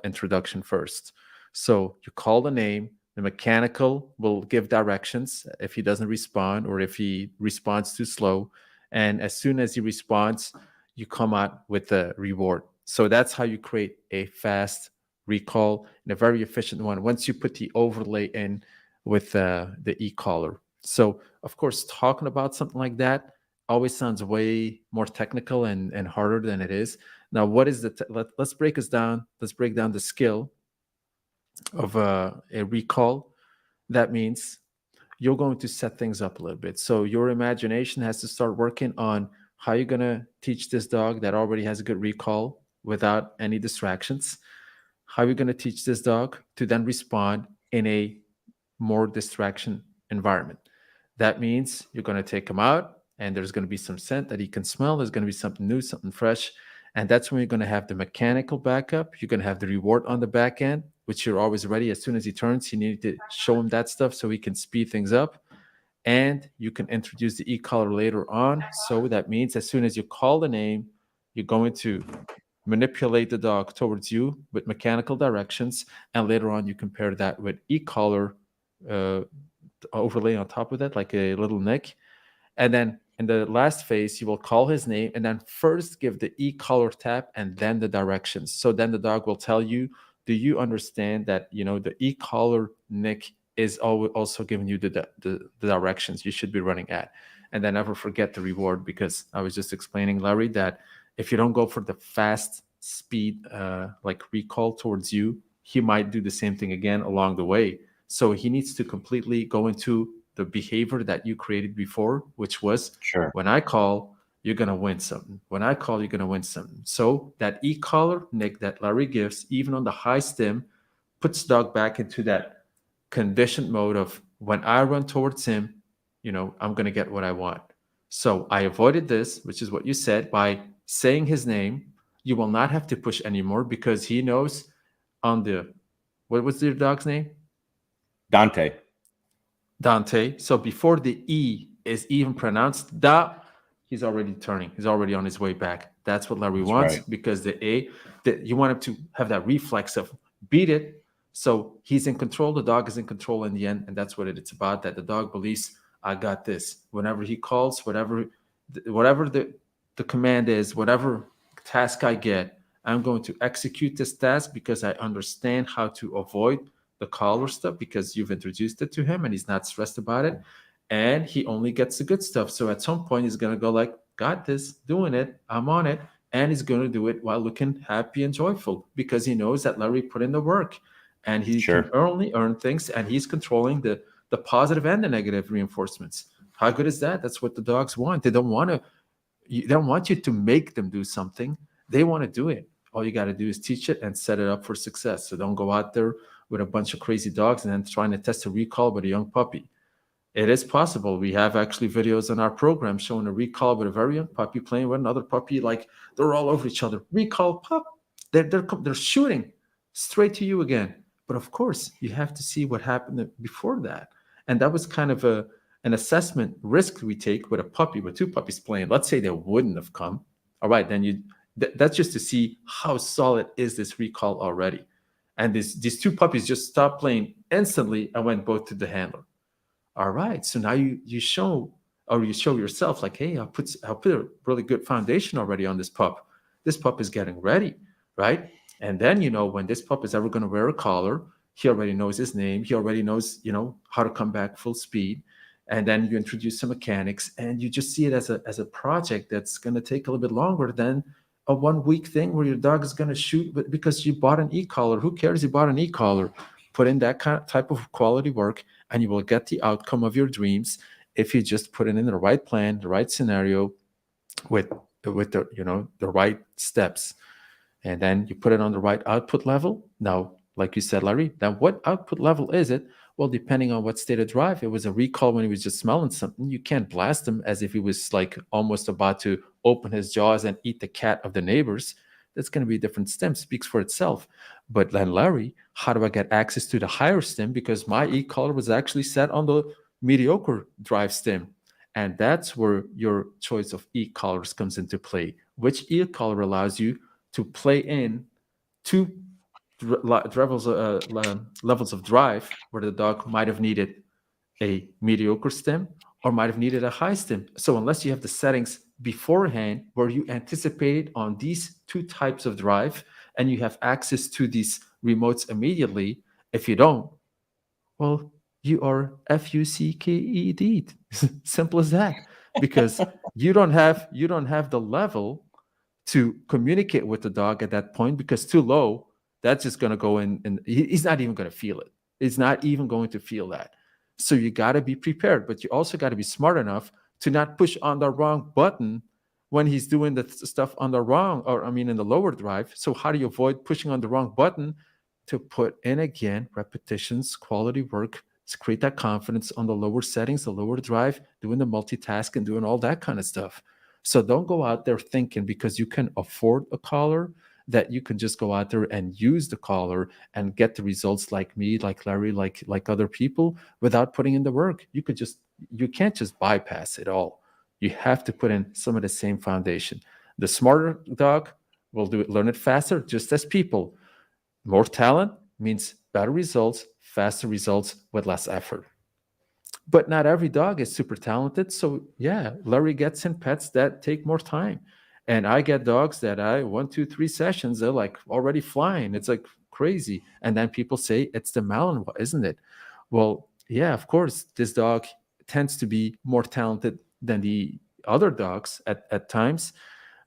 [SPEAKER 2] introduction first. So you call the name, the mechanical will give directions if he doesn't respond or if he responds too slow. And as soon as he responds, you come out with the reward. So that's how you create a fast recall and a very efficient one once you put the overlay in with the e-collar. So, of course, talking about something like that always sounds way more technical and harder than it is. Now, what is let's break this down. Let's break down the skill of a recall. That means you're going to set things up a little bit. So your imagination has to start working on how you're going to teach this dog that already has a good recall without any distractions. How you're going to teach this dog to then respond in a more distraction environment. That means you're going to take him out and there's going to be some scent that he can smell. There's going to be something new, something fresh. And that's when you're going to have the mechanical backup. You're going to have the reward on the back end, which you're always ready. As soon as he turns, you need to show him that stuff so he can speed things up. And you can introduce the e-collar later on. So that means as soon as you call the name, you're going to manipulate the dog towards you with mechanical directions. And later on, you compare that with e-collar uh, overlay on top of that, like a little nick. And then in the last phase, you will call his name and then first give the e-collar tap and then the directions. So then the dog will tell you, do you understand that, the e-collar nick is also giving you the directions you should be running at. And then never forget the reward, because I was just explaining, Larry, that if you don't go for the fast speed, like recall towards you, he might do the same thing again along the way. So he needs to completely go into the behavior that you created before, which was
[SPEAKER 1] Sure.
[SPEAKER 2] when I call, you're going to win something. When I call, you're going to win something. So that e-collar nick that Larry gives, even on the high stim, puts dog back into that conditioned mode of when I run towards him, I'm going to get what I want. So I avoided this, which is what you said, by saying his name. You will not have to push anymore because he knows on the, what was your dog's name?
[SPEAKER 1] Dante.
[SPEAKER 2] Dante. So before the E is even pronounced, da, he's already turning. He's already on his way back. That's what Larry
[SPEAKER 1] That's
[SPEAKER 2] wants,
[SPEAKER 1] right.
[SPEAKER 2] because the A, you want him to have that reflex of beat it. So he's in control. The dog is in control in the end. And that's what it's about, that the dog believes, I got this. Whenever he calls, whatever the command is, whatever task I get, I'm going to execute this task because I understand how to avoid the collar stuff because you've introduced it to him and he's not stressed about it. And he only gets the good stuff. So at some point, he's going to go like, got this, doing it, I'm on it. And he's going to do it while looking happy and joyful because he knows that Larry put in the work and he can
[SPEAKER 1] Sure.
[SPEAKER 2] only earn things, and he's controlling the positive and the negative reinforcements. How good is that? That's what the dogs want. They don't want you to make them do something. They want to do it. All you got to do is teach it and set it up for success. So don't go out there with a bunch of crazy dogs and then trying to test a recall with a young puppy. It is possible. We have actually videos on our program showing a recall with a very young puppy playing with another puppy. Like they're all over each other. Recall, pup. They're shooting straight to you again. But of course, you have to see what happened before that. And that was kind of an assessment risk we take with a puppy, with two puppies playing. Let's say they wouldn't have come. All right, then that's just to see how solid is this recall already. And these two puppies just stopped playing instantly and went both to the handler. All right, so now you show yourself like, hey, I'll put a really good foundation already on this pup. This pup is getting ready, right? And then when this pup is ever going to wear a collar, he already knows his name. He already knows how to come back full speed. And then you introduce some mechanics, and you just see it as a project that's going to take a little bit longer than a 1 week thing where your dog is going to shoot because you bought an e-collar. Who cares? You bought an e-collar. Put in that type of quality work, and you will get the outcome of your dreams if you just put it in the right plan, the right scenario, with the right steps, and then you put it on the right output level. Now, like you said, Larry, then what output level is it? Well, depending on what state of drive, it was a recall when he was just smelling something. You can't blast him as if he was like almost about to open his jaws and eat the cat of the neighbors. That's going to be a different stem, speaks for itself. But then, Larry, how do I get access to the higher stem? Because my e-collar was actually set on the mediocre drive stem. And that's where your choice of e-collars comes into play. Which e-collar allows you to play in two levels of drive where the dog might have needed a mediocre stem or might have needed a high stem. So unless you have the settings beforehand where you anticipated on these two types of drive and you have access to these remotes immediately, if you don't, well, you are fucked. Simple as that. Because you don't have the level to communicate with the dog at that point, because too low, that's just going to go in and he's not even going to feel it. He's not even going to feel that. So you got to be prepared, but you also got to be smart enough to not push on the wrong button when he's doing the stuff on the wrong, or I mean in the lower drive. So how do you avoid pushing on the wrong button? To put in again repetitions, quality work, to create that confidence on the lower settings, the lower drive, doing the multitask and doing all that kind of stuff. So don't go out there thinking because you can afford a collar that you can just go out there and use the collar and get the results like me, like Larry, like other people without putting in the work. You can't just bypass it all. You have to put in some of the same foundation. The smarter dog will learn it faster, just as people. More talent means better results, faster results with less effort. But not every dog is super talented. So yeah, Larry gets in pets that take more time. And I get dogs that 1, 2, 3 sessions, they're like already flying. It's like crazy. And then people say it's the Malinois, isn't it? Well, yeah, of course, this dog tends to be more talented than the other dogs at times,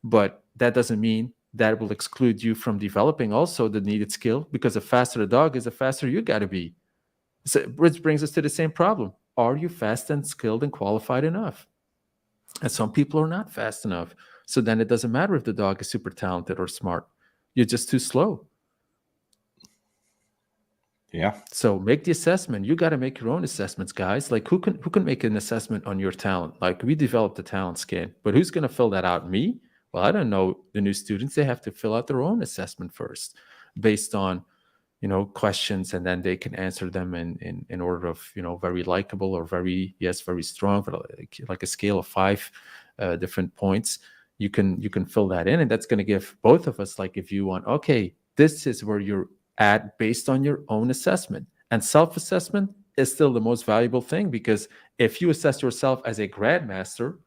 [SPEAKER 2] but that doesn't mean that will exclude you from developing also the needed skill, because the faster the dog is, the faster you got to be. So, which brings us to the same problem. Are you fast and skilled and qualified enough? And some people are not fast enough. So then it doesn't matter if the dog is super talented or smart. You're just too slow.
[SPEAKER 1] Yeah.
[SPEAKER 2] So make the assessment. You got to make your own assessments, guys. Like who can make an assessment on your talent? Like we developed a talent scan, but who's going to fill that out? Me? Well, I don't know the new students. They have to fill out their own assessment first based on questions, and then they can answer them in order of very likable or very, yes, very strong, but like a scale of 5 different points. You can fill that in, and that's going to give both of us like a view on, okay, this is where you're at based on your own assessment. And self-assessment is still the most valuable thing, because if you assess yourself as a grandmaster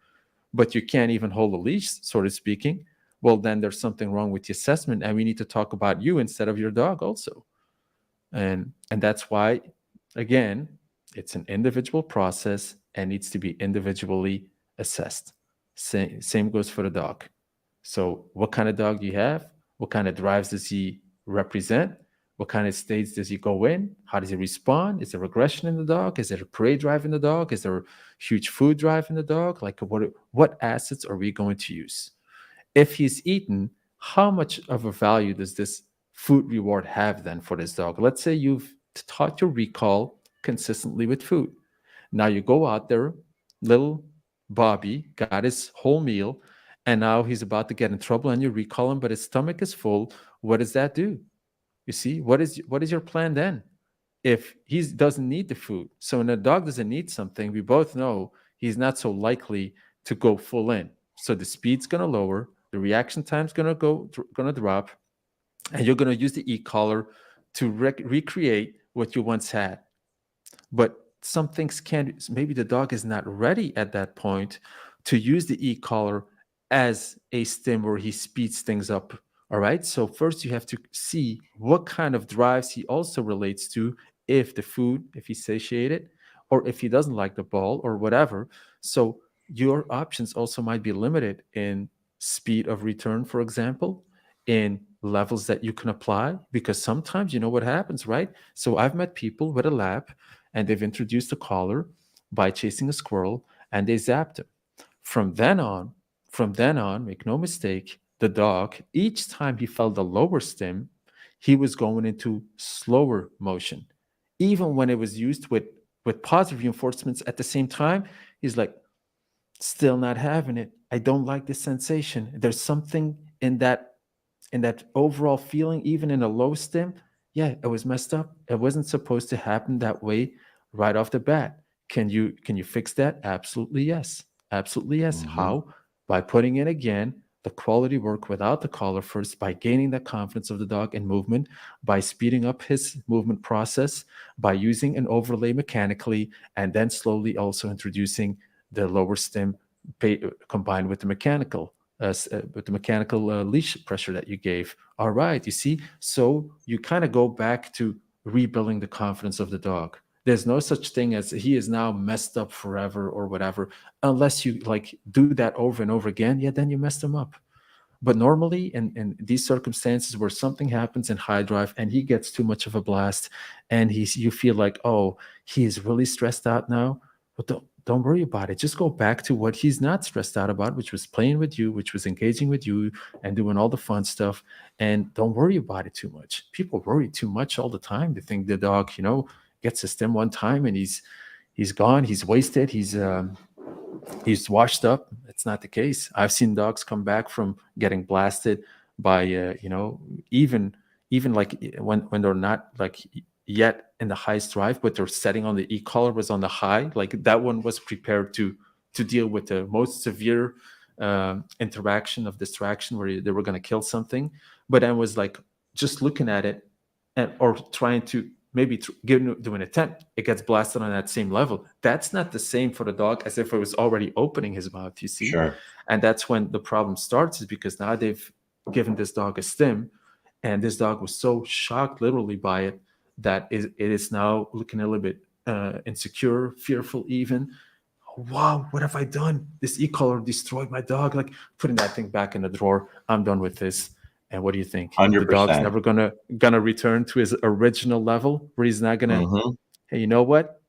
[SPEAKER 2] but you can't even hold a leash, sort of speaking, well, then there's something wrong with the assessment, and we need to talk about you instead of your dog also. And that's why, again, it's an individual process and needs to be individually assessed. Same goes for the dog. So what kind of dog do you have? What kind of drives does he represent? What kind of states does he go in? How does he respond? Is there regression in the dog? Is there a prey drive in the dog? Is there a huge food drive in the dog? Like what assets are we going to use? If he's eaten, how much of a value does this food reward have then for this dog? Let's say you've taught your recall consistently with food. Now you go out there, little Bobby got his whole meal, and now he's about to get in trouble, and you recall him, but his stomach is full. What does that do? You see, what is your plan then? If he doesn't need the food, so when a dog doesn't need something, we both know he's not so likely to go full in. So the speed's going to lower, the reaction time's going to drop, and you're going to use the e-collar to recreate what you once had. But some things can't, maybe the dog is not ready at that point to use the e-collar as a stim where he speeds things up. All right. So first you have to see what kind of drives he also relates to, if the food, if he's satiated, or if he doesn't like the ball or whatever. So your options also might be limited in speed of return, for example, in levels that you can apply, because sometimes you know what happens, right? So I've met people with a lab and they've introduced a collar by chasing a squirrel, and they zapped him. From then on, make no mistake, the dog, each time he felt the lower stim, he was going into slower motion. even when it was used with positive reinforcements at the same time, he's like, still not having it. I don't like this sensation. There's something in that overall feeling, even in a low stim. Yeah, it was messed up. It wasn't supposed to happen that way right off the bat. Can you fix that? Absolutely yes. Absolutely yes.
[SPEAKER 1] Hmm.
[SPEAKER 2] How? By putting in again the quality work without the collar first, by gaining the confidence of the dog in movement, by speeding up his movement process, by using an overlay mechanically, and then slowly also introducing the lower stim combined with the mechanical leash pressure that you gave. All right, you see, so you kind of go back to rebuilding the confidence of the dog. There's no such thing as he is now messed up forever or whatever, unless you like do that over and over again. Yeah, then you messed him up. But normally, in these circumstances where something happens in high drive and he gets too much of a blast, and you feel like, oh, he is really stressed out now. But don't worry about it. Just go back to what he's not stressed out about, which was playing with you, which was engaging with you, and doing all the fun stuff. And don't worry about it too much. People worry too much all the time. They think the dog, gets a stim one time and he's gone, he's wasted, he's washed up. It's not the case. I've seen dogs come back from getting blasted by even like when they're not like yet in the highest drive, but they're setting on the e-collar was on the high. Like that one was prepared to deal with the most severe interaction of distraction where they were going to kill something, but then was like just looking at it and or trying to maybe do an attempt, it gets blasted on that same level. That's not the same for the dog as if it was already opening his mouth, you see?
[SPEAKER 1] Sure.
[SPEAKER 2] And that's when the problem starts, is because now they've given this dog a stim, and this dog was so shocked literally by it that it is now looking a little bit insecure, fearful even. Wow, what have I done? This e-collar destroyed my dog. Like putting that thing back in the drawer. I'm done with this. And what do you think? The dog's
[SPEAKER 1] 100%.
[SPEAKER 2] never gonna return to his original level, where he's not gonna,
[SPEAKER 1] Hmm.
[SPEAKER 2] hey, you know what?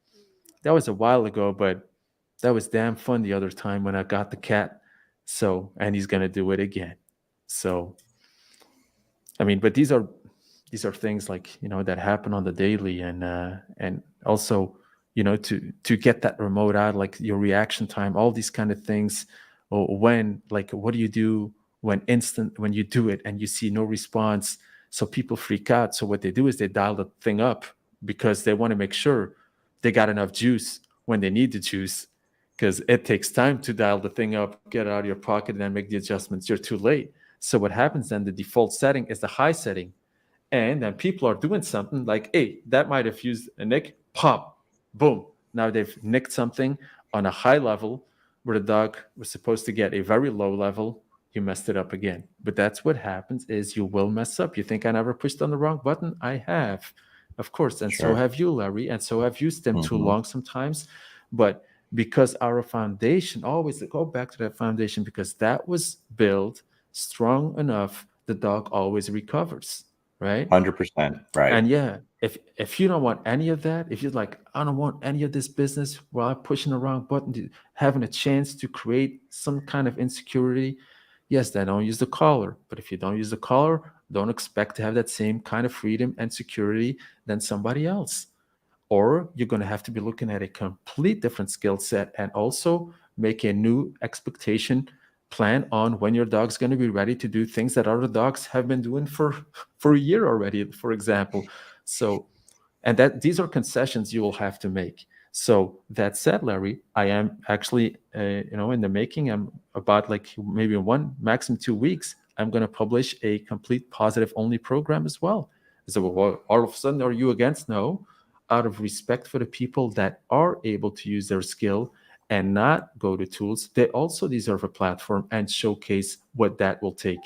[SPEAKER 2] That was a while ago, but that was damn fun the other time when I got the cat. So, and he's gonna do it again. So, I mean, but these are things like that happen on the daily, and also to get that remote out, like your reaction time, all these kind of things. Or when, like, what do you do when you do it and you see no response? So people freak out. So what they do is they dial the thing up because they want to make sure they got enough juice when they need the juice, because it takes time to dial the thing up, get it out of your pocket, and then make the adjustments. You're too late. So what happens then? The default setting is the high setting, and then people are doing something like, hey, that might have used a nick, pop, boom. Now they've nicked something on a high level where the dog was supposed to get a very low level. You messed it up again. But that's what happens, is you will mess up. You think I never pushed on the wrong button? I have, of course. And so
[SPEAKER 1] Sure.
[SPEAKER 2] have you, Larry. And so have you, stem too
[SPEAKER 1] Hmm.
[SPEAKER 2] long sometimes. But because our foundation, always go back to that foundation, because that was built strong enough, the dog always recovers, right?
[SPEAKER 1] 100%. Right.
[SPEAKER 2] And yeah, if you don't want any of that, if you're like, I don't want any of this business while I'm pushing the wrong button, having a chance to create some kind of insecurity, yes, then don't use the collar. But if you don't use the collar, don't expect to have that same kind of freedom and security than somebody else. Or you're going to have to be looking at a complete different skill set, and also make a new expectation plan on when your dog's going to be ready to do things that other dogs have been doing for a year already, for example. So, and that these are concessions you will have to make. So that said, Larry, I am actually in the making. I'm about, like, maybe in 1 maximum 2 weeks, I'm going to publish a complete positive only program as well. So, well, all of a sudden, are you against? No. Out of respect for the people that are able to use their skill and not go to tools, they also deserve a platform and showcase what that will take,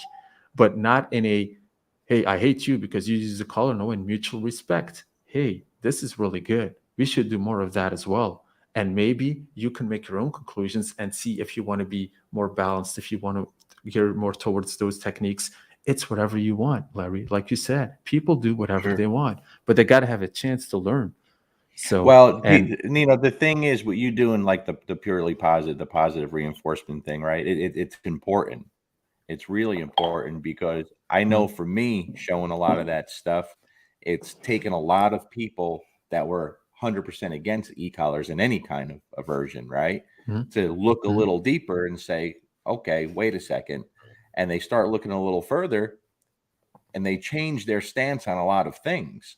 [SPEAKER 2] but not in a, hey, I hate you because you use the color. No, in mutual respect. Hey, this is really good. We should do more of that as well. And maybe you can make your own conclusions and see if you want to be more balanced, if you want to gear more towards those techniques. It's whatever you want, Larry. Like you said, people do whatever
[SPEAKER 1] Sure.
[SPEAKER 2] they want, but they got to have a chance to learn. So,
[SPEAKER 1] Well,
[SPEAKER 2] and
[SPEAKER 1] the thing is, what you doing, like the purely positive, the positive reinforcement thing, right? It's important. It's really important because I know
[SPEAKER 2] mm,
[SPEAKER 1] for me, showing a lot of that stuff, it's taken a lot of people. that were 100% against e-collars and any kind of aversion, right?
[SPEAKER 2] Mhm.
[SPEAKER 1] To look a
[SPEAKER 2] Mhm.
[SPEAKER 1] little deeper and say, okay, wait a second. And they start looking a little further and they change their stance on a lot of things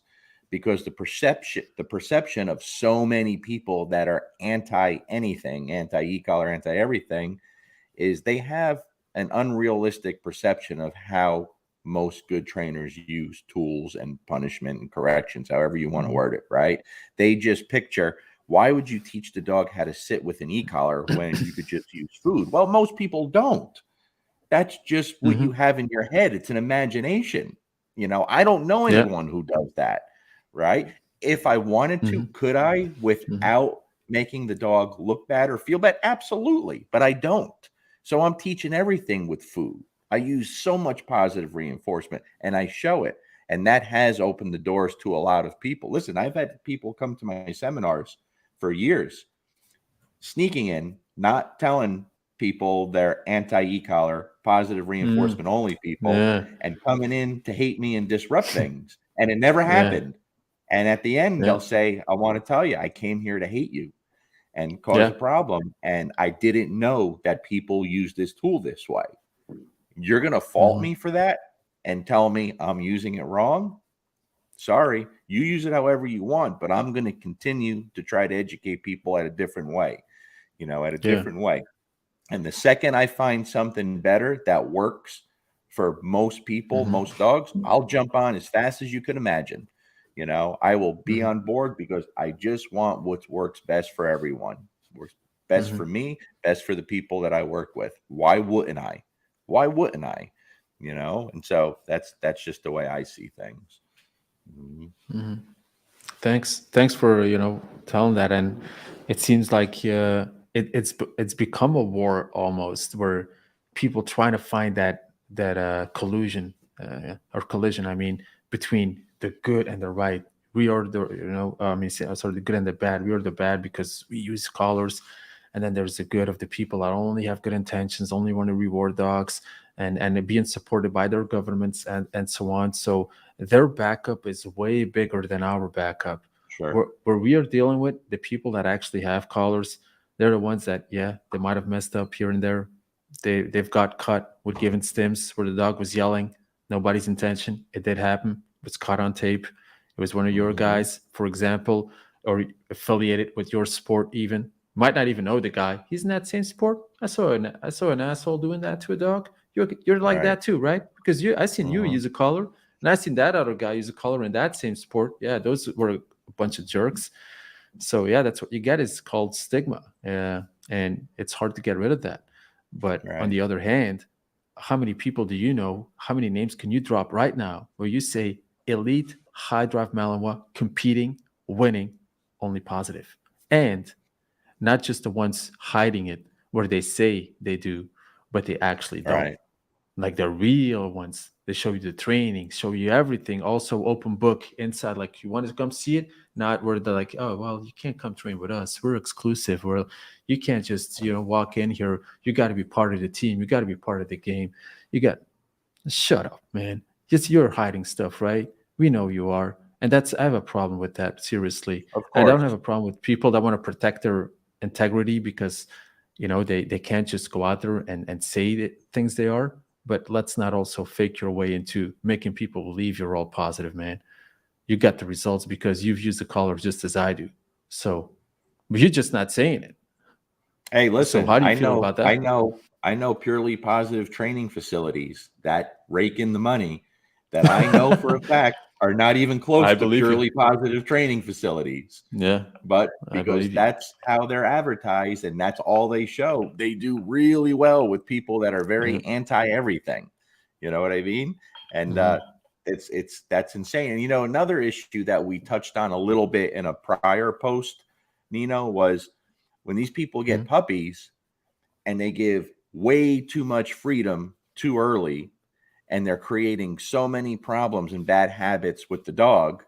[SPEAKER 1] because the perception of so many people that are anti anything, anti e-collar, anti everything, is they have an unrealistic perception of how most good trainers use tools and punishment and corrections, however you want to
[SPEAKER 2] Mhm.
[SPEAKER 1] word it, right? They just picture, why would you teach the dog how to sit with an e-collar when you could just use food? Well, most people don't. That's just what you
[SPEAKER 2] Mhm.
[SPEAKER 1] have in your head. It's an imagination. I don't know
[SPEAKER 2] Yeah.
[SPEAKER 1] anyone who does that, right? If I wanted to,
[SPEAKER 2] Mhm.
[SPEAKER 1] could I
[SPEAKER 2] Mhm.
[SPEAKER 1] without making the dog look bad or feel bad? Absolutely, but I don't. So I'm teaching everything with food. I use so much positive reinforcement and I show it. And that has opened the doors to a lot of people. Listen, I've had people come to my seminars for years, sneaking in, not telling people they're anti e-collar, positive
[SPEAKER 2] Mm.
[SPEAKER 1] reinforcement only people,
[SPEAKER 2] Yeah.
[SPEAKER 1] and coming in to hate me and disrupt things. And it never
[SPEAKER 2] Yeah.
[SPEAKER 1] happened. And at the end,
[SPEAKER 2] Yeah.
[SPEAKER 1] they'll say, I want to tell you, I came here to hate you and cause
[SPEAKER 2] Yeah.
[SPEAKER 1] a problem. And I didn't know that people use this tool this way. You're going to fault
[SPEAKER 2] Mhm.
[SPEAKER 1] me for that and tell me I'm using it wrong? Sorry, you use it however you want, but I'm going to continue to try to educate people at a different way, at a
[SPEAKER 2] Yeah.
[SPEAKER 1] different way. And the second I find something better that works for most people,
[SPEAKER 2] Mhm.
[SPEAKER 1] most dogs, I'll jump on as fast as you can imagine. I will be
[SPEAKER 2] Mhm.
[SPEAKER 1] on board because I just want what works best for everyone. Works best for
[SPEAKER 2] Mhm.
[SPEAKER 1] me, best for the people that I work with. Why wouldn't I? Why wouldn't I? And so that's just the way I see things. Mhm.
[SPEAKER 2] Mhm. Thanks for telling that. And it seems like it's become a war almost, where people trying to find that collusion or collision. I mean, between the good and the right. We are the I mean, sorry, the good and the bad. We are the bad because we use collars, and then there's the good of the people that only have good intentions, only want to reward dogs, and being supported by their governments and so on. So their backup is way bigger than our backup.
[SPEAKER 1] Sure.
[SPEAKER 2] Where we are dealing with the people that actually have collars, they're the ones that, yeah, they might have messed up here and there. They've got cut with given stims where the dog was yelling. Nobody's intention. It did happen. It was caught on tape. It was one of your
[SPEAKER 1] Hmm.
[SPEAKER 2] guys, for example, or affiliated with your sport even. Might not even know the guy. He's in that same sport. I saw an asshole doing that to a dog. You're like
[SPEAKER 1] Right.
[SPEAKER 2] that too, right? Because I seen you
[SPEAKER 1] Hmm.
[SPEAKER 2] use a collar, and I seen that other guy use a collar in that same sport. Yeah, those were a bunch of jerks. So yeah, that's what you get. Is called stigma, and it's hard to get rid of that. But on
[SPEAKER 1] Right.
[SPEAKER 2] the other hand, how many people do you know? How many names can you drop right now where you say elite, high drive Malinois, competing, winning, only positive, and not just the ones hiding it where they say they do, but they actually don't,
[SPEAKER 1] Right.
[SPEAKER 2] like the real ones. They show you the training, show you everything, also open book inside, like you want to come see it, not where they're like, oh well, you can't come train with us, we're exclusive, or you can't just walk in here, you got to be part of the team, you got to be part of the game. You got, shut up, man. Just, you're hiding stuff, right? We know you are. And that's, I have a problem with that, seriously.
[SPEAKER 1] Of
[SPEAKER 2] And I don't have
[SPEAKER 1] course.
[SPEAKER 2] a problem with people that want to protect their integrity because they can't just go out there and say the things they are. But let's not also fake your way into making people believe you're all positive, man. You got the results because you've used the collar just as I do. So, but you're just not saying it.
[SPEAKER 1] Hey,
[SPEAKER 2] So
[SPEAKER 1] listen,
[SPEAKER 2] how do you
[SPEAKER 1] I
[SPEAKER 2] feel
[SPEAKER 1] know,
[SPEAKER 2] about
[SPEAKER 1] I
[SPEAKER 2] that?
[SPEAKER 1] know, I know purely positive training facilities that rake in the money that I know for a fact are not even close
[SPEAKER 2] I
[SPEAKER 1] to
[SPEAKER 2] believe you.
[SPEAKER 1] purely positive training facilities.
[SPEAKER 2] Yeah,
[SPEAKER 1] But
[SPEAKER 2] I
[SPEAKER 1] because
[SPEAKER 2] believe you.
[SPEAKER 1] that's how they're advertised and that's all they show, they do really well with people that are
[SPEAKER 2] Yeah.
[SPEAKER 1] very anti everything. You know what I mean? And
[SPEAKER 2] Mhm.
[SPEAKER 1] it's that's insane. And another issue that we touched on a little bit in a prior post, Nino, was when these people get
[SPEAKER 2] Mhm.
[SPEAKER 1] puppies and they give way too much freedom too early and they're creating so many problems and bad habits with the dog.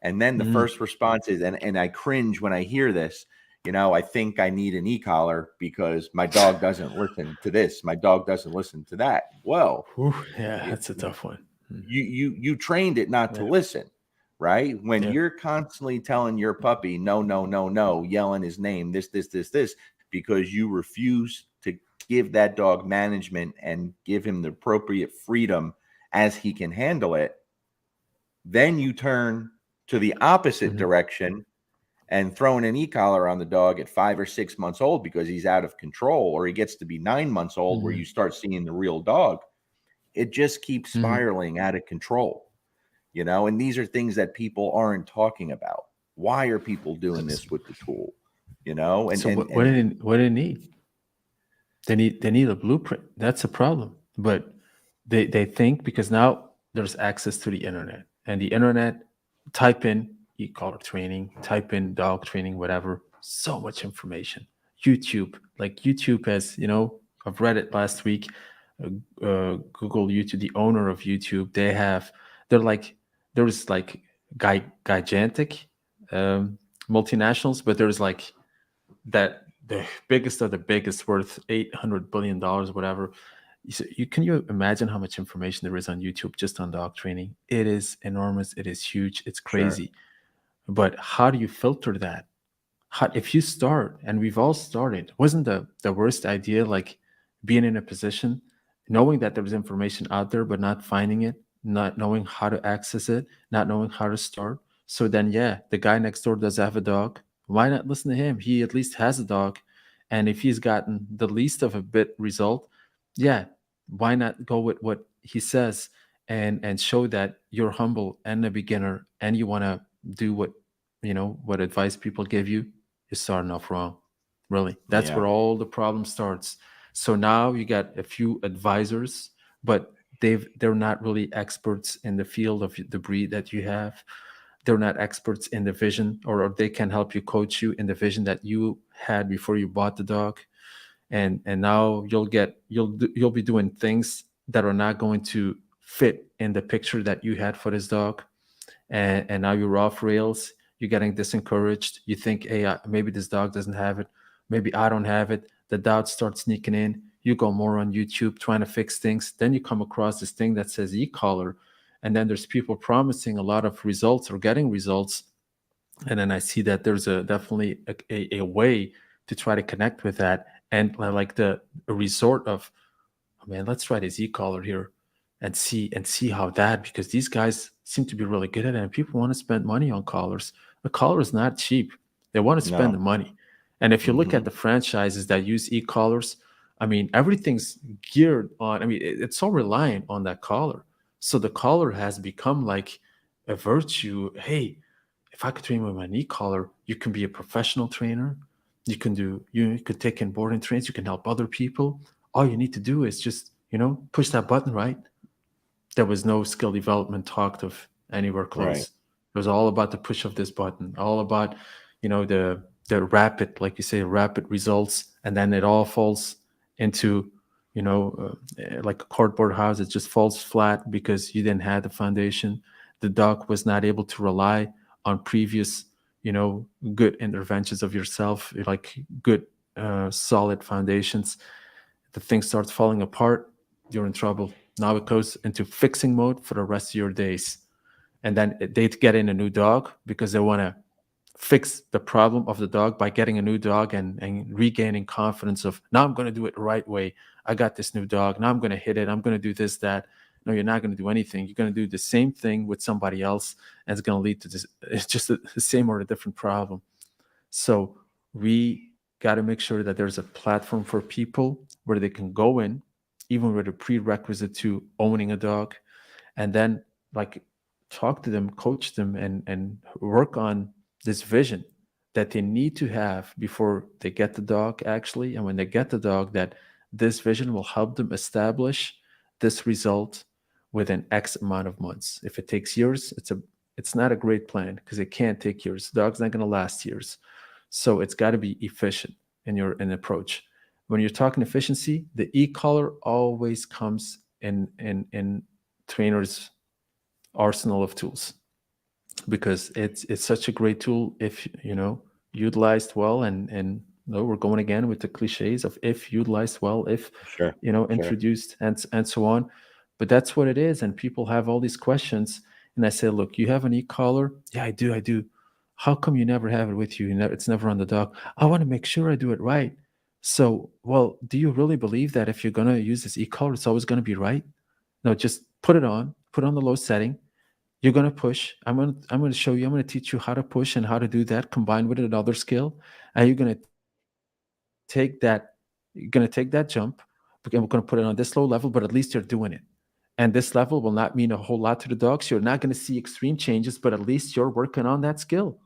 [SPEAKER 1] And then the
[SPEAKER 2] Mhm.
[SPEAKER 1] first response is, and I cringe when I hear this, I think I need an e-collar because my dog doesn't listen to this, my dog doesn't listen to that. Well,
[SPEAKER 2] Whew, yeah,
[SPEAKER 1] you
[SPEAKER 2] that's a tough one. Mm.
[SPEAKER 1] you trained it not to
[SPEAKER 2] Yeah.
[SPEAKER 1] listen. right? When
[SPEAKER 2] Yeah.
[SPEAKER 1] you're constantly telling your puppy, no, no, no, no, yelling his name, this, because you refuse to give that dog management and give him the appropriate freedom as he can handle it, then you turn to the opposite
[SPEAKER 2] Mhm.
[SPEAKER 1] direction and throwing an e-collar on the dog at 5 or 6 months old because he's out of control, or he gets to be 9 months old where
[SPEAKER 2] Mhm.
[SPEAKER 1] you start seeing the real dog. It just keeps
[SPEAKER 2] Mhm.
[SPEAKER 1] spiraling out of control, and these are things that people aren't talking about. Why are people doing
[SPEAKER 2] S-
[SPEAKER 1] this with the tool? And
[SPEAKER 2] So
[SPEAKER 1] and
[SPEAKER 2] what
[SPEAKER 1] and
[SPEAKER 2] what do they need? They need a blueprint. That's a problem. But they think because now there's access to the internet, and the internet, type in e-collar training, type in dog training, whatever, so much information. YouTube, like YouTube has, I've read it last week. Google YouTube, the owner of YouTube, they're like, there's like gigantic um, multinationals, but there's like that the biggest of the biggest, worth $800 billion, whatever. Can you imagine how much information there is on YouTube just on dog training? It is enormous. It is huge. It's
[SPEAKER 1] sure,
[SPEAKER 2] crazy. But how do you filter that? If you start, and we've all started, wasn't the worst idea like being in a position, knowing that there was information out there, but not finding it, not knowing how to access it, not knowing how to start? So then, yeah, the guy next door does have a dog. Why not listen to him? He at least has a dog. And if he's gotten the least of a bit result, yeah, why not go with what he says, and show that you're humble and a beginner, and you want to do what advice people give you. You're starting off wrong. Really. That's
[SPEAKER 1] yeah,
[SPEAKER 2] where all the problem starts. So now you got a few advisors, but they're not really experts in the field of the breed that you have. They're not experts in the vision, or they can help you, coach you in the vision that you had before you bought the dog. And now you'll be doing things that are not going to fit in the picture that you had for this dog. And now you're off rails. You're getting disencouraged. You think, hey, maybe this dog doesn't have it. Maybe I don't have it. The doubts start sneaking in. You go more on YouTube trying to fix things. Then you come across this thing that says e-collar. And then there's people promising a lot of results or getting results. And then I see that there's definitely a way to try to connect with that. And like the a resort of, oh man, let's try this e-collar here and see how that, because these guys seem to be really good at it, and people want to spend money on collars. A collar is not cheap. They want to spend the
[SPEAKER 1] no,
[SPEAKER 2] money. And if you look at
[SPEAKER 1] hmm
[SPEAKER 2] the franchises that use e-collars, I mean, everything's geared on, I mean, it's so reliant on that collar. So the collar has become like a virtue. Hey, if I could train with my knee collar, you can be a professional trainer. You could take in boarding trains. You can help other people. All you need to do is just, push that button, right? There was no skill development talked of anywhere
[SPEAKER 1] right,
[SPEAKER 2] close. It was all about the push of this button, all about, the rapid, like you say, rapid results, and then it all falls into, like a cardboard house. It just falls flat because you didn't have the foundation. The dog was not able to rely on previous, good interventions of yourself, like good, solid foundations. The thing starts falling apart, you're in trouble. Now it goes into fixing mode for the rest of your days. And then they get in a new dog because they want to fix the problem of the dog by getting a new dog, and regaining confidence of, now I'm going to do it the right way. I got this new dog. Now I'm going to hit it. I'm going to do this, that. No, you're not going to do anything. You're going to do the same thing with somebody else, and it's going to lead to this. It's just the same or a different problem. So we got to make sure that there's a platform for people where they can go in, even with a prerequisite to owning a dog, and then like talk to them, coach them, and work on this vision that they need to have before they get the dog actually. And when they get the dog, that this vision will help them establish this result within X amount of months. If it takes years, it's not a great plan because it can't take years. The dog's not going to last years. So it's got to be efficient in your approach. When you're talking efficiency, the e-collar always comes in trainers' arsenal of tools, because it's such a great tool if utilized well. And no, we're going again with the cliches of if utilized well, if
[SPEAKER 1] sure, sure,
[SPEAKER 2] introduced, and so on. But that's what it is, and people have all these questions. and I say, look, you have an e-collar? Yeah, I do. How come you never have it with you? It's never on the dog. I want to make sure I do it right. So, well, do you really believe that if you're going to use this e-collar, it's always going to be right? No, just put it on the low setting. You're going to push. I'm going to show you, I'm going to teach you how to push and how to do that combined with another skill. And you're going to take that jump, and we're going to put it on this low level, but at least you're doing it. And this level will not mean a whole lot to the dogs. You're not going to see extreme changes, but at least you're working on that skill.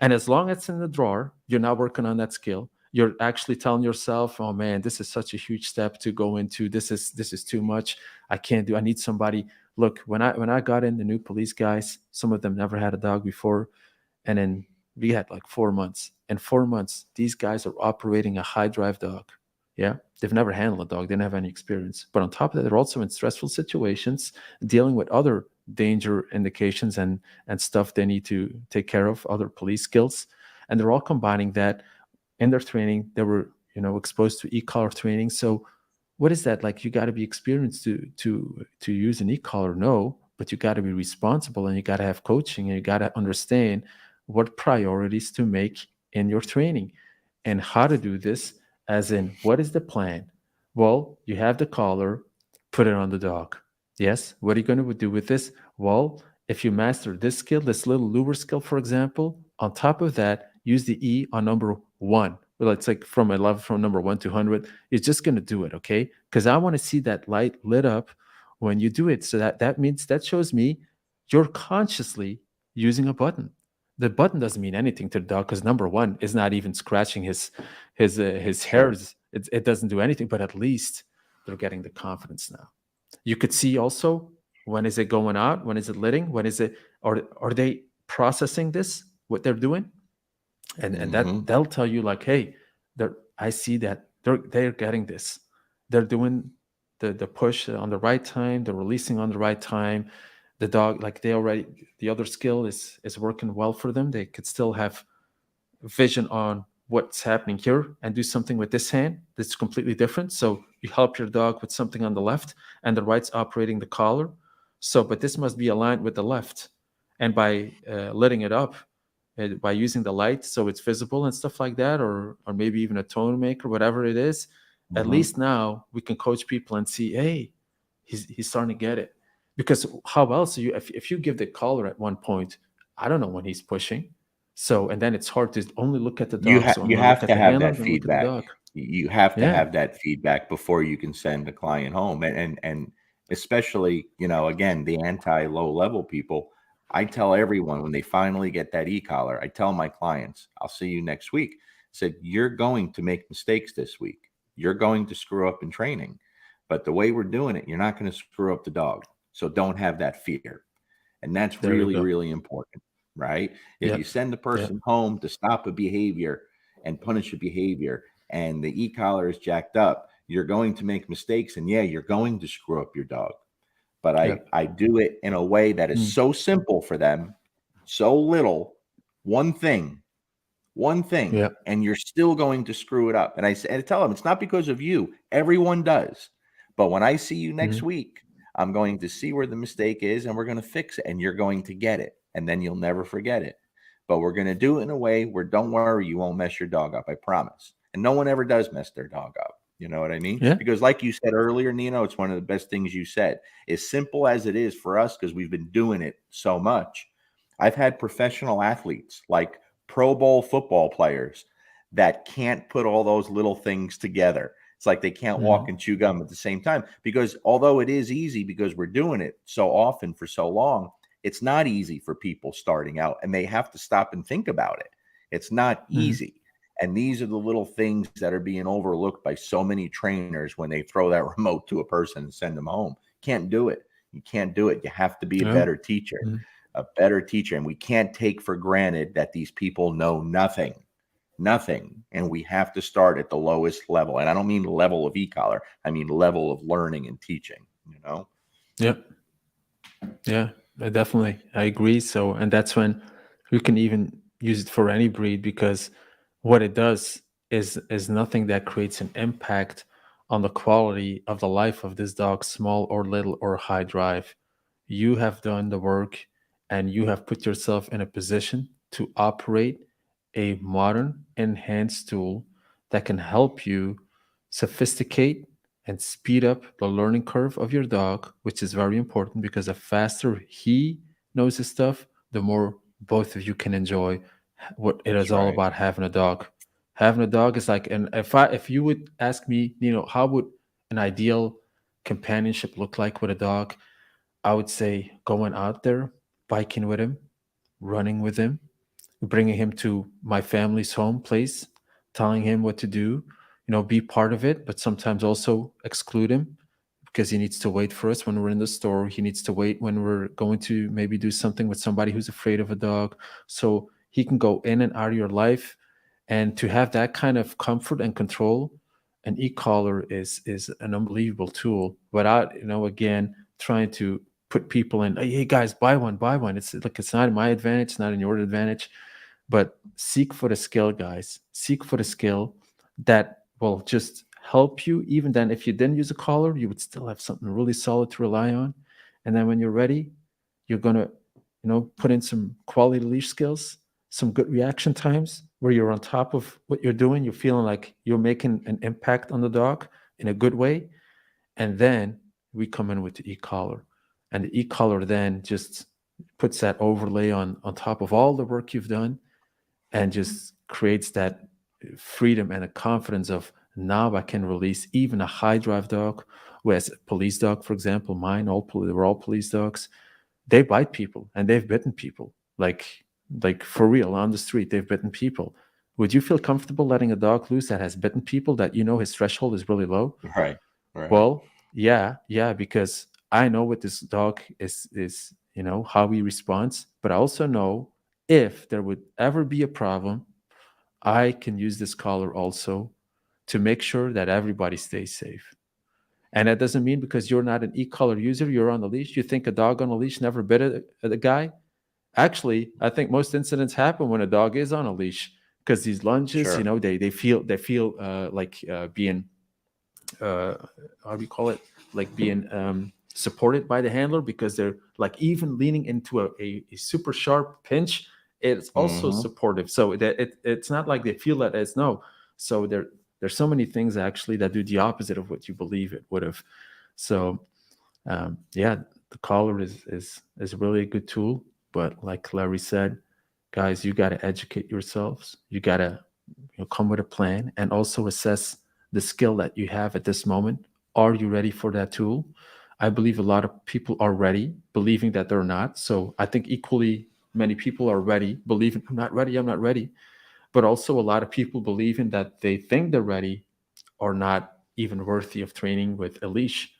[SPEAKER 2] And as long as it's in the drawer, you're not working on that skill. You're actually telling yourself, "Oh man, this is such a huge step to go into. This is too much. I can't do. I need somebody." Look, when I got in the new police guys, some of them never had a dog before, and then we had like 4 months. In 4 months, these guys are operating a high drive dog. Yeah, they've never handled a dog. They didn't have any experience. But on top of that, they're also in stressful situations, dealing with other danger indications and stuff they need to take care of, other police skills, and they're all combining that in their training. They were exposed to e-collar training. So what is that like? You got to be experienced to use an e-collar, no, but you got to be responsible, and you got to have coaching, and you got to understand what priorities to make in your training and how to do this. As in, what is the plan? Well, you have the collar, put it on the dog. Yes, what are you going to do with this? Well, if you master this skill, this little lure skill, for example, on top of that, use the E on number one. Well, it's like from a level from number 1 to 100. It's just going to do it, okay? Because I want to see that light lit up when you do it. So that means that shows me you're consciously using a button. The button doesn't mean anything to the dog because number one is not even scratching his
[SPEAKER 1] Sure.
[SPEAKER 2] hairs. It doesn't do anything, but at least they're getting the confidence now. You could see also, when is it going out? When is it litting? When is it? Are they processing this? What they're doing? And that
[SPEAKER 1] Hmm.
[SPEAKER 2] they'll tell you like, hey, I see that they're getting this. They're doing the push on the right time. They're releasing on the right time. The dog, like, the other skill is working well for them. They could still have vision on what's happening here and do something with this hand that's completely different. So you help your dog with something on the left, and the right's operating the collar. So, but this must be aligned with the left. And by letting it up, by using the light so it's visible and stuff like that, or maybe even a tone maker, whatever it is, at
[SPEAKER 1] Hmm.
[SPEAKER 2] least now we can coach people and see, hey, he's starting to get it. Because how else if you give the collar at one point, I don't know when he's pushing. So, and then it's hard to only look at the dog. So I'm
[SPEAKER 1] You
[SPEAKER 2] going to look
[SPEAKER 1] have
[SPEAKER 2] at
[SPEAKER 1] to
[SPEAKER 2] the
[SPEAKER 1] have
[SPEAKER 2] handler,
[SPEAKER 1] that
[SPEAKER 2] then look at the
[SPEAKER 1] feedback.
[SPEAKER 2] dog.
[SPEAKER 1] You have to
[SPEAKER 2] Yeah,
[SPEAKER 1] have that feedback before you can send a client home. And especially, again, the anti low level people, I tell everyone when they finally get that e-collar, I tell my clients, I'll see you next week. I said, you're going to make mistakes this week. You're going to screw up in training. But the way we're doing it, you're not going to screw up the dog. So don't have that fear. And that's
[SPEAKER 2] there you
[SPEAKER 1] really,
[SPEAKER 2] go.
[SPEAKER 1] really important, right? If you
[SPEAKER 2] Yep,
[SPEAKER 1] send the
[SPEAKER 2] yep,
[SPEAKER 1] person home to stop a behavior and punish a behavior, and the e-collar is jacked up, you're going to make mistakes. And yeah, you're going to screw up your dog. But
[SPEAKER 2] yep,
[SPEAKER 1] I do it in a way that is
[SPEAKER 2] mm,
[SPEAKER 1] so simple for them, so little, one thing, one thing,
[SPEAKER 2] yep,
[SPEAKER 1] and you're still going to screw it up. And I tell them it's not because of you. Everyone does. But when I see you next
[SPEAKER 2] mm,
[SPEAKER 1] week, I'm going to see where the mistake is and we're going to fix it and you're going to get it. And then you'll never forget it. But we're going to do it in a way where don't worry, you won't mess your dog up. I promise. And no one ever does mess their dog up. You know what I mean?
[SPEAKER 2] yeah,
[SPEAKER 1] Because, like you said earlier, Nino, it's one of the best things you said. As simple as it is for us, because we've been doing it so much. I've had professional athletes like Pro Bowl football players that can't put all those little things together. It's like they can't walk
[SPEAKER 2] mm,
[SPEAKER 1] and chew gum at the same time because although it is easy because we're doing it so often for so long, it's not easy for people starting out and they have to stop and think about it. It's not
[SPEAKER 2] mm,
[SPEAKER 1] easy. And these are the little things that are being overlooked by so many trainers when they throw that remote to a person and send them home. Can't do it. You can't do it. You have to be a
[SPEAKER 2] yeah,
[SPEAKER 1] better teacher,
[SPEAKER 2] mm,
[SPEAKER 1] a better teacher. And we can't take for granted that these people know nothing, nothing. And we have to start at the lowest level. And I don't mean level of e-collar. I mean level of learning and teaching, you know?
[SPEAKER 2] yep, yeah, definitely. I agree. So, and that's when we can even use it for any breed, because what it does is nothing that creates an impact on the quality of the life of this dog, small or little or high drive. you have done the work and you have put yourself in a position to operate a modern enhanced tool that can help you sophisticate and speed up the learning curve of your dog, which is very important because the faster he knows his stuff, the more both of you can enjoy what it is
[SPEAKER 1] That's
[SPEAKER 2] all
[SPEAKER 1] right.
[SPEAKER 2] about having a dog. Having a dog is like, and if you would ask me, how would an ideal companionship look like with a dog? I would say going out there, biking with him, running with him, bringing him to my family's home place, telling him what to do, be part of it, but sometimes also exclude him because he needs to wait for us when we're in the store. He needs to wait when we're going to maybe do something with somebody who's afraid of a dog. So he can go in and out of your life. And to have that kind of comfort and control, an e-collar is an unbelievable tool without, again, trying to put people in, hey guys, buy one, buy one. It's like, it's not in my advantage, it's not in your advantage. But seek for the skill, guys. Seek for the skill that will just help you. Even then, if you didn't use a collar, you would still have something really solid to rely on. And then when you're ready, you're gonna, put in some quality leash skills, some good reaction times where you're on top of what you're doing. You're feeling like you're making an impact on the dog in a good way. And then we come in with the e-collar. And the e-collar then just puts that overlay on top of all the work you've done and just creates that freedom and a confidence of, now I can release even a high drive dog, whereas a police dog, for example, mine, they were all police dogs. They bite people and they've bitten people, like for real on the street. They've bitten people. Would you feel comfortable letting a dog loose that has bitten people that his threshold is really low?
[SPEAKER 1] Right. Right.
[SPEAKER 2] Well, yeah, because I know what this dog is how he responds, but I also know if there would ever be a problem, I can use this collar also to make sure that everybody stays safe. And that doesn't mean because you're not an e-collar user, you're on the leash. You think a dog on a leash never bit a guy? Actually, I think most incidents happen when a dog is on a leash because these lunges,
[SPEAKER 1] Sure.
[SPEAKER 2] they feel like being uh, how do you call it? Like being supported by the handler because they're like even leaning into a super sharp pinch. It's also
[SPEAKER 1] Hmm.
[SPEAKER 2] supportive, so that it's not like they feel that as no. So there's so many things actually that do the opposite of what you believe it would have. So yeah, the collar is really a good tool, but like Larry said, guys, you got to educate yourselves. You got to come with a plan and also assess the skill that you have at this moment. Are you ready for that tool? I believe a lot of people are ready, believing that they're not. So I think equally many people are ready, believing I'm not ready, I'm not ready. But also a lot of people believing that they think they're ready are not even worthy of training with a leash,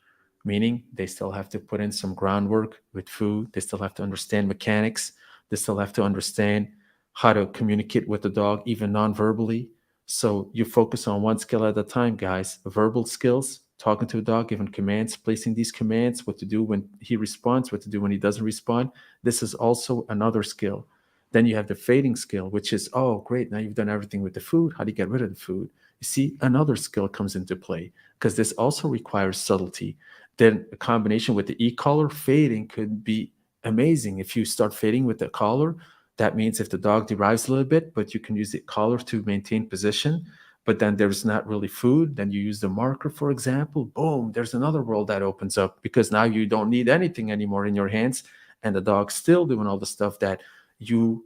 [SPEAKER 2] meaning they still have to put in some groundwork with food. They still have to understand mechanics. They still have to understand how to communicate with the dog, even non-verbally. So you focus on one skill at a time, guys. Verbal skills, talking to a dog, giving commands, placing these commands, what to do when he responds, what to do when he doesn't respond. This is also another skill. Then you have the fading skill, which is, oh, great, now you've done everything with the food. How do you get rid of the food? You see, another skill comes into play because this also requires subtlety. Then a combination with the e-collar, fading could be amazing. If you start fading with the collar, that means if the dog derives a little bit, but you can use the collar to maintain position, but then there's not really food, then you use the marker, for example, boom, there's another world that opens up because now you don't need anything anymore in your hands and the dog's still doing all the stuff that you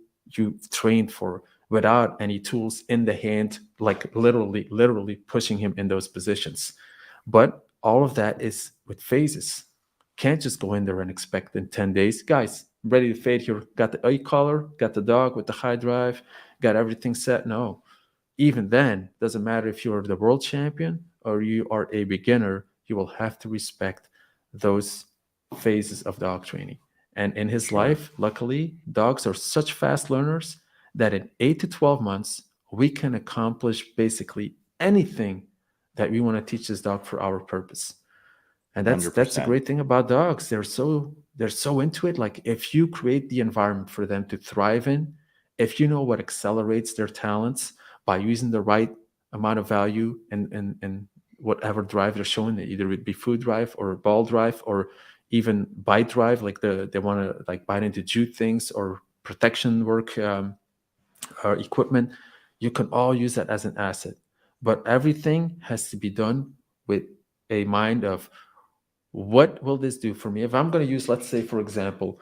[SPEAKER 2] trained for without any tools in the hand, like literally pushing him in those positions. But all of that is with phases. Can't just go in there and expect in 10 days, guys, ready to fade here. Got the collar, got the dog with the high drive, got everything set. No, even then, doesn't matter if you're the world champion or you are a beginner, you will have to respect those phases of dog training. And in his
[SPEAKER 1] Sure.
[SPEAKER 2] life, luckily, dogs are such fast learners that in 8 to 12 months, we can accomplish basically anything that we want to teach this dog for our purpose. And that's a
[SPEAKER 1] 100%.
[SPEAKER 2] great thing about dogs. They're so into it. Like if you create the environment for them to thrive in, if you know what accelerates their talents by using the right amount of value and whatever drive they're showing, either it be food drive or ball drive or even bite drive, like they want to like bite into jute things or protection work or equipment. You can all use that as an asset, but everything has to be done with a mind of what will this do for me? If I'm going to use, let's say, for example,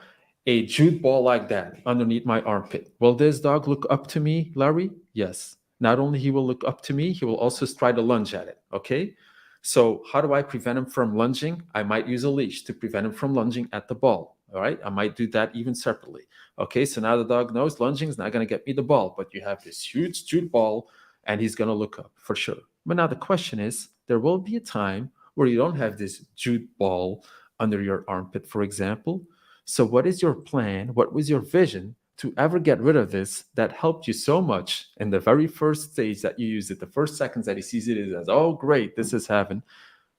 [SPEAKER 2] a jute ball like that underneath my armpit, will this dog look up to me, Larry? Yes. Not only he will look up to me, he will also try to lunge at it. Okay. So how do I prevent him from lunging? I might use a leash to prevent him from lunging at the ball. All right. I might do that even separately. Okay. So now the dog knows lunging is not going to get me the ball, but you have this huge jute ball and he's going to look up for sure. But now the question is, there will be a time where you don't have this jute ball under your armpit, for example. So, what is your plan? What was your vision to ever get rid of this that helped you so much in the very first stage that you use it? The first seconds that he sees it is as, oh, great, this is heaven.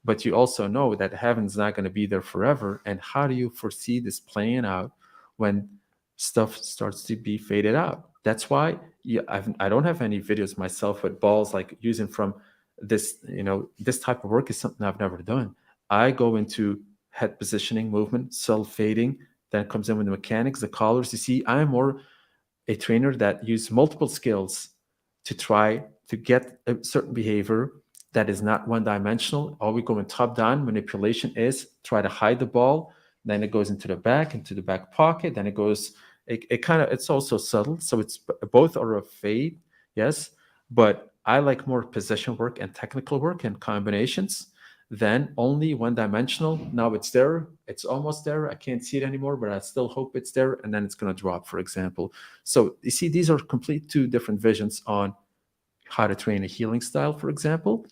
[SPEAKER 2] But you also know that heaven's not going to be there forever. And how do you foresee this playing out when stuff starts to be faded out? That's why I don't have any videos myself with balls like using from this, this type of work is something I've never done. I go into head positioning, movement, self fading, then comes in with the mechanics, the collars. You see, I'm more a trainer that use multiple skills to try to get a certain behavior that is not one dimensional. All we go in top down manipulation is try to hide the ball. Then it goes into the back pocket. Then it goes, it kind of, it's also subtle. So it's both are a fade, yes. But I like more position work and technical work and combinations than only one dimensional. Now it's there, it's almost there. I can't see it anymore, but I still hope it's there. And then it's going to drop, for example. So you see, these are complete two different visions on how to train a healing style, for example.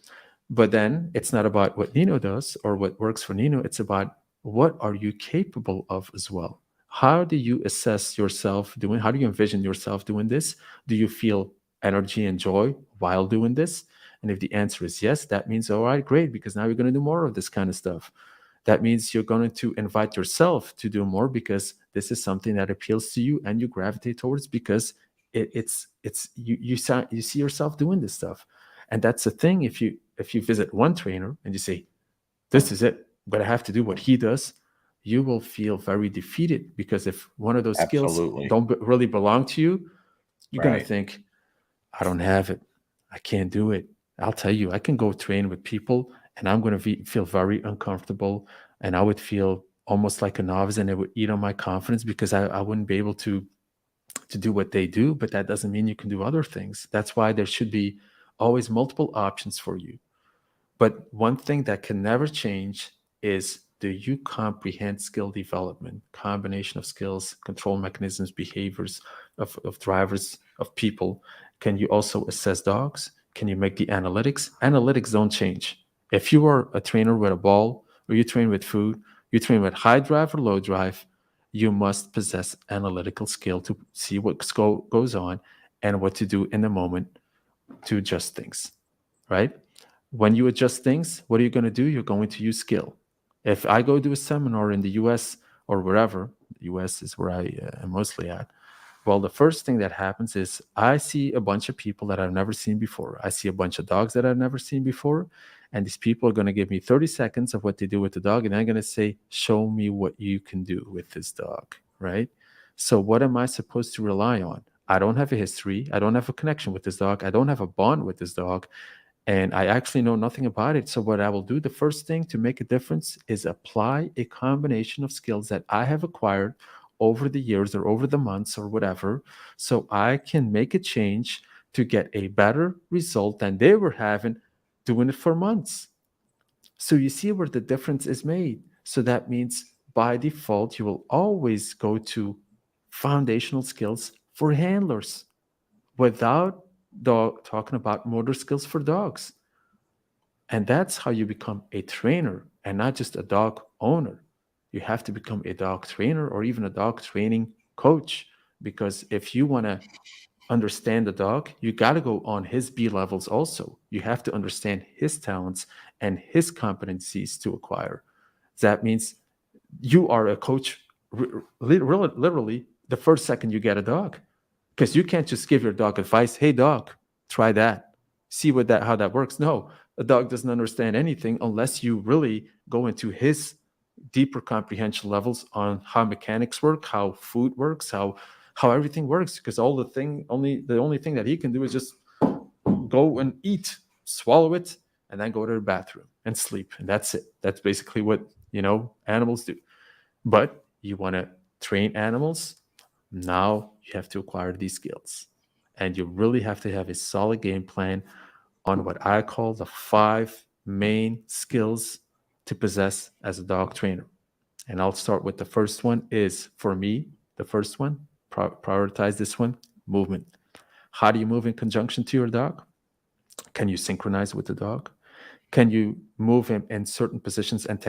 [SPEAKER 2] But then it's not about what Nino does or what works for Nino. It's about what are you capable of as well. How do you assess yourself doing? How do you envision yourself doing this? Do you feel energy and joy while doing this? And if the answer is yes, that means, all right, great, because now you're going to do more of this kind of stuff. That means you're going to invite yourself to do more because this is something that appeals to you and you gravitate towards because it's you see yourself doing this stuff. And that's the thing. If you visit one trainer and you say, this is it, I'm going to have to do what he does, you will feel very defeated because if one of those skills
[SPEAKER 1] Absolutely.
[SPEAKER 2] don't really belong to you, you're going to
[SPEAKER 1] Right.
[SPEAKER 2] think, I don't have it. I can't do it. I'll tell you, I can go train with people and I'm going to feel very uncomfortable and I would feel almost like a novice and it would eat on my confidence because I wouldn't be able to do what they do, but that doesn't mean you can do other things. That's why there should be always multiple options for you. But one thing that can never change is, do you comprehend skill development, combination of skills, control mechanisms, behaviors of drivers, of people? Can you also assess dogs? Can you make the analytics? Analytics don't change. If you are a trainer with a ball, or you train with food, you train with high drive or low drive, you must possess analytical skill to see what goes on and what to do in the moment to adjust things, right? When you adjust things, what are you going to do? You're going to use skill. If I go to a seminar in the US or wherever, the US is where I am mostly at, well, the first thing that happens is I see a bunch of people that I've never seen before. I see a bunch of dogs that I've never seen before. And these people are going to give me 30 seconds of what they do with the dog. And I'm going to say, show me what you can do with this dog, right? So, what am I supposed to rely on? I don't have a history. I don't have a connection with this dog. I don't have a bond with this dog. And I actually know nothing about it. So, what I will do, the first thing to make a difference is apply a combination of skills that I have acquired over the years or over the months or whatever, so I can make a change to get a better result than they were having doing it for months. So, you see where the difference is made. So, that means by default, you will always go to foundational skills for handlers without talking about motor skills for dogs. And that's how you become a trainer and not just a dog owner. You have to become a dog trainer or even a dog training coach. Because if you want to understand the dog, you got to go on his B levels also. You have to understand his talents and his competencies to acquire. That means you are a coach literally the first second you get a dog, because you can't just give your dog advice. Hey, dog, try that. See how that works. No, a dog doesn't understand anything unless you really go into his deeper comprehension levels on how mechanics work, how food works, how everything works. Because the only thing that he can do is just go and eat, swallow it, and then go to the bathroom and sleep, and that's it. That's basically what animals do. But you want to train animals, now you have to acquire these skills, and you really have to have a solid game plan on what I call the 5 main skills to possess as a dog trainer. And I'll start with the first one is, for me, the first one, prioritize this one: movement. How do you move in conjunction to your dog? Can you synchronize with the dog? Can you move him in certain positions and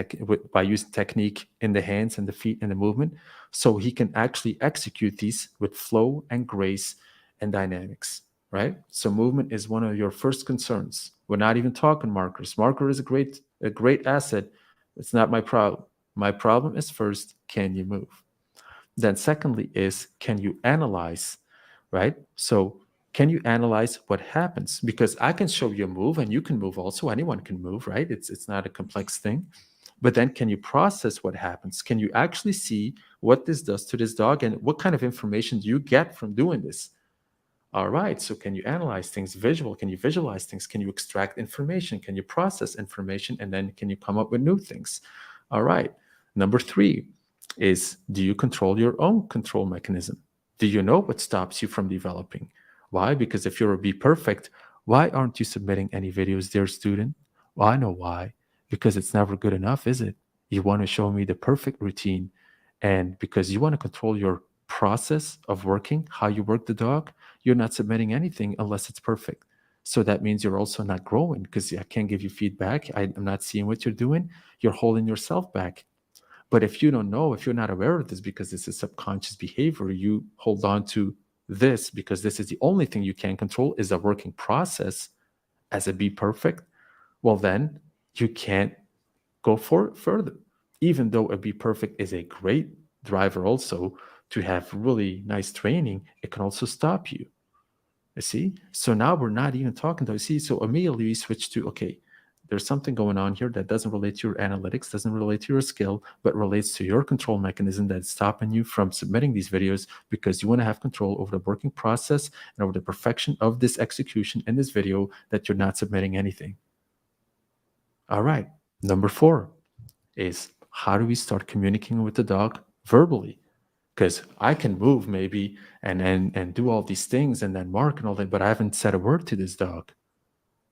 [SPEAKER 2] by using technique in the hands and the feet and the movement, so he can actually execute these with flow and grace and dynamics, right? So movement is one of your first concerns. We're not even talking markers. Marker is a great asset. It's not my problem. My problem is first, can you move? Then secondly is, can you analyze, right? So can you analyze what happens? Because I can show you a move and you can move also. Anyone can move, right? It's not a complex thing. But then can you process what happens? Can you actually see what this does to this dog and what kind of information do you get from doing this? All right. So can you analyze things visual? Can you visualize things? Can you extract information? Can you process information? And then can you come up with new things? All right. Number 3 is, do you control your own control mechanism? Do you know what stops you from developing? Why? Because if you're a Be Perfect, why aren't you submitting any videos, dear student? Well, I know why. Because it's never good enough, is it? You want to show me the perfect routine. And because you want to control your process of working, how you work the dog, you're not submitting anything unless it's perfect. So that means you're also not growing, because I can't give you feedback. I'm not seeing what you're doing. You're holding yourself back. But if you don't know, if you're not aware of this, because this is subconscious behavior, you hold on to this because this is the only thing you can control, is a working process as a Be Perfect. Well, then you can't go further. Even though a Be Perfect is a great driver also to have really nice training, it can also stop you. You see? So now we're not even talking to, see, so immediately we switch to, okay, there's something going on here that doesn't relate to your analytics, doesn't relate to your skill, but relates to your control mechanism that's stopping you from submitting these videos, because you want to have control over the working process and over the perfection of this execution in this video, that you're not submitting anything. All right. Number 4 is, how do we start communicating with the dog verbally? Because I can move maybe and do all these things and then mark and all that, but I haven't said a word to this dog.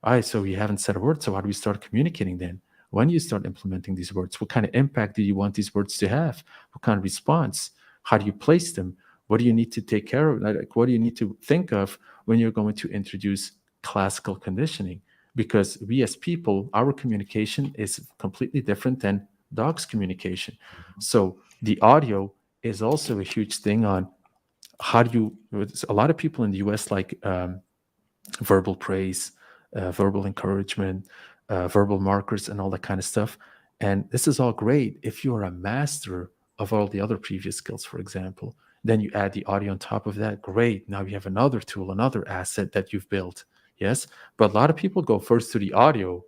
[SPEAKER 2] All right, so we haven't said a word. So how do we start communicating then? When you start implementing these words, what kind of impact do you want these words to have? What kind of response? How do you place them? What do you need to take care of? Like, what do you need to think of when you're going to introduce classical conditioning? Because we as people, our communication is completely different than dogs' communication. So the audio is also a huge thing on how do you, a lot of people in the US like verbal praise, verbal encouragement, verbal markers, and all that kind of stuff. And this is all great if you are a master of all the other previous skills, for example. Then you add the audio on top of that. Great. Now you have another tool, another asset that you've built. Yes. But a lot of people go first to the audio,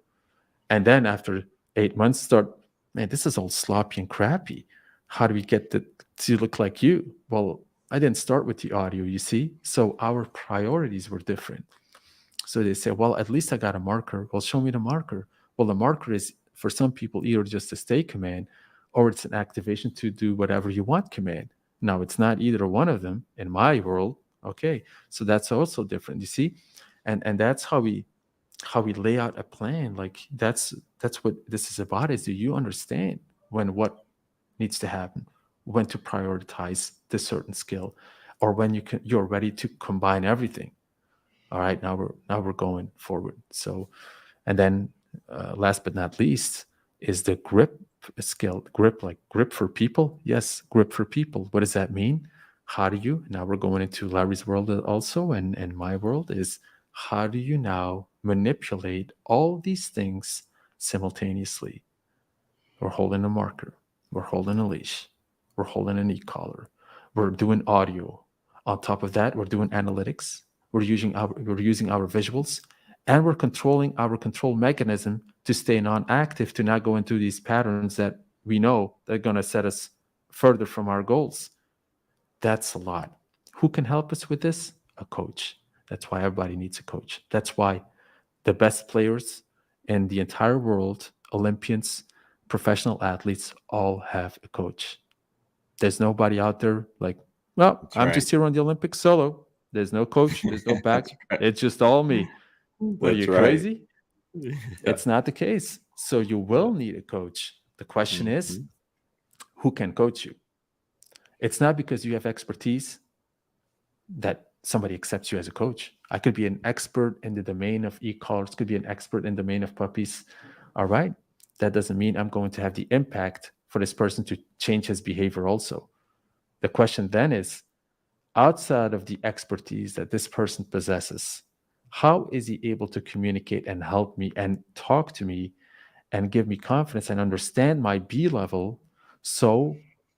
[SPEAKER 2] and then after 8 months start, man, this is all sloppy and crappy. How do we get to look like you? Well, I didn't start with the audio, you see? So our priorities were different. So they say, well, at least I got a marker. Well, show me the marker. Well, the marker is for some people either just a stay command, or it's an activation to do whatever you want command. Now, it's not either one of them in my world. Okay. So that's also different, you see? And that's how we lay out a plan. Like that's what this is about, is do you understand what needs to happen, when to prioritize this certain skill, or when you're ready to combine everything. All right, now we're going forward. So, and then last but not least is the grip skill. Grip, like grip for people. Yes, grip for people. What does that mean? How do you, now we're going into Larry's world also, and my world is, how do you now manipulate all these things simultaneously? We're holding a marker, we're holding a leash, we're holding an e-collar, we're doing audio. On top of that, we're doing analytics. We're using our visuals, and we're controlling our control mechanism to stay non-active, to not go into these patterns that we know they're going to set us further from our goals. That's a lot. Who can help us with this? A coach. That's why everybody needs a coach. That's why the best players in the entire world, Olympians, professional athletes, all have a coach. There's nobody out there like, well,
[SPEAKER 1] That's
[SPEAKER 2] I'm
[SPEAKER 1] right.
[SPEAKER 2] just here on the Olympics solo. There's no coach. There's no back.
[SPEAKER 1] That's right.
[SPEAKER 2] It's just all me. What are
[SPEAKER 1] That's
[SPEAKER 2] you,
[SPEAKER 1] right.
[SPEAKER 2] crazy?
[SPEAKER 1] Yeah.
[SPEAKER 2] It's not the case. So you
[SPEAKER 1] Yeah.
[SPEAKER 2] will need a coach. The question is,
[SPEAKER 1] Mhm.
[SPEAKER 2] who can coach you? It's not because you have expertise that somebody accepts you as a coach. I could be an expert in the domain of e-collars, could be an expert in the domain of puppies. All right. That doesn't mean I'm going to have the impact for this person to change his behavior also. The question then is, outside of the expertise that this person possesses, how is he able to communicate and help me and talk to me and give me confidence and understand my B level, so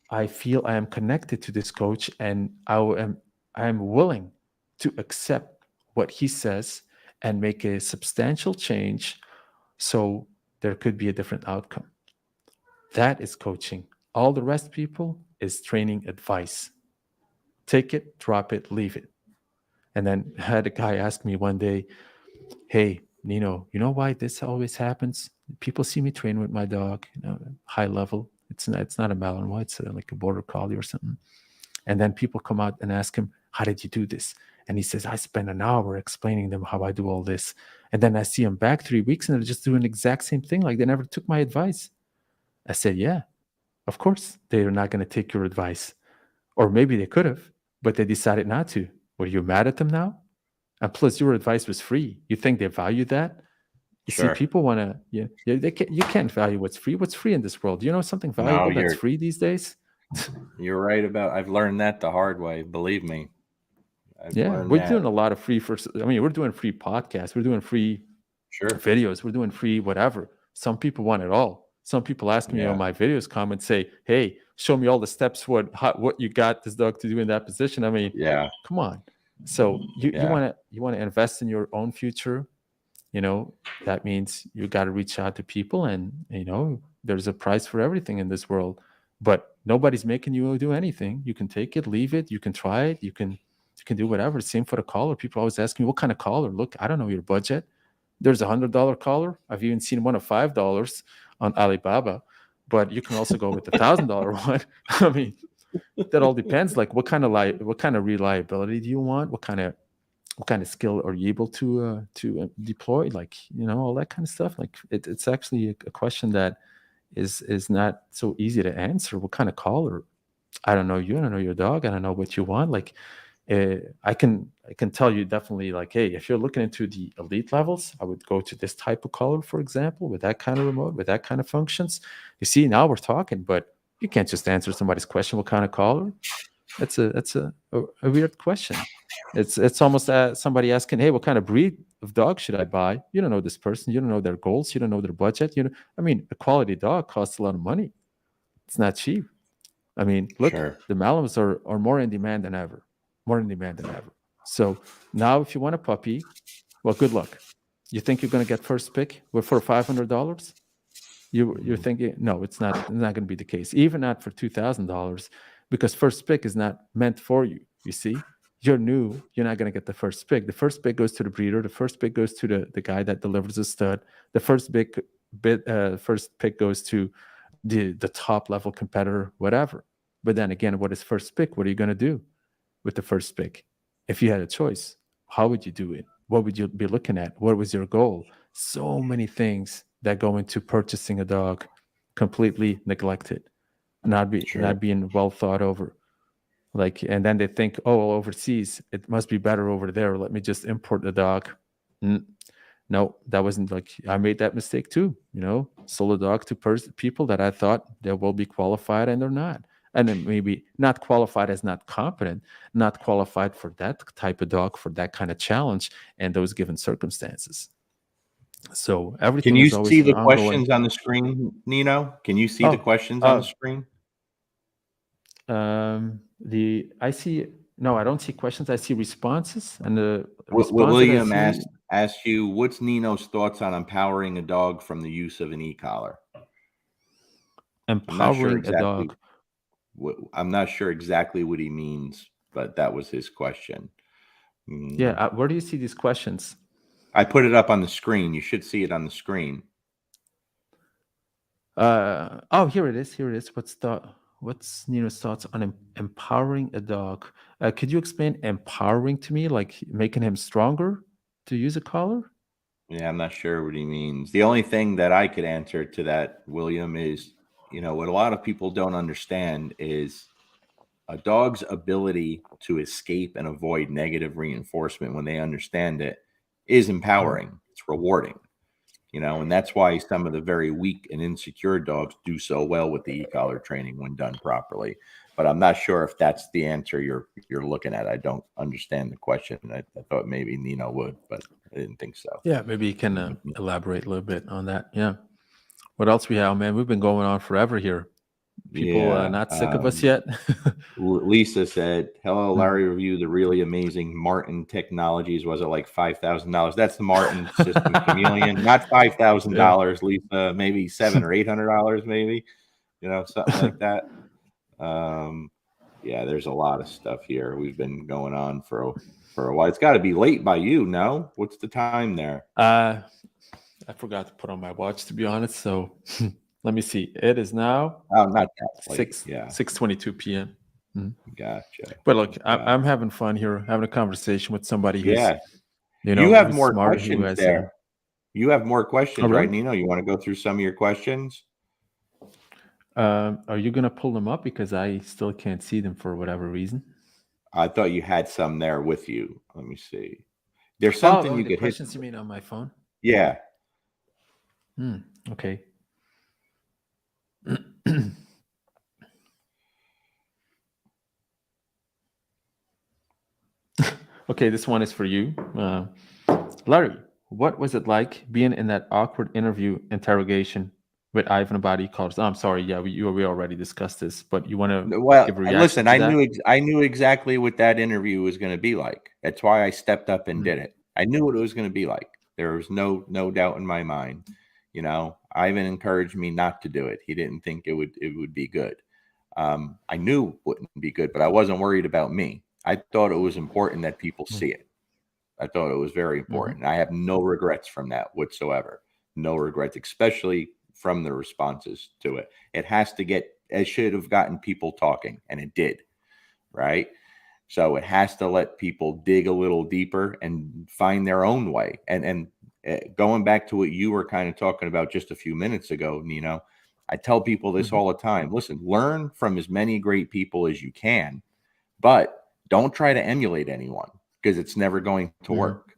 [SPEAKER 2] I feel I am connected to this coach and I am willing to accept what he says and make a substantial change, so there could be a different outcome. That is coaching. All the rest, people, is training advice. Take it, drop it, leave it. And then I had a guy ask me one day, hey, Nino, you know why this always happens? People see me train with my dog, high level. It's not a Malinois, it's like a border collie or something. And then people come out and ask him, how did you do this? And he says, I spend an hour explaining them how I do all this. And then I see them back 3 weeks and they're just doing the exact same thing. Like they never took my advice. I said, yeah, of course they're not going to take your advice. Or maybe they could have, but they decided not to. Were you mad at them now? And plus, your advice was free. You think they value that? You see,
[SPEAKER 1] Sure.
[SPEAKER 2] people want to, you can't value what's free. What's free in this world? Do you know something
[SPEAKER 1] No,
[SPEAKER 2] valuable that's free these days?
[SPEAKER 1] you're right about. I've learned that the hard way. Believe me, I've
[SPEAKER 2] Yeah,
[SPEAKER 1] learned
[SPEAKER 2] we're
[SPEAKER 1] that.
[SPEAKER 2] doing a lot of free we're doing free podcasts, we're doing free
[SPEAKER 1] Sure.
[SPEAKER 2] videos, we're doing free whatever. Some people want it all. Some people ask me on
[SPEAKER 1] Yeah.
[SPEAKER 2] my videos, comment, say, hey, show me all the steps, what you got this dog to do in that position. I mean,
[SPEAKER 1] Yeah.
[SPEAKER 2] come on. So you
[SPEAKER 1] Yeah.
[SPEAKER 2] want to invest in your own future. That means you got to reach out to people, and there's a price for everything in this world, but nobody's making you do anything. You can take it, leave it, you can try it, you can do whatever. Same for the collar. People always ask me, what kind of collar? Look, I don't know your budget. There's $100 collar. I've even seen one of $5 on Alibaba, but you can also go with the $1,000 one. I mean, that all depends. Like, what kind of reliability do you want? What kind of skill are you able to deploy? Like, all that kind of stuff. Like, it's actually a question that is not so easy to answer. What kind of collar? I don't know you. I don't know your dog. I don't know what you want. Like, I can tell you definitely, like, hey, if you're looking into the elite levels, I would go to this type of color, for example, with that kind of remote, with that kind of functions. You see, now we're talking, but you can't just answer somebody's question, what kind of color? That's a weird question. It's almost somebody asking, hey, what kind of breed of dog should I buy? You don't know this person, you don't know their goals, you don't know their budget. I mean, a quality dog costs a lot of money. It's not cheap. I mean, look,
[SPEAKER 1] Sure.
[SPEAKER 2] the Malums are more in demand than ever, more in demand than ever. So now, if you want a puppy, well, good luck. You think you're going to get first pick for $500? You're thinking, no, it's not going to be the case. Even not for $2,000, because first pick is not meant for you. You see, you're new, you're not going to get the first pick. The first pick goes to the breeder. The first pick goes to the guy that delivers the stud. The first pick goes to the top level competitor, whatever. But then again, what is first pick? What are you going to do with the first pick? If you had a choice, how would you do it? What would you be looking at? What was your goal? So many things that go into purchasing a dog, completely neglected,
[SPEAKER 1] Sure.
[SPEAKER 2] not being well thought over. Like, and then they think, oh, overseas, it must be better over there. Let me just import the dog. No, that wasn't, like, I made that mistake too. Sold a dog to people that I thought they will be qualified, and they're not. And then maybe not qualified as not competent, not qualified for that type of dog, for that kind of challenge, and those given circumstances. So
[SPEAKER 1] Can
[SPEAKER 2] everything
[SPEAKER 1] you
[SPEAKER 2] is always
[SPEAKER 1] see
[SPEAKER 2] an
[SPEAKER 1] the
[SPEAKER 2] ongoing.
[SPEAKER 1] questions on the screen, Nino? Can you see the
[SPEAKER 2] Oh,
[SPEAKER 1] questions on the
[SPEAKER 2] oh,
[SPEAKER 1] screen?
[SPEAKER 2] the I see. No, I don't see questions. I see responses, and the response that I
[SPEAKER 1] William
[SPEAKER 2] see.
[SPEAKER 1] asked you, what's Nino's thoughts on empowering a dog from the use of an e-collar? I'm not sure
[SPEAKER 2] Empowering a
[SPEAKER 1] exactly
[SPEAKER 2] dog.
[SPEAKER 1] I'm not sure exactly what he means, but that was his question.
[SPEAKER 2] Yeah,
[SPEAKER 1] Mm.
[SPEAKER 2] where do you see these questions?
[SPEAKER 1] I put it up on the screen. You should see it on the screen.
[SPEAKER 2] Oh, here it is. Here it is. What's Nino's thoughts on empowering a dog? Could you explain empowering to me, like making him stronger to use a collar?
[SPEAKER 1] Yeah, I'm not sure what he means. The only thing that I could answer to that, William, is what a lot of people don't understand is a dog's ability to escape and avoid negative reinforcement when they understand it is
[SPEAKER 2] Mhm.
[SPEAKER 1] empowering. It's rewarding, and that's why some of the very weak and insecure dogs do so well with the e-collar training when done properly. But I'm not sure if that's the answer you're looking at. I don't understand the question. I thought maybe Nino would, but I didn't think so.
[SPEAKER 2] Yeah, maybe you can
[SPEAKER 1] Mhm.
[SPEAKER 2] elaborate a little bit on that. Yeah. What else we have, man? We've been going on forever here. People
[SPEAKER 1] Yeah.
[SPEAKER 2] not sick of us yet?
[SPEAKER 1] Lisa said, "Hello,
[SPEAKER 2] Mhm.
[SPEAKER 1] Larry. Review the really amazing Martin Technologies. Was it like $5,000? That's the Martin System Chameleon, not five thousand
[SPEAKER 2] Yeah.
[SPEAKER 1] dollars, Lisa. Maybe $700 or $800, maybe. Something like that. Um, yeah, there's a lot of stuff here. We've been going on for a while. It's got to be late by you, no? What's the time there?
[SPEAKER 2] uh, I forgot to put on my watch, to be honest. So let me see. It is now
[SPEAKER 1] Oh, not that late.
[SPEAKER 2] 6
[SPEAKER 1] Yeah,
[SPEAKER 2] 6:22 p.m. Mhm.
[SPEAKER 1] gotcha.
[SPEAKER 2] But look,
[SPEAKER 1] Got.
[SPEAKER 2] I'm having fun here, having a conversation with somebody who's
[SPEAKER 1] Yeah, you have
[SPEAKER 2] who's
[SPEAKER 1] more
[SPEAKER 2] smart, who
[SPEAKER 1] questions
[SPEAKER 2] has
[SPEAKER 1] there. You have more
[SPEAKER 2] oh
[SPEAKER 1] questions,
[SPEAKER 2] really?
[SPEAKER 1] right, Nino? You want to go through some of your questions?
[SPEAKER 2] Are you gonna pull them up because I still can't see them for whatever reason?
[SPEAKER 1] I thought you had some there with you. Let me see. There's
[SPEAKER 2] Oh,
[SPEAKER 1] something
[SPEAKER 2] oh,
[SPEAKER 1] you
[SPEAKER 2] the
[SPEAKER 1] could hit.
[SPEAKER 2] questions you mean on my phone?
[SPEAKER 1] Yeah.
[SPEAKER 2] Hmm. Okay. Okay, this one is for you. Larry, what was it like being in that awkward interrogation with Ivan about e-collars? Oh, I'm sorry. Yeah, we already discussed this, but you want to
[SPEAKER 1] Well,
[SPEAKER 2] give a reaction
[SPEAKER 1] listen,
[SPEAKER 2] to that?
[SPEAKER 1] I knew exactly what that interview was going to be like. That's why I stepped up and
[SPEAKER 2] Mm,
[SPEAKER 1] did it. I knew what it was going to be like. There was no doubt in my mind. Ivan encouraged me not to do it. He didn't think it would be good. I knew it wouldn't be good, but I wasn't worried about me. I thought it was important that people
[SPEAKER 2] mm,
[SPEAKER 1] see it. I thought it was very
[SPEAKER 2] mhm,
[SPEAKER 1] important. I have no regrets from that whatsoever. No regrets, especially from the responses to it. It should have gotten people talking, and it did, right? So it has to let people dig a little deeper and find their own way. And going back to what you were kind of talking about just a few minutes ago, Nino, I tell people this
[SPEAKER 2] mhm,
[SPEAKER 1] all the time. Listen, learn from as many great people as you can, but don't try to emulate anyone because it's never going to
[SPEAKER 2] mhm.
[SPEAKER 1] work.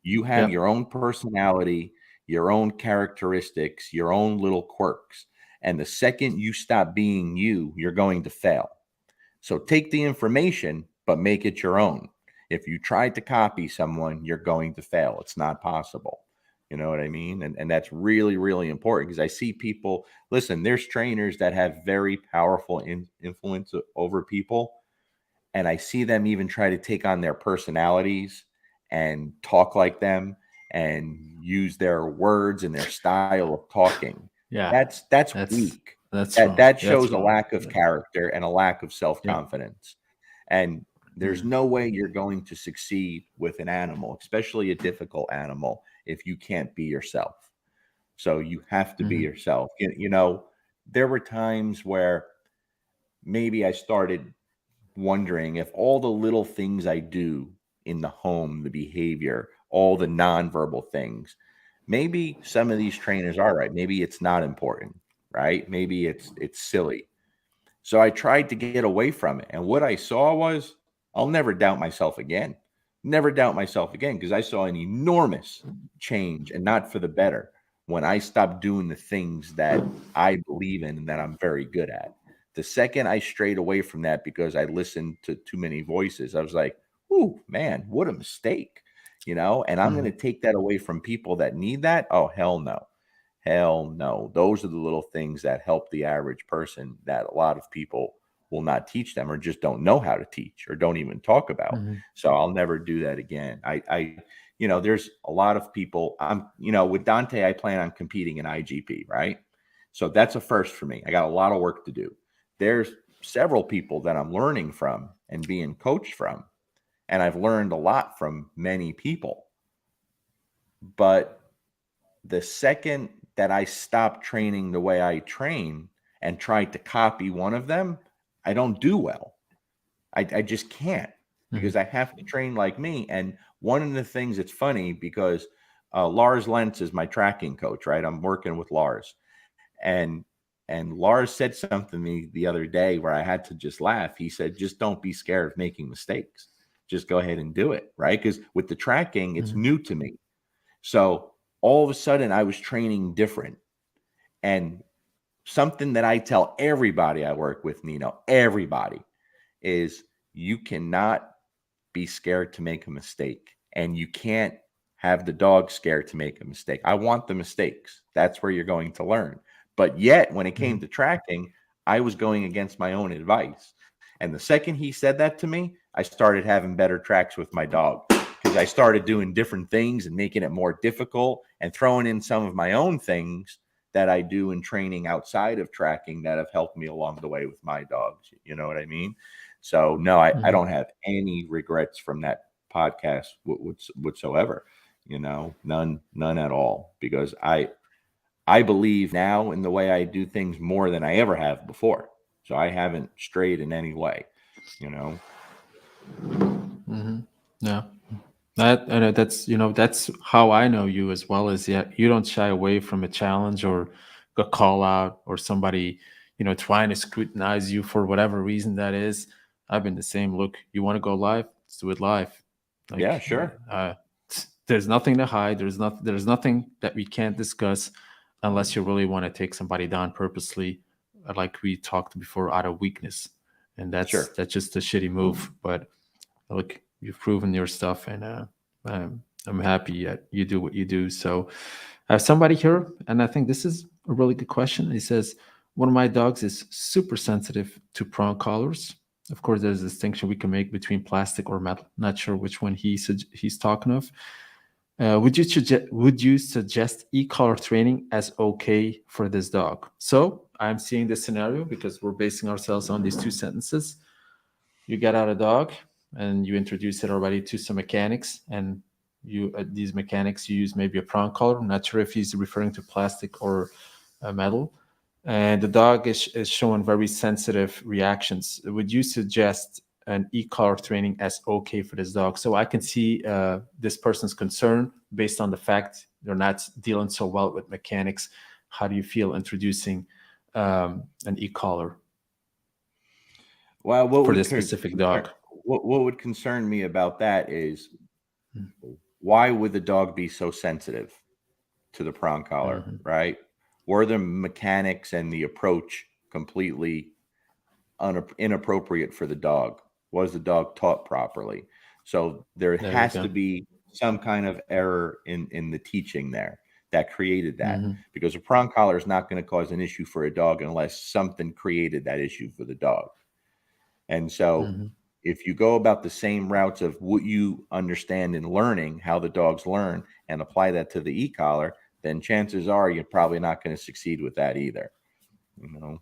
[SPEAKER 1] You have
[SPEAKER 2] Yep.
[SPEAKER 1] your own personality, your own characteristics, your own little quirks. And the second you stop being you, you're going to fail. So take the information, but make it your own. If you try to copy someone, you're going to fail. It's not possible. You know what I mean? And that's really, really important because I see people, listen, there's trainers that have very powerful influence over people, and I see them even try to take on their personalities and talk like them and use their words and their style of talking.
[SPEAKER 2] Yeah.
[SPEAKER 1] That's
[SPEAKER 2] That's
[SPEAKER 1] weak.
[SPEAKER 2] that's
[SPEAKER 1] That
[SPEAKER 2] wrong.
[SPEAKER 1] that
[SPEAKER 2] That's
[SPEAKER 1] shows a
[SPEAKER 2] wrong.
[SPEAKER 1] lack of
[SPEAKER 2] Yeah.
[SPEAKER 1] character and a lack of
[SPEAKER 2] Yeah.
[SPEAKER 1] self-confidence. And there's
[SPEAKER 2] Mm,
[SPEAKER 1] no way you're going to succeed with an animal, especially a difficult animal, if you can't be yourself. So you have to be
[SPEAKER 2] mhm,
[SPEAKER 1] yourself. There were times where maybe I started wondering if all the little things I do in the home, the behavior, all the nonverbal things, maybe some of these trainers are right. Maybe it's not important, right? Maybe it's silly. So I tried to get away from it. And what I saw was I'll never doubt myself again. Never doubt myself again because I saw an enormous change and not for the better when I stopped doing the things that I believe in and that I'm very good at. The second I strayed away from that because I listened to too many voices, I was like, "Ooh, man, what a mistake." And I'm going
[SPEAKER 2] mhm,
[SPEAKER 1] to take that away from people that need that. Oh, hell no. Hell no. Those are the little things that help the average person that a lot of people will not teach them or just don't know how to teach or don't even talk about.
[SPEAKER 2] mhm,
[SPEAKER 1] So I'll never do that again. There's a lot of people. With Dante, I plan on competing in IGP, right? So that's a first for me. I got a lot of work to do. There's several people that I'm learning from and being coached from, and I've learned a lot from many people. But the second that I stopped training the way I train and tried to copy one of them, I don't do well. I just can't,
[SPEAKER 2] Mhm.
[SPEAKER 1] because I have to train like me. And one of the things, it's funny because Lars Lentz is my tracking coach, right? I'm working with Lars, and Lars said something to me the other day where I had to just laugh. He said, "Just don't be scared of making mistakes. Just go ahead and do it," right? Because with the tracking, it's
[SPEAKER 2] Mhm.
[SPEAKER 1] new to me. So all of a sudden, I was training different, and something that I tell everybody I work with, Nino, everybody, is you cannot be scared to make a mistake, and you can't have the dog scared to make a mistake. I want the mistakes. That's where you're going to learn. But yet, when it came
[SPEAKER 2] Mhm.
[SPEAKER 1] to tracking, I was going against my own advice. And the second he said that to me, I started having better tracks with my dog, because I started doing different things and making it more difficult and throwing in some of my own things that I do in training outside of tracking that have helped me along the way with my dogs. You know what I mean? So no, I
[SPEAKER 2] Mhm.
[SPEAKER 1] don't have any regrets from that podcast whatsoever. None at all, because I believe now in the way I do things more than I ever have before. So I haven't strayed in any way. You know,
[SPEAKER 2] Mhm. Yeah. That and that's that's how I know you as well. Is yeah, you don't shy away from a challenge or a call out or somebody trying to scrutinize you for whatever reason that is. I've been the same. Look, you want to go live? Let's do it live.
[SPEAKER 1] yeah,
[SPEAKER 2] Like
[SPEAKER 1] sure,
[SPEAKER 2] there's nothing to hide. There's nothing that we can't discuss unless you really want to take somebody down purposely, like we talked before, out of weakness. And that's
[SPEAKER 1] sure.
[SPEAKER 2] that's just a shitty move. But look, you've proven your stuff, and I'm happy that you do what you do. So I have somebody here, and I think this is a really good question. He says, one of my dogs is super sensitive to prong collars. Of course, there's a distinction we can make between plastic or metal. Not sure which one he's talking of. Would you suggest e-collar training as okay for this dog? So I'm seeing this scenario because we're basing ourselves on these two sentences. You get out a dog and you introduce it already to some mechanics, and these mechanics you use maybe a prong collar. I'm not sure if he's referring to plastic or metal, and the dog is showing very sensitive reactions. Would you suggest an e-collar training as okay for this dog? So I can see this person's concern based on the fact they're not dealing so well with mechanics. How do you feel introducing an e-collar
[SPEAKER 1] Well,
[SPEAKER 2] for this specific dog?
[SPEAKER 1] what would concern me about that is,
[SPEAKER 2] Mm.
[SPEAKER 1] why would the dog be so sensitive to the prong collar,
[SPEAKER 2] Mhm.
[SPEAKER 1] right? Were the mechanics and the approach completely inappropriate for the dog? Was the dog taught properly? So there
[SPEAKER 2] There you
[SPEAKER 1] has to
[SPEAKER 2] go.
[SPEAKER 1] be some kind of error in the teaching there that created that,
[SPEAKER 2] Mhm.
[SPEAKER 1] because a prong collar is not going to cause an issue for a dog unless something created that issue for the dog. And so
[SPEAKER 2] Mhm.
[SPEAKER 1] if you go about the same routes of what you understand in learning, how the dogs learn, and apply that to the e-collar, then chances are you're probably not going to succeed with that either. You know,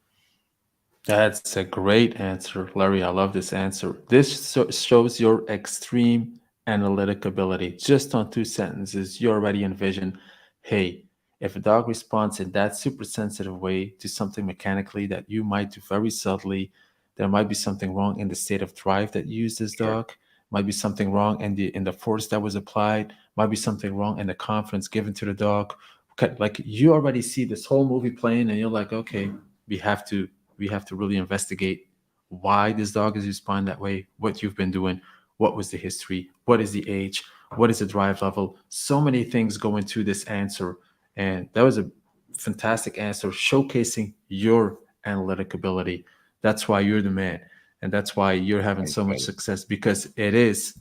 [SPEAKER 2] That's a great answer, Larry. I love this answer. This shows your extreme analytic ability. Just on two sentences, you already envision, hey, if a dog responds in that super sensitive way to something mechanically that you might do very subtly, there might be something wrong in the state of drive that you use this
[SPEAKER 1] sure.
[SPEAKER 2] dog. Might be something wrong in the force that was applied. Might be something wrong in the confidence given to the dog. Okay, like you already see this whole movie playing, and you're like, okay, we have to we have to really investigate why this dog is responding that way, what you've been doing, what was the history, what is the age, what is the drive level. So many things go into this answer. And that was a fantastic answer showcasing your analytic ability. That's why you're the man. And that's why you're having
[SPEAKER 1] Thanks,
[SPEAKER 2] so much
[SPEAKER 1] buddy.
[SPEAKER 2] success, because it is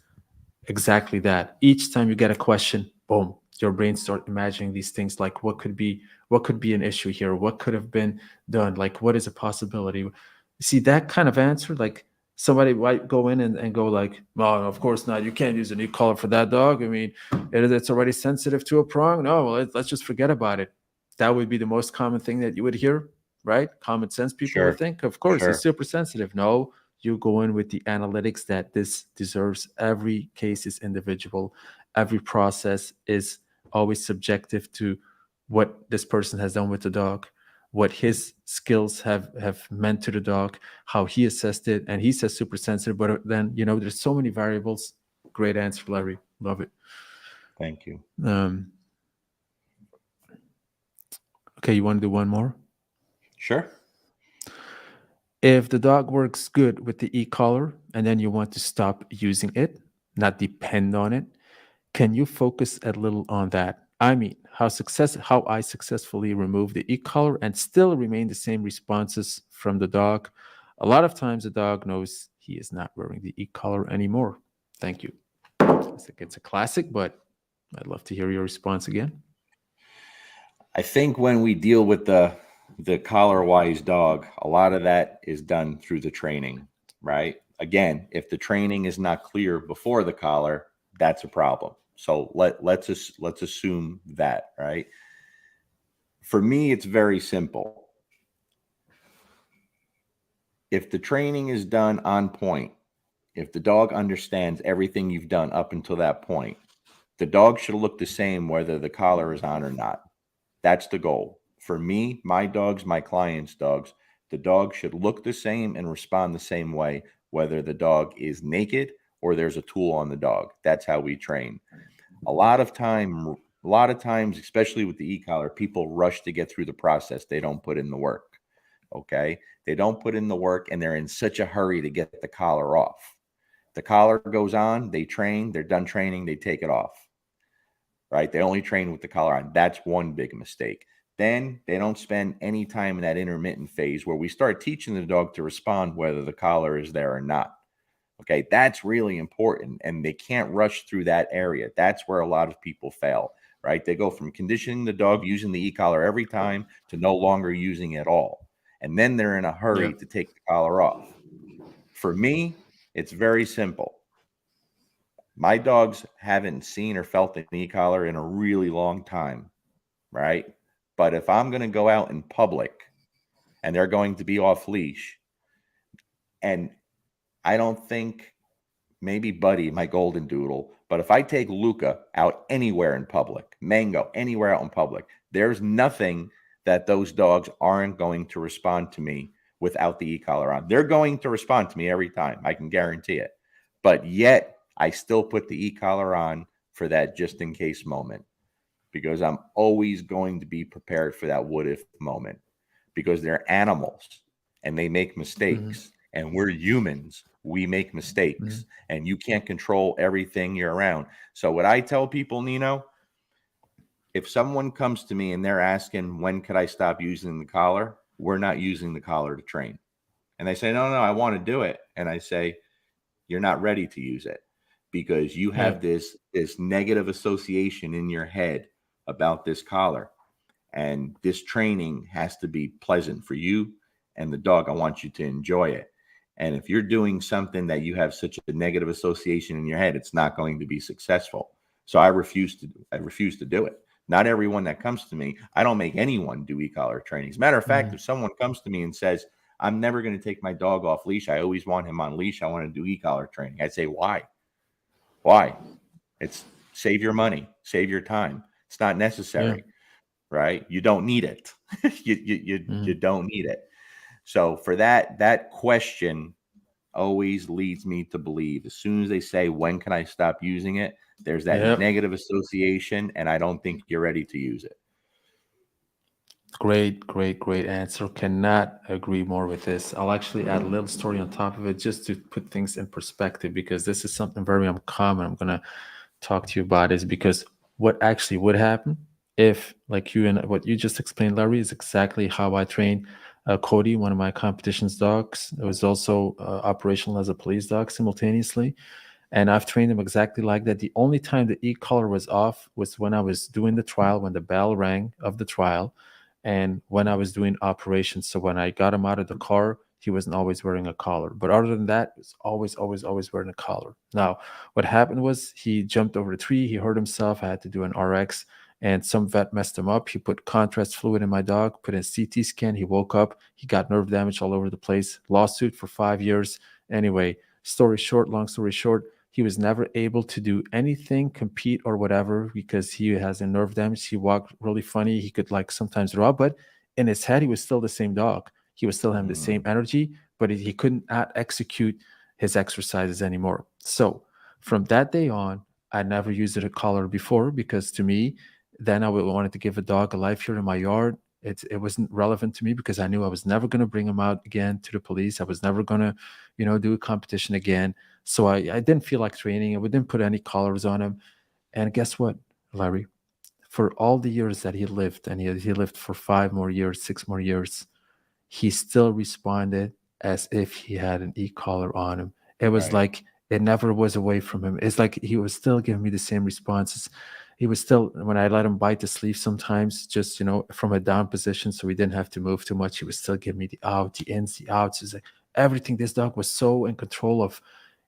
[SPEAKER 2] exactly that. Each time you get a question, boom, your brain start imagining these things like what could be an issue here, what could have been done, like what is a possibility. See that kind of answer, like somebody might go in and go like, well, of course not, you can't use a new collar for that dog. I mean, it's already sensitive to a prong. No, well, let's just forget about it. That would be the most common thing that you would hear, right? Common sense people would
[SPEAKER 1] Sure.
[SPEAKER 2] think, of course, he's
[SPEAKER 1] Sure.
[SPEAKER 2] super sensitive. No, you go in with the analytics that this deserves. Every case is individual. Every process is always subjective to what this person has done with the dog, what his skills have meant to the dog, how he assessed it. And he says super sensitive, but then, there's so many variables. Great answer, Larry. Love it.
[SPEAKER 1] Thank you.
[SPEAKER 2] Um, okay, you want to do one more?
[SPEAKER 1] Sure.
[SPEAKER 2] If the dog works good with the e-collar and then you want to stop using it, not depend on it, can you focus a little on that? I mean, how I successfully remove the e-collar and still remain the same responses from the dog. A lot of times the dog knows he is not wearing the e-collar anymore. Thank you. It's a classic, but I'd love to hear your response again.
[SPEAKER 1] I think when we deal with the collar wise dog, a lot of that is done through the training, right? Again, if the training is not clear before the collar, that's a problem. So let's assume that, right? For me, it's very simple. If the training is done on point, if the dog understands everything you've done up until that point, the dog should look the same whether the collar is on or not. That's the goal. For me, my dogs, my clients' dogs, the dog should look the same and respond the same way, whether the dog is naked or there's a tool on the dog. That's how we train. A lot of times, especially with the e-collar, people rush to get through the process. They don't put in the work. Okay. They don't put in the work and they're in such a hurry to get the collar off. The collar goes on, they train, they're done training, they take it off. Right? They only train with the collar on. That's one big mistake. Then they don't spend any time in that intermittent phase where we start teaching the dog to respond whether the collar is there or not. Okay, that's really important. And they can't rush through that area. That's where a lot of people fail, right? They go from conditioning the dog using the e-collar every time to no longer using it at all. And then they're in a
[SPEAKER 2] Yeah.
[SPEAKER 1] hurry to take the collar off. For me, it's very simple. My dogs haven't seen or felt an e-collar in a really long time, right? But if I'm going to go out in public and they're going to be off leash, and I don't think maybe Buddy, my golden doodle, but if I take Luca out anywhere in public, Mango, anywhere out in public, there's nothing that those dogs aren't going to respond to me without the e-collar on. They're going to respond to me every time. I can guarantee it. But yet I still put the e-collar on for that just in case moment because I'm always going to be prepared for that what if moment because they're animals and they make
[SPEAKER 2] Mhm.
[SPEAKER 1] mistakes and we're humans. We make
[SPEAKER 2] Mhm.
[SPEAKER 1] mistakes and you can't control everything you're around. So what I tell people, Nino, if someone comes to me and they're asking, when could I stop using the collar? We're not using the collar to train. And they say, no, I want to do it. And I say, you're not ready to use it because you
[SPEAKER 2] Yeah.
[SPEAKER 1] have this negative association in your head about this collar. And this training has to be pleasant for you and the dog. I want you to enjoy it. And if you're doing something that you have such a negative association in your head, it's not going to be successful. So I refuse to do it. Not everyone that comes to me, I don't make anyone do e-collar training. As a matter of fact,
[SPEAKER 2] Mhm.
[SPEAKER 1] if someone comes to me and says, I'm never going to take my dog off leash, I always want him on leash, I want to do e-collar training, I'd say, why? Why? It's save your money, save your time. It's not
[SPEAKER 2] Yeah.
[SPEAKER 1] necessary, right? You don't need it. You
[SPEAKER 2] Mhm.
[SPEAKER 1] don't need it. So for that question always leads me to believe as soon as they say, when can I stop using it? There's that
[SPEAKER 2] Yep.
[SPEAKER 1] negative association, and I don't think you're ready to use it.
[SPEAKER 2] Great, great, great answer. Cannot agree more with this. I'll actually add a little story on top of it just to put things in perspective because this is something very uncommon. I'm gonna talk to you about is because what actually would happen if, like you and what you just explained, Larry, is exactly how I train Cody, one of my competitions dogs. It was also operational as a police dog simultaneously. And I've trained him exactly like that. The only time the e-collar was off was when I was doing the trial, when the bell rang of the trial, and when I was doing operations. So when I got him out of the car, he wasn't always wearing a collar. But other than that, he was always, always, always wearing a collar. Now, what happened was he jumped over a tree, he hurt himself. I had to do an RX, and some vet messed him up. He put contrast fluid in my dog, put in a CT scan. He woke up, he got nerve damage all over the place, lawsuit for 5 years. Anyway, long story short, he was never able to do anything, compete or whatever, because he has a nerve damage. He walked really funny. He could like sometimes draw, but in his head, he was still the same dog. He was still having the same energy, but he couldn't execute his exercises anymore. So from that day on, I never used a collar before, because to me, then I wanted to give a dog a life here in my yard. It wasn't relevant to me because I knew I was never going to bring him out again to the police. I was never going to, do a competition again. So I didn't feel like training. I didn't put any collars on him. And guess what, Larry? For all the years that he lived, and he lived for 5 more years, 6 more years, he still responded as if he had an e-collar on him. It was
[SPEAKER 1] Right.
[SPEAKER 2] like it never was away from him. It's like he was still giving me the same responses. He was still, when I let him bite the sleeve sometimes, just from a down position, so we didn't have to move too much. He was still giving me the out, the ins, the outs. It's like everything. This dog was so in control of,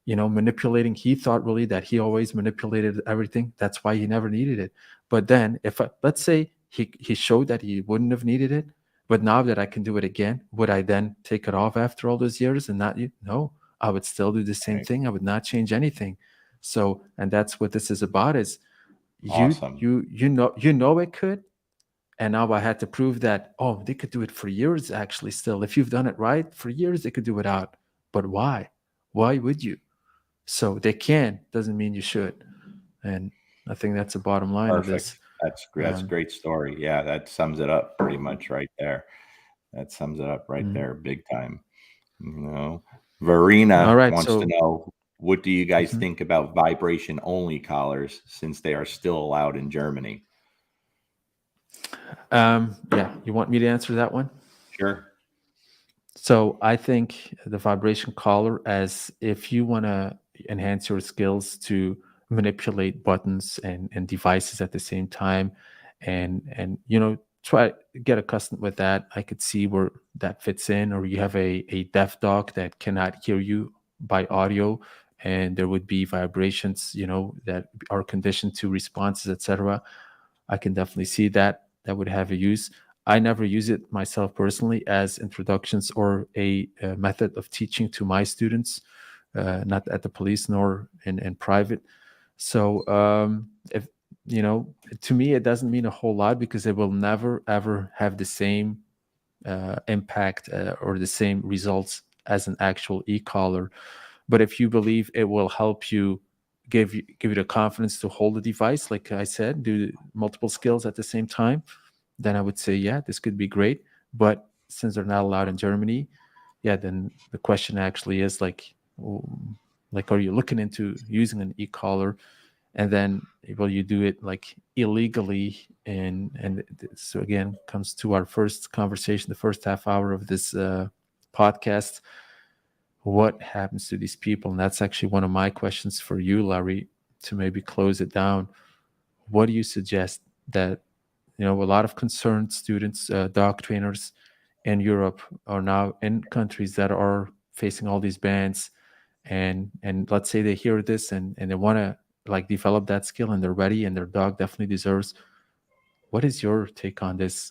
[SPEAKER 2] manipulating. He thought really that he always manipulated everything. That's why he never needed it. But then, let's say he showed that he wouldn't have needed it, but now that I can do it again, would I then take it off after all those years and not? No, I would still do the same
[SPEAKER 1] Right.
[SPEAKER 2] thing. I would not change anything. So, and that's what this is about: is you
[SPEAKER 1] Awesome.
[SPEAKER 2] you you know it could, and now I had to prove that. Oh, they could do it for years. Actually, still, if you've done it right for years, they could do it out. But why? Why would you? So they can doesn't mean you should. And I think that's the bottom line of this.
[SPEAKER 1] Perfect. That's a
[SPEAKER 2] Um,
[SPEAKER 1] great story. Yeah, that sums it up pretty much right there. That sums it up right
[SPEAKER 2] mm.
[SPEAKER 1] there, big time. You know,
[SPEAKER 2] All
[SPEAKER 1] Verena
[SPEAKER 2] right.
[SPEAKER 1] wants to
[SPEAKER 2] So.
[SPEAKER 1] know, what do you guys
[SPEAKER 2] Mhm.
[SPEAKER 1] think about vibration only collars since they are still allowed in Germany?
[SPEAKER 2] Yeah, you want me to answer that one?
[SPEAKER 1] Sure.
[SPEAKER 2] So I think the vibration collar, as if you want to enhance your skills to manipulate buttons and devices at the same time, and try get accustomed with that. I could see where that fits in. Or you have a deaf dog that cannot hear you by audio, and there would be vibrations, that are conditioned to responses, etc. I can definitely see that that would have a use. I never use it myself personally as introductions or a method of teaching to my students, not at the police nor in private. So if to me, it doesn't mean a whole lot, because it will never ever have the same impact or the same results as an actual e-collar. But if you believe it will help you, give you the confidence to hold the device, like I said, do multiple skills at the same time, then I would say, yeah, this could be great. But since they're not allowed in Germany, yeah, then the question actually is like, are you looking into using an e-collar? And then will you do it like illegally? And so again, comes to our first conversation, the first half hour of this podcast. What happens to these people? And that's actually one of my questions for you, Larry, to maybe close it down. What do you suggest that, a lot of concerned students, dog trainers in Europe are now in countries that are facing all these bans, and let's say they hear this and they want to like develop that skill and they're ready and their dog definitely deserves. What is your take on this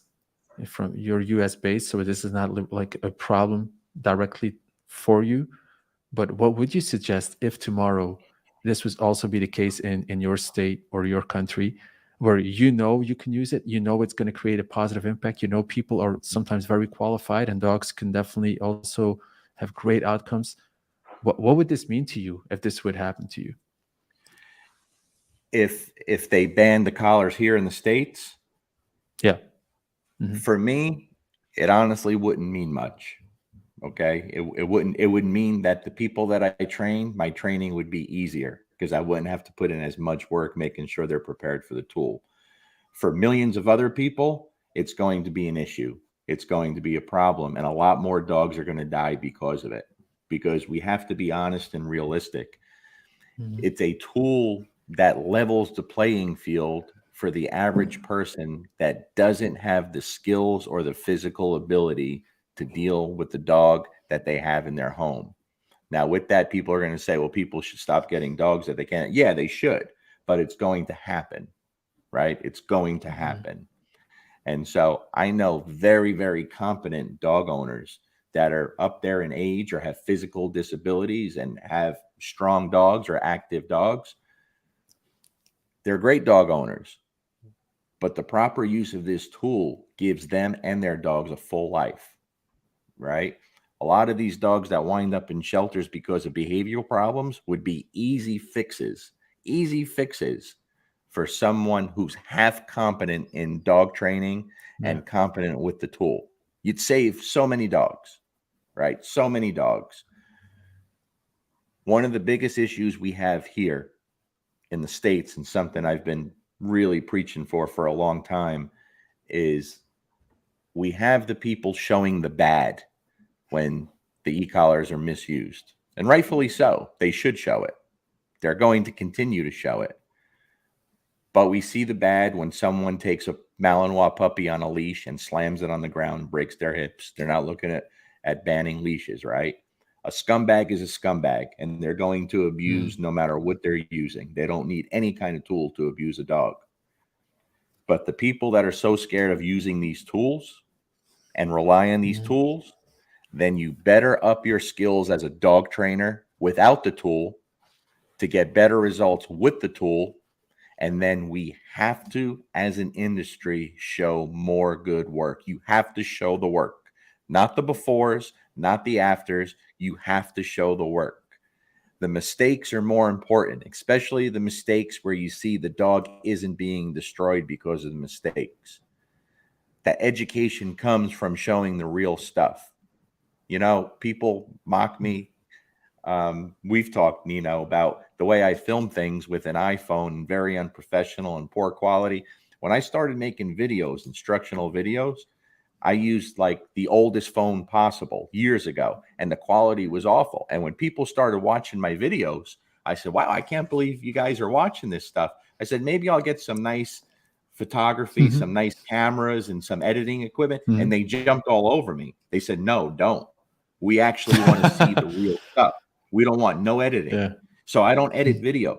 [SPEAKER 2] from your US base? So this is not like a problem directly for you, but what would you suggest if tomorrow this would also be the case in your state or your country, where you can use it, it's going to create a positive impact, people are sometimes very qualified and dogs can definitely also have great outcomes. What would this mean to you if this would happen to you?
[SPEAKER 1] If they ban the collars here in the States,
[SPEAKER 2] Yeah. Hmm.
[SPEAKER 1] for me, it honestly wouldn't mean much. Okay. It would mean that the people that I train, my training would be easier because I wouldn't have to put in as much work making sure they're prepared for the tool. For millions of other people, it's going to be an issue. It's going to be a problem. And a lot more dogs are going to die because of it. Because we have to be honest and realistic.
[SPEAKER 2] Hmm.
[SPEAKER 1] It's a tool that levels the playing field for the average person that doesn't have the skills or the physical ability to deal with the dog that they have in their home. Now, with that, people are going to say, well, people should stop getting dogs that they can't. Yeah, they should, but it's going to happen. right? It's going to happen. And so I know very, very competent dog owners that are up there in age or have physical disabilities and have strong dogs or active dogs. They're great dog owners, but the proper use of this tool gives them and their dogs a full life, right? A lot of these dogs that wind up in shelters because of behavioral problems would be easy fixes for someone who's half competent in dog training
[SPEAKER 2] Yeah.
[SPEAKER 1] and competent with the tool. You'd save so many dogs, right? So many dogs. One of the biggest issues we have here in the States, and something I've been really preaching for a long time, is we have the people showing the bad when the e-collars are misused. And rightfully so. They should show it. They're going to continue to show it. But we see the bad when someone takes a Malinois puppy on a leash and slams it on the ground, breaks their hips. They're not looking at banning leashes, right? A scumbag is a scumbag, and they're going to abuse no matter what they're using. They don't need any kind of tool to abuse a dog. But the people that are so scared of using these tools and rely on these tools, then you better up your skills as a dog trainer without the tool to get better results with the tool. And then we have to, as an industry, show more good work. You have to show the work, not the befores, not the afters. You have to show the work. The mistakes are more important, especially the mistakes where you see the dog isn't being destroyed because of the mistakes. That education comes from showing the real stuff. You know, people mock me. We've talked, Nino, about the way I film things with an iPhone, very unprofessional and poor quality. When I started making videos, instructional videos, I used like the oldest phone possible years ago, and the quality was awful. And when people started watching my videos, I said, wow, I can't believe you guys are watching this stuff. I said, maybe I'll get some nice photography, some nice cameras, and some editing equipment. And they jumped all over me. They said, no, don't. We actually want to see the real stuff. We don't want no editing.
[SPEAKER 2] Yeah.
[SPEAKER 1] So I don't edit videos.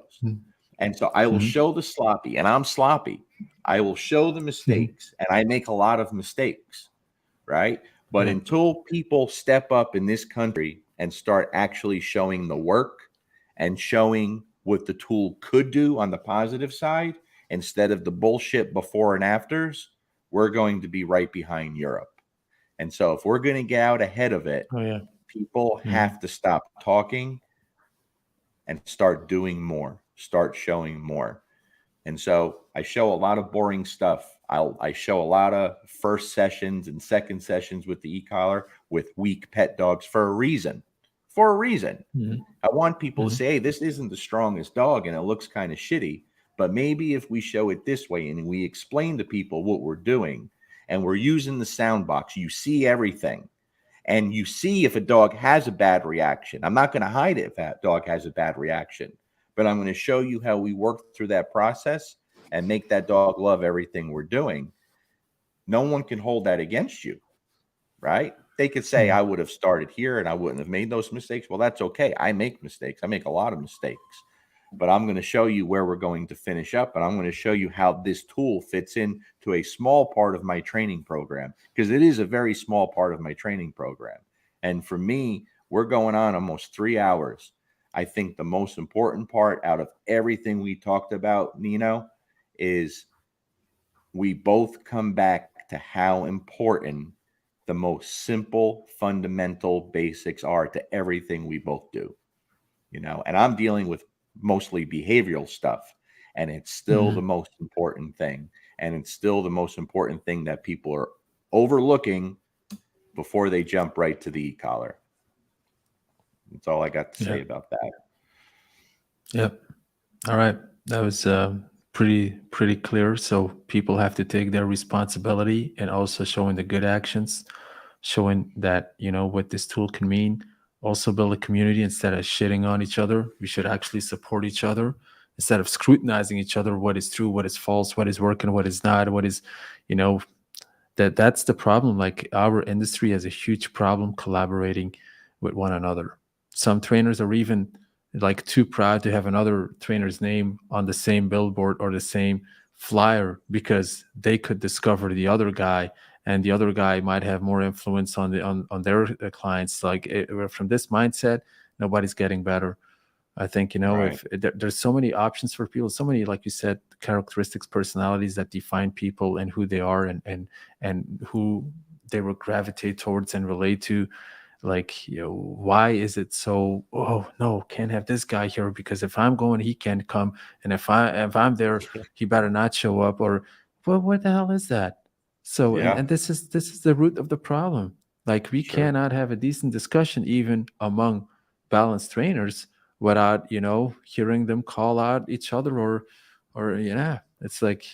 [SPEAKER 1] And so I will show the sloppy, and I'm sloppy. I will show the mistakes, and I make a lot of mistakes, right? But
[SPEAKER 2] Yeah.
[SPEAKER 1] until people step up in this country and start actually showing the work and showing what the tool could do on the positive side instead of the bullshit before and afters, we're going to be right behind Europe. And so if we're going to get out ahead of it,
[SPEAKER 2] Oh yeah.
[SPEAKER 1] people have to stop talking and start doing more, start showing more. And so I show a lot of boring stuff. I show a lot of first sessions and second sessions with the e-collar with weak pet dogs for a reason. For a reason. I want people to say, hey, this isn't the strongest dog and it looks kind of shitty, but maybe if we show it this way and we explain to people what we're doing and we're using the sound box, you see everything. And you see if a dog has a bad reaction. I'm not going to hide it if that dog has a bad reaction, but I'm going to show you how we work through that process and make that dog love everything we're doing. No one can hold that against you, right? They could say, I would have started here and I wouldn't have made those mistakes. Well, that's okay. I make mistakes. I make a lot of mistakes. But I'm going to show you where we're going to finish up, and I'm going to show you how this tool fits in to a small part of my training program, because it is a very small part of my training program. And for me, we're going on almost 3 hours. I think the most important part out of everything we talked about, Nino, is we both come back to how important the most simple, fundamental basics are to everything we both do. You know, and I'm dealing with mostly behavioral stuff, and it's still the most important thing, and it's still the most important thing that people are overlooking before they jump right to the e-collar. That's all I got to say
[SPEAKER 2] Yeah.
[SPEAKER 1] about that.
[SPEAKER 2] Yep. All right. That was pretty clear. So people have to take their responsibility and also showing the good actions, showing that, you know, what this tool can mean. Also build a community instead of shitting on each other. We should actually support each other instead of scrutinizing each other. What is true, what is false, what is working, what is not, what is, you know, that's the problem. Like our industry has a huge problem collaborating with one another. Some trainers are even like too proud to have another trainer's name on the same billboard or the same flyer because they could discover the other guy, and the other guy might have more influence on their clients. Like from this mindset, nobody's getting better. I think,
[SPEAKER 1] Right.
[SPEAKER 2] if there's so many options for people, so many, like you said, characteristics, personalities that define people and who they are, and who they will gravitate towards and relate to. Like, why is it so, oh no, can't have this guy here because if I'm going, he can't come, and if I'm there, he better not show up, or well, what the hell is that? So, and
[SPEAKER 1] Yeah.
[SPEAKER 2] and this is the root of the problem. Like, we
[SPEAKER 1] Sure.
[SPEAKER 2] cannot have a decent discussion even among balanced trainers without hearing them call out each other, or it's like,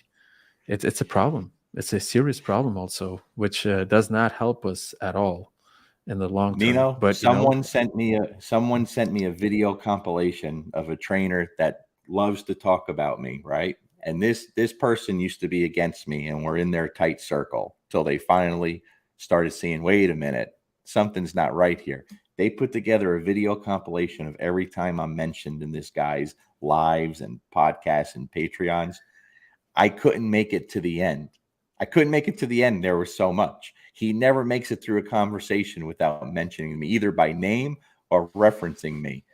[SPEAKER 2] it's a problem. It's a serious problem also, which does not help us at all in the long term.
[SPEAKER 1] Nino,
[SPEAKER 2] But
[SPEAKER 1] someone sent me a video compilation of a trainer that loves to talk about me, right? And this person used to be against me, and we're in their tight circle till they finally started seeing, wait a minute, something's not right here. They put together a video compilation of every time I'm mentioned in this guy's lives and podcasts and Patreons. I couldn't make it to the end. I couldn't make it to the end. There was so much. He never makes it through a conversation without mentioning me, either by name or referencing me.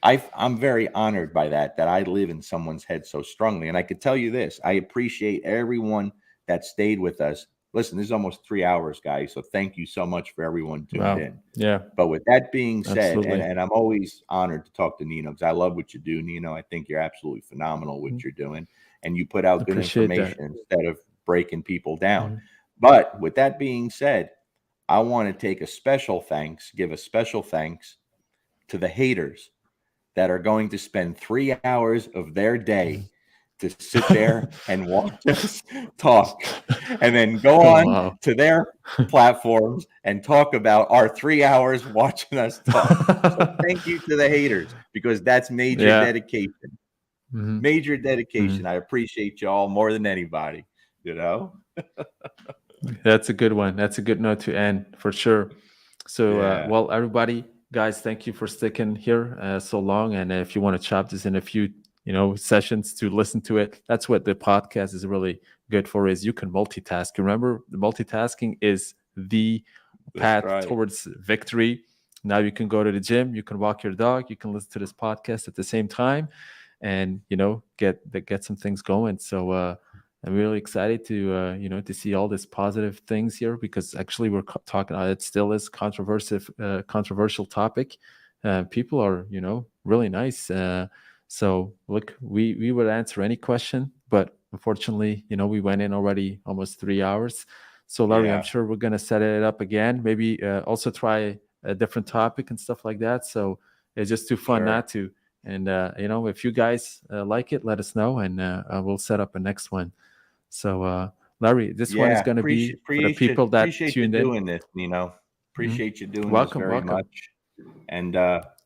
[SPEAKER 1] I'm very honored by that I live in someone's head so strongly. And I could tell you this, I appreciate everyone that stayed with us. Listen, this is almost 3 hours, guys. So thank you so much for everyone tuned
[SPEAKER 2] wow,
[SPEAKER 1] in.
[SPEAKER 2] yeah,
[SPEAKER 1] But with that being said, and,
[SPEAKER 2] absolutely.
[SPEAKER 1] and I'm always honored to talk to Nino because I love what you do, Nino. I think you're absolutely phenomenal what
[SPEAKER 2] Mhm.
[SPEAKER 1] you're doing. And you put out good
[SPEAKER 2] Appreciate that.
[SPEAKER 1] information instead of breaking people down.
[SPEAKER 2] Mhm.
[SPEAKER 1] But with that being said, I want to give a special thanks to the haters that are going to spend 3 hours of their day to sit there and watch us talk and then go on
[SPEAKER 2] Wow.
[SPEAKER 1] to their platforms and talk about our 3 hours watching us talk. So thank you to the haters because that's major
[SPEAKER 2] Yeah.
[SPEAKER 1] dedication.
[SPEAKER 2] Hmm.
[SPEAKER 1] Major
[SPEAKER 2] Hmm.
[SPEAKER 1] dedication. I appreciate y'all more than anybody, you know?
[SPEAKER 2] That's a good one. That's a good note to end for sure. So,
[SPEAKER 1] Yeah,
[SPEAKER 2] well, everybody, guys, thank you for sticking here so long. And if you want to chop this in a few, sessions to listen to it, that's what the podcast is really good for. Is you can multitask. Remember, the multitasking is the
[SPEAKER 1] that's
[SPEAKER 2] path
[SPEAKER 1] right.
[SPEAKER 2] towards victory. Now you can go to the gym, you can walk your dog, you can listen to this podcast at the same time, and get some things going. So I'm really excited to to see all these positive things here, because actually we're talking. It still is controversial topic. People are really nice. So look, we would answer any question, but unfortunately, we went in already almost 3 hours. So Larry, I'm
[SPEAKER 1] Yeah,
[SPEAKER 2] sure we're gonna set it up again. Maybe also try a different topic and stuff like that. So it's just too fun
[SPEAKER 1] sure.
[SPEAKER 2] not to. And if you guys like it, let us know, and we'll set up a next one. So, Larry, this one is
[SPEAKER 1] Yeah,
[SPEAKER 2] going to be for the people that
[SPEAKER 1] appreciate you
[SPEAKER 2] tuned in.
[SPEAKER 1] doing this, Nino.
[SPEAKER 2] Mhm.
[SPEAKER 1] Appreciate you doing this
[SPEAKER 2] Welcome,
[SPEAKER 1] very
[SPEAKER 2] welcome.
[SPEAKER 1] much. And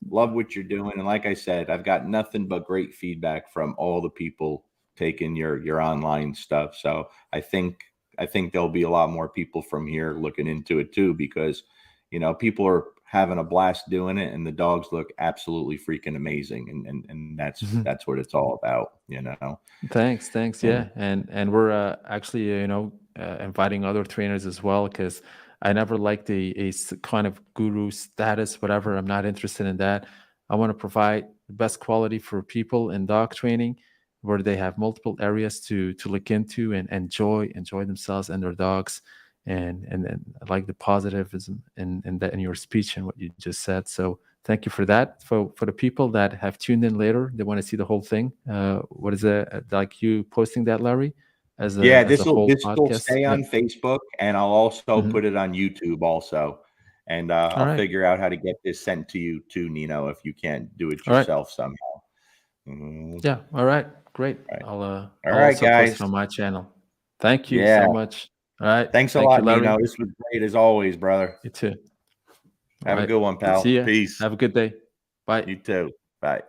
[SPEAKER 1] love what you're doing. And like I said, I've got nothing but great feedback from all the people taking your online stuff. So I think there'll be a lot more people from here looking into it too, because people are having a blast doing it, and the dogs look absolutely freaking amazing, and that's what it's all about.
[SPEAKER 2] Thanks.
[SPEAKER 1] And
[SPEAKER 2] Yeah, and we're actually inviting other trainers as well, because I never liked kind of guru status, whatever. I'm not interested in that. I want to provide the best quality for people in dog training, where they have multiple areas to look into and enjoy themselves and their dogs, and I like the positivism in your speech and what you just said. So thank you for that. For the people that have tuned in later, they want to see the whole thing. What is it like you posting that, Larry, as a
[SPEAKER 1] yeah,
[SPEAKER 2] as a whole
[SPEAKER 1] this will
[SPEAKER 2] podcast?
[SPEAKER 1] stay
[SPEAKER 2] Yeah.
[SPEAKER 1] on Facebook, and I'll also
[SPEAKER 2] Hmm.
[SPEAKER 1] put it on YouTube also. And
[SPEAKER 2] All
[SPEAKER 1] I'll
[SPEAKER 2] right.
[SPEAKER 1] figure out how to get this sent to you too, Nino, if you can't do it
[SPEAKER 2] All right.
[SPEAKER 1] yourself somehow. Mm,
[SPEAKER 2] Yeah. All right. Great.
[SPEAKER 1] right. All
[SPEAKER 2] I'll
[SPEAKER 1] right,
[SPEAKER 2] also post
[SPEAKER 1] guys.
[SPEAKER 2] it on my channel. Thank you
[SPEAKER 1] Yeah.
[SPEAKER 2] so much. All right.
[SPEAKER 1] Thanks a
[SPEAKER 2] Thank you,
[SPEAKER 1] lot,
[SPEAKER 2] Larry.
[SPEAKER 1] Nino. This was great as always, brother.
[SPEAKER 2] You too. All
[SPEAKER 1] Have a
[SPEAKER 2] right.
[SPEAKER 1] good one,
[SPEAKER 2] See
[SPEAKER 1] pal.
[SPEAKER 2] ya.
[SPEAKER 1] Peace.
[SPEAKER 2] Have a good day. Bye.
[SPEAKER 1] You too. Bye.